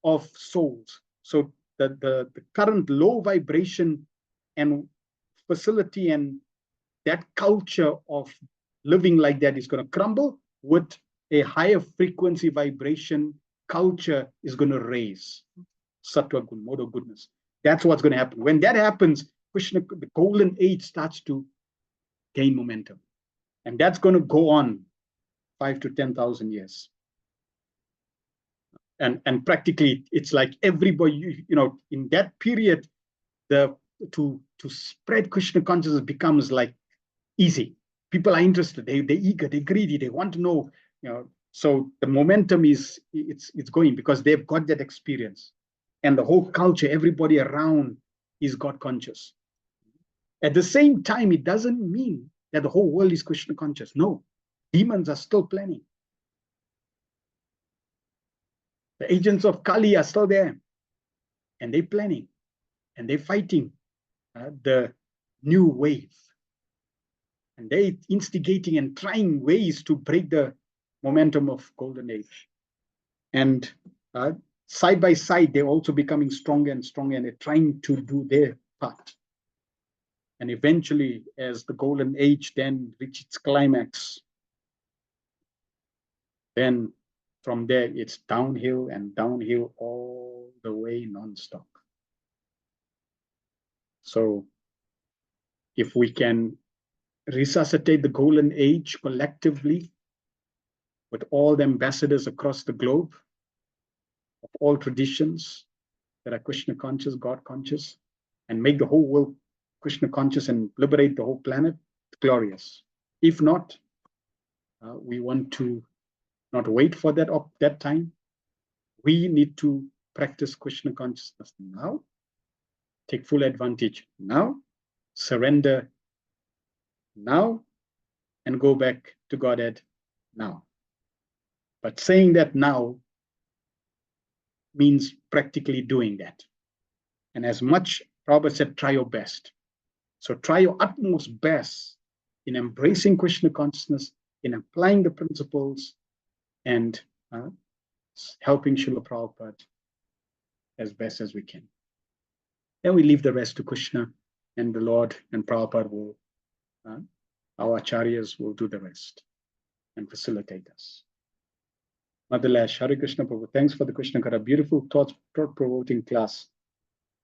Speaker 2: of souls. So the current low vibration and facility and that culture of living like that is going to crumble, with a higher frequency vibration culture is going to raise. Sattva good, mode of goodness. That's what's going to happen. When that happens, Krishna, the golden age starts to gain momentum. And that's going to go on 5,000 to 10,000 years. And practically, it's like everybody, in that period, to spread Krishna consciousness becomes like easy. People are interested, they're eager, they're greedy, they want to know, so the momentum it's going because they've got that experience. And the whole culture, everybody around is God conscious. At the same time, it doesn't mean that the whole world is Krishna conscious. No, demons are still planning. The agents of Kali are still there, and they're planning, and they're fighting the new wave. And they're instigating and trying ways to break the momentum of golden age. And side by side, they're also becoming stronger and stronger, and they're trying to do their part. And eventually, as the golden age then reaches its climax, then from there, it's downhill and downhill all the way non-stop. So if we can resuscitate the golden age collectively with all the ambassadors across the globe of all traditions that are Krishna conscious, God conscious, and make the whole world Krishna conscious and liberate the whole planet, it's glorious. If not, we want to not wait for that time. We need to practice Krishna consciousness now, take full advantage now, surrender now, and go back to Godhead now. But saying that now means practically doing that. And as much, Prabhupada said, try your best. So try your utmost best in embracing Krishna consciousness, in applying the principles, and helping Srila Prabhupada as best as we can. Then we leave the rest to Krishna, and the Lord and Prabhupada will, our acharyas will do the rest and facilitate us. Madhulash, Hare Krishna Prabhu, thanks for the Krishna Kara. Beautiful thought-provoking class.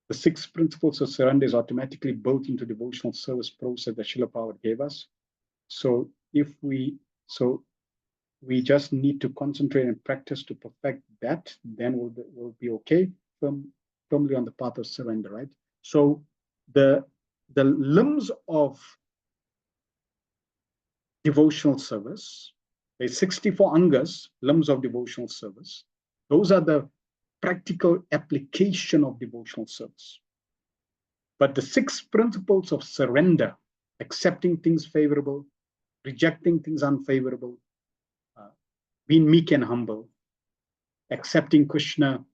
Speaker 2: The 6 principles of surrender is automatically built into devotional service process that Srila Prabhupada gave us. So we just need to concentrate and practice to perfect that, then we'll be okay, firmly on the path of surrender, right? So the limbs of devotional service, there's 64 angas, limbs of devotional service. Those are the practical application of devotional service. But the 6 principles of surrender, accepting things favorable, rejecting things unfavorable, being meek and humble, accepting Krishna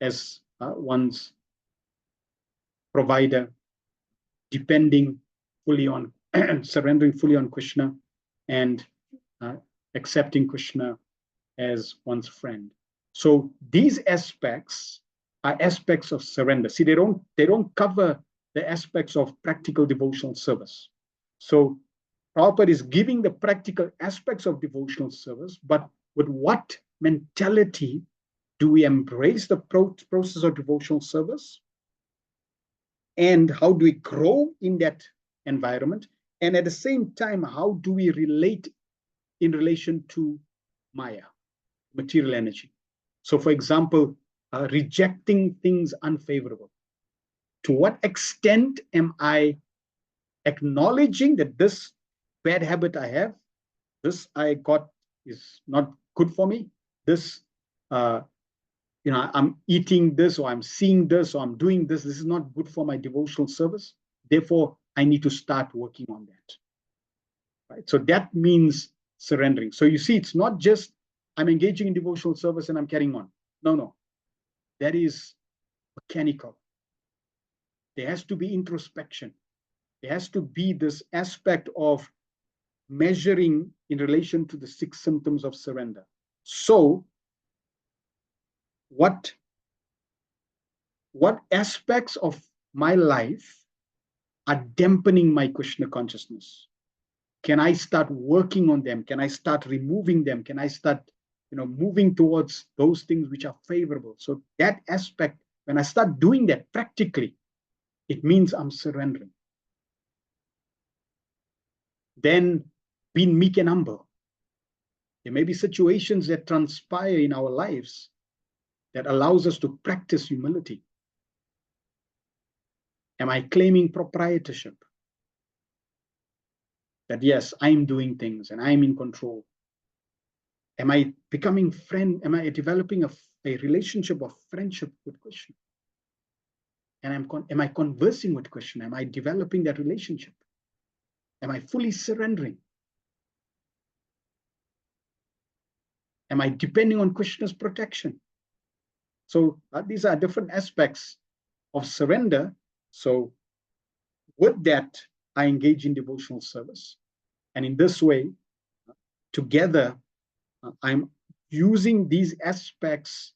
Speaker 2: as one's provider, depending fully on, surrendering fully on Krishna, and accepting Krishna as one's friend. So these aspects are aspects of surrender. See, they don't cover the aspects of practical devotional service. So Prabhupada is giving the practical aspects of devotional service, but with what mentality do we embrace the process of devotional service? And how do we grow in that environment? And at the same time, how do we relate in relation to Maya, material energy? So for example, rejecting things unfavorable. To what extent am I acknowledging that this bad habit I have, this I got is not good for me, this I'm eating this, or I'm seeing this, or I'm doing this is not good for my devotional service, therefore I need to start working on that, right? So that means surrendering. So you see, it's not just I'm engaging in devotional service and I'm carrying on. No, that is mechanical. There has to be introspection. There has to be this aspect of measuring in relation to the 6 symptoms of surrender. So what aspects of my life are dampening my Krishna consciousness? Can I start working on them? Can I start removing them? Can I start moving towards those things which are favorable? So that aspect, when I start doing that practically, it means I'm surrendering. Then being meek and humble. There may be situations that transpire in our lives that allows us to practice humility. Am I claiming proprietorship? That yes, I'm doing things and I'm in control. Am I becoming friend? Am I developing a relationship of friendship with Krishna? And am I conversing with Krishna? Am I developing that relationship? Am I fully surrendering? Am I depending on Krishna's protection? So these are different aspects of surrender. So with that, I engage in devotional service. And in this way, together, I'm using these aspects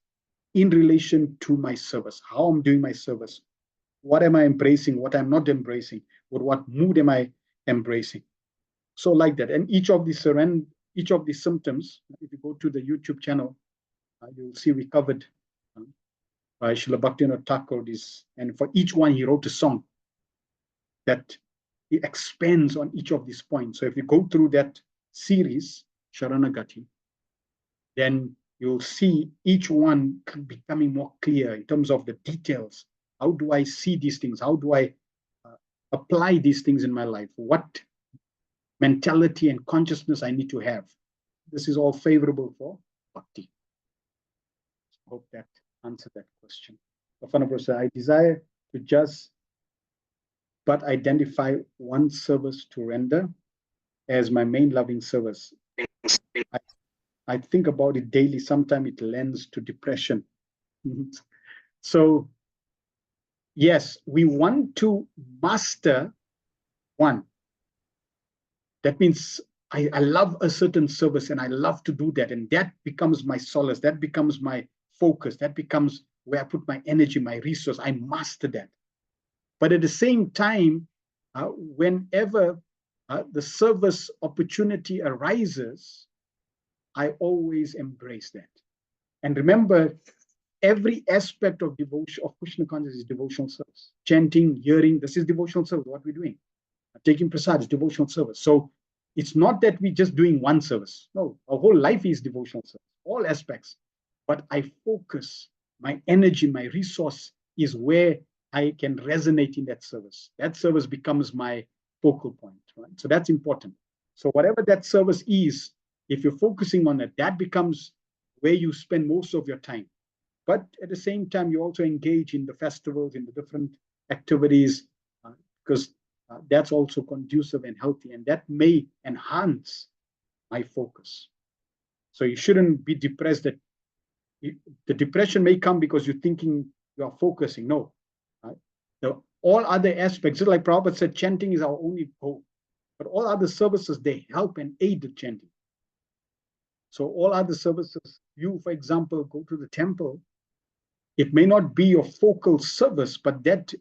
Speaker 2: in relation to my service, how I'm doing my service. What am I embracing? What I'm not embracing? What mood am I embracing? So like that. And each of these symptoms, if you go to the YouTube channel, you'll see we covered by Srila Bhaktivinoda Thakur this, and for each one he wrote a song that he expands on each of these points. So if you go through that series, Sharanagati, then you'll see each one becoming more clear in terms of the details. How do I see these things? How do I apply these things in my life? What mentality and consciousness I need to have? This is all favorable for bhakti. I hope that answered that question. I desire to just but identify one service to render as my main loving service. I think about it daily. Sometimes it lends to depression. So yes, we want to master one. That means I love a certain service and I love to do that. And that becomes my solace. That becomes my focus. That becomes where I put my energy, my resource. I master that. But at the same time, whenever the service opportunity arises, I always embrace that. And remember, every aspect of devotion, of Krishna consciousness, is devotional service. Chanting, hearing, this is devotional service. What we're doing, taking prasad is devotional service. So it's not that we're just doing one service. No, our whole life is devotional service, all aspects. But I focus my energy, my resource is where I can resonate in that service. That service becomes my focal point, right? So that's important. So whatever that service is, if you're focusing on it, that becomes where you spend most of your time. But at the same time, you also engage in the festivals, in the different activities, because that's also conducive and healthy, and that may enhance my focus. So you shouldn't be depressed that the depression may come because you're thinking you are focusing. No, all other aspects, just like Prabhupada said, chanting is our only goal. But all other services, they help and aid the chanting. So all other services, you, for example, go to the temple, it may not be your focal service, but that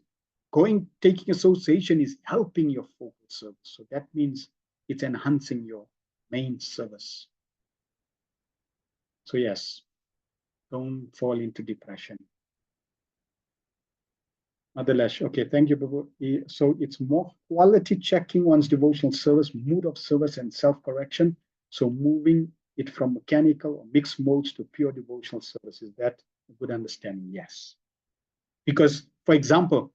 Speaker 2: taking association is helping your focal service. So that means it's enhancing your main service. So yes, don't fall into depression. Madalesh, okay, thank you, Babu. So it's more quality checking one's devotional service, mood of service, and self-correction. So moving it from mechanical or mixed modes to pure devotional service. Is that a good understanding? Yes. Because, for example,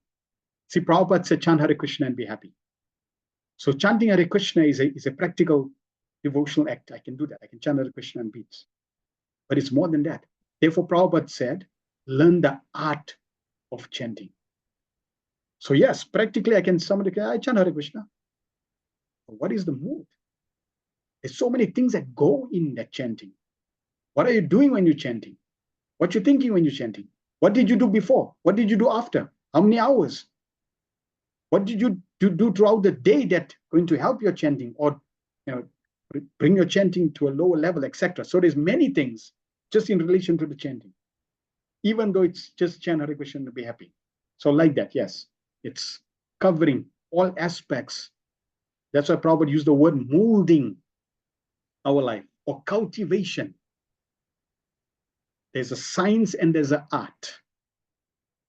Speaker 2: see, Prabhupada said, chant Hare Krishna and be happy. So chanting Hare Krishna is a practical devotional act. I can do that. I can chant Hare Krishna and beats. But it's more than that. Therefore, Prabhupada said, learn the art of chanting. So yes, practically I can somebody I chant Hare Krishna. But what is the mood? There's so many things that go in that chanting. What are you doing when you're chanting? What you're thinking when you're chanting? What did you do before? What did you do after? How many hours? What did you do throughout the day that going to help your chanting or bring your chanting to a lower level, etc. So there's many things just in relation to the chanting, even though it's just chant Hare Krishna to be happy. So like that, yes, it's covering all aspects. That's why Prabhupada used the word molding our life or cultivation. There's a science and there's an art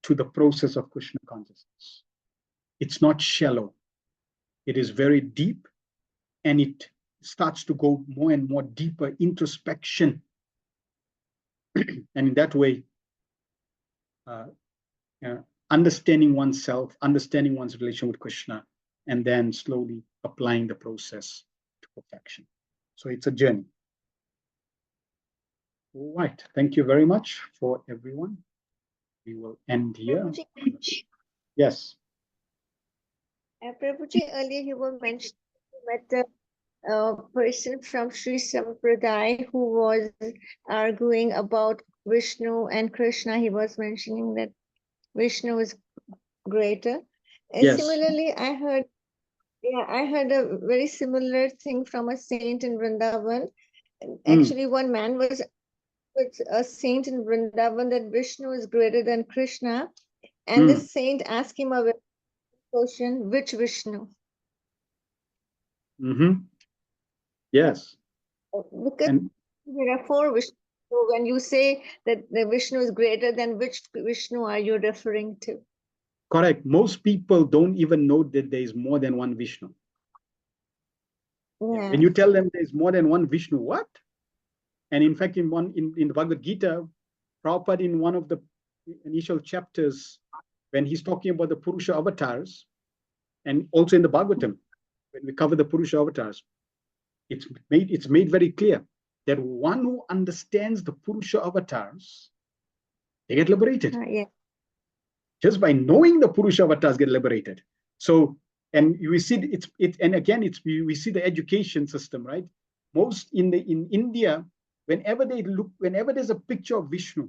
Speaker 2: to the process of Krishna consciousness. It's not shallow. It is very deep, and it starts to go more and more deeper introspection. And in that way, understanding oneself, understanding one's relation with Krishna, and then slowly applying the process to perfection. So it's a journey. All right. Thank you very much for everyone. We will end here.
Speaker 3: Prabhuji,
Speaker 2: Yes.
Speaker 3: Prabhuji, earlier you were mentioning that the person from Sri Sampradaya who was arguing about Vishnu and Krishna, he was mentioning that Vishnu is greater. And
Speaker 2: Yes.
Speaker 3: similarly, I heard a very similar thing from a saint in Vrindavan. Actually, one man was with a saint in Vrindavan that Vishnu is greater than Krishna. And the saint asked him a question, which Vishnu?
Speaker 2: Yes.
Speaker 3: Because there are four Vishnu. So when you say that the Vishnu is greater, then which Vishnu are you referring to?
Speaker 2: Correct. Most people don't even know that there is more than one Vishnu.
Speaker 3: Yeah.
Speaker 2: When you tell them there's more than one Vishnu, what? And in fact, in the Bhagavad Gita, Prabhupada in one of the initial chapters, when he's talking about the Purusha avatars, and also in the Bhagavatam, when we cover the Purusha avatars, it's made very clear that one who understands the Purusha avatars, they get liberated.
Speaker 3: Yeah.
Speaker 2: Just by knowing the Purusha avatars get liberated. So, and we see we see the education system, right? Most in India, whenever there's a picture of Vishnu,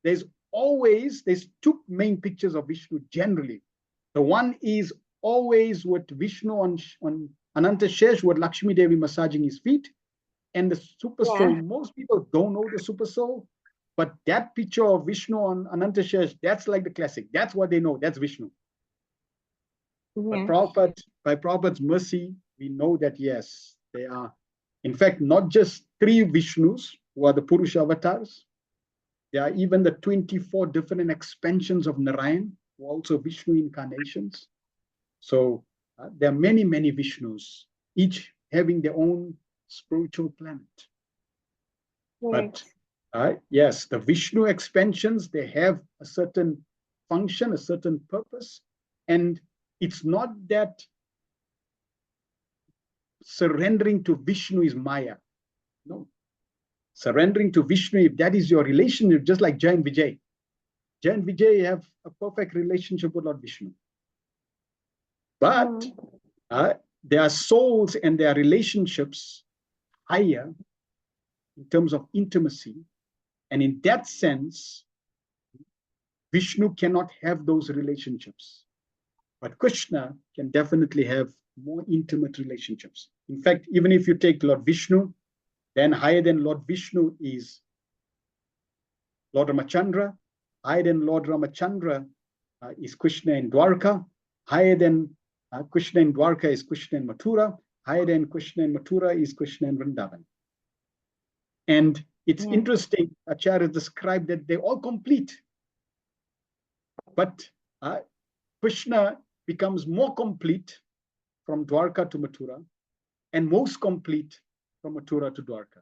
Speaker 2: there's two main pictures of Vishnu generally. The one is always with Vishnu on Ananta Shesh with Lakshmi Devi massaging his feet, and the super soul. Most people don't know the super soul, but that picture of Vishnu on Ananta Shesh, that's like the classic. That's what they know. That's Vishnu. But by Prabhupada's mercy, we know that yes, they are, in fact, not just three Vishnus who are the Purusha avatars. There are even the 24 different expansions of Narayan, who are also Vishnu incarnations. So there are many, many Vishnus, each having their own spiritual planet. But yes, the Vishnu expansions, they have a certain function, a certain purpose. And it's not that surrendering to Vishnu is Maya. No. Surrendering to Vishnu, if that is your relationship, just like Jai and Vijay. Jai and Vijay have a perfect relationship with Lord Vishnu. But there are souls and their relationships higher in terms of intimacy. And in that sense, Vishnu cannot have those relationships. But Krishna can definitely have more intimate relationships. In fact, even if you take Lord Vishnu, then higher than Lord Vishnu is Lord Ramachandra. Higher than Lord Ramachandra is Krishna in Dwarka. Higher than Krishna in Dwarka is Krishna in Mathura. Higher than Krishna in Mathura is Krishna in Vrindavan. And it's interesting, Acharya described that they're all complete. But Krishna becomes more complete from Dwarka to Mathura, and most complete from Mathura to Dwarka,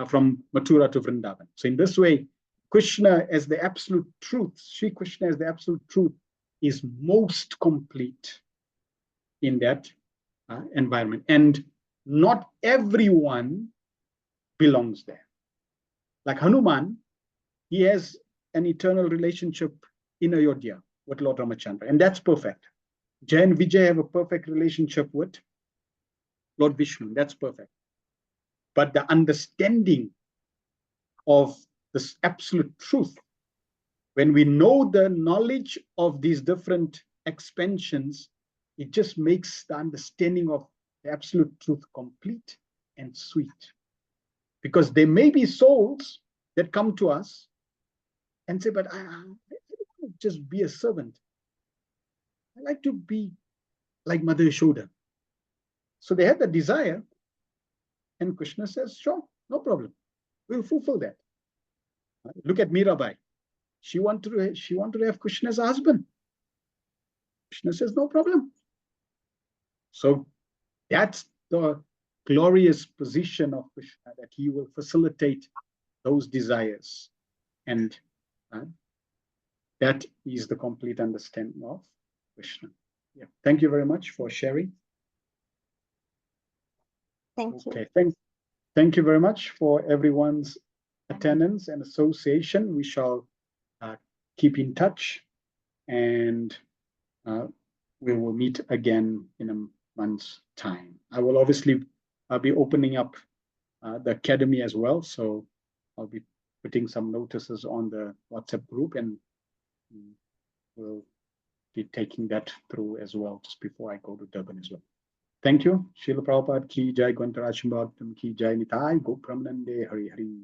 Speaker 2: from Mathura to Vrindavan. So in this way, Krishna as the absolute truth, Sri Krishna as the absolute truth, is most complete in that environment. And not everyone belongs there. Like Hanuman, he has an eternal relationship in Ayodhya with Lord Ramachandra, and that's perfect. Jay and Vijay have a perfect relationship with Lord Vishnu, that's perfect. But the understanding of this absolute truth, when we know the knowledge of these different expansions, it just makes the understanding of the absolute truth complete and sweet. Because there may be souls that come to us and say, but I don't want to just be a servant. I like to be like Mother Yashoda. So they have the desire, and Krishna says, sure, no problem. We'll fulfill that. Look at Mirabai. She wanted to have Krishna as a husband. Krishna says, no problem. So that's the glorious position of Krishna, that he will facilitate those desires. And that is the complete understanding of Krishna. Yeah. Thank you very much for sharing.
Speaker 3: Thank you.
Speaker 2: Okay. Thank you very much for everyone's attendance and association. We shall keep in touch, and we will meet again in a month's time. I will obviously be opening up the academy as well, so I'll be putting some notices on the WhatsApp group, and we'll be taking that through as well just before I go to Durban as well. Thank you. Srila Prabhupada ki jai, Gwantarashambhavatam ki jai, Nitai Gopramanande Hari Hari.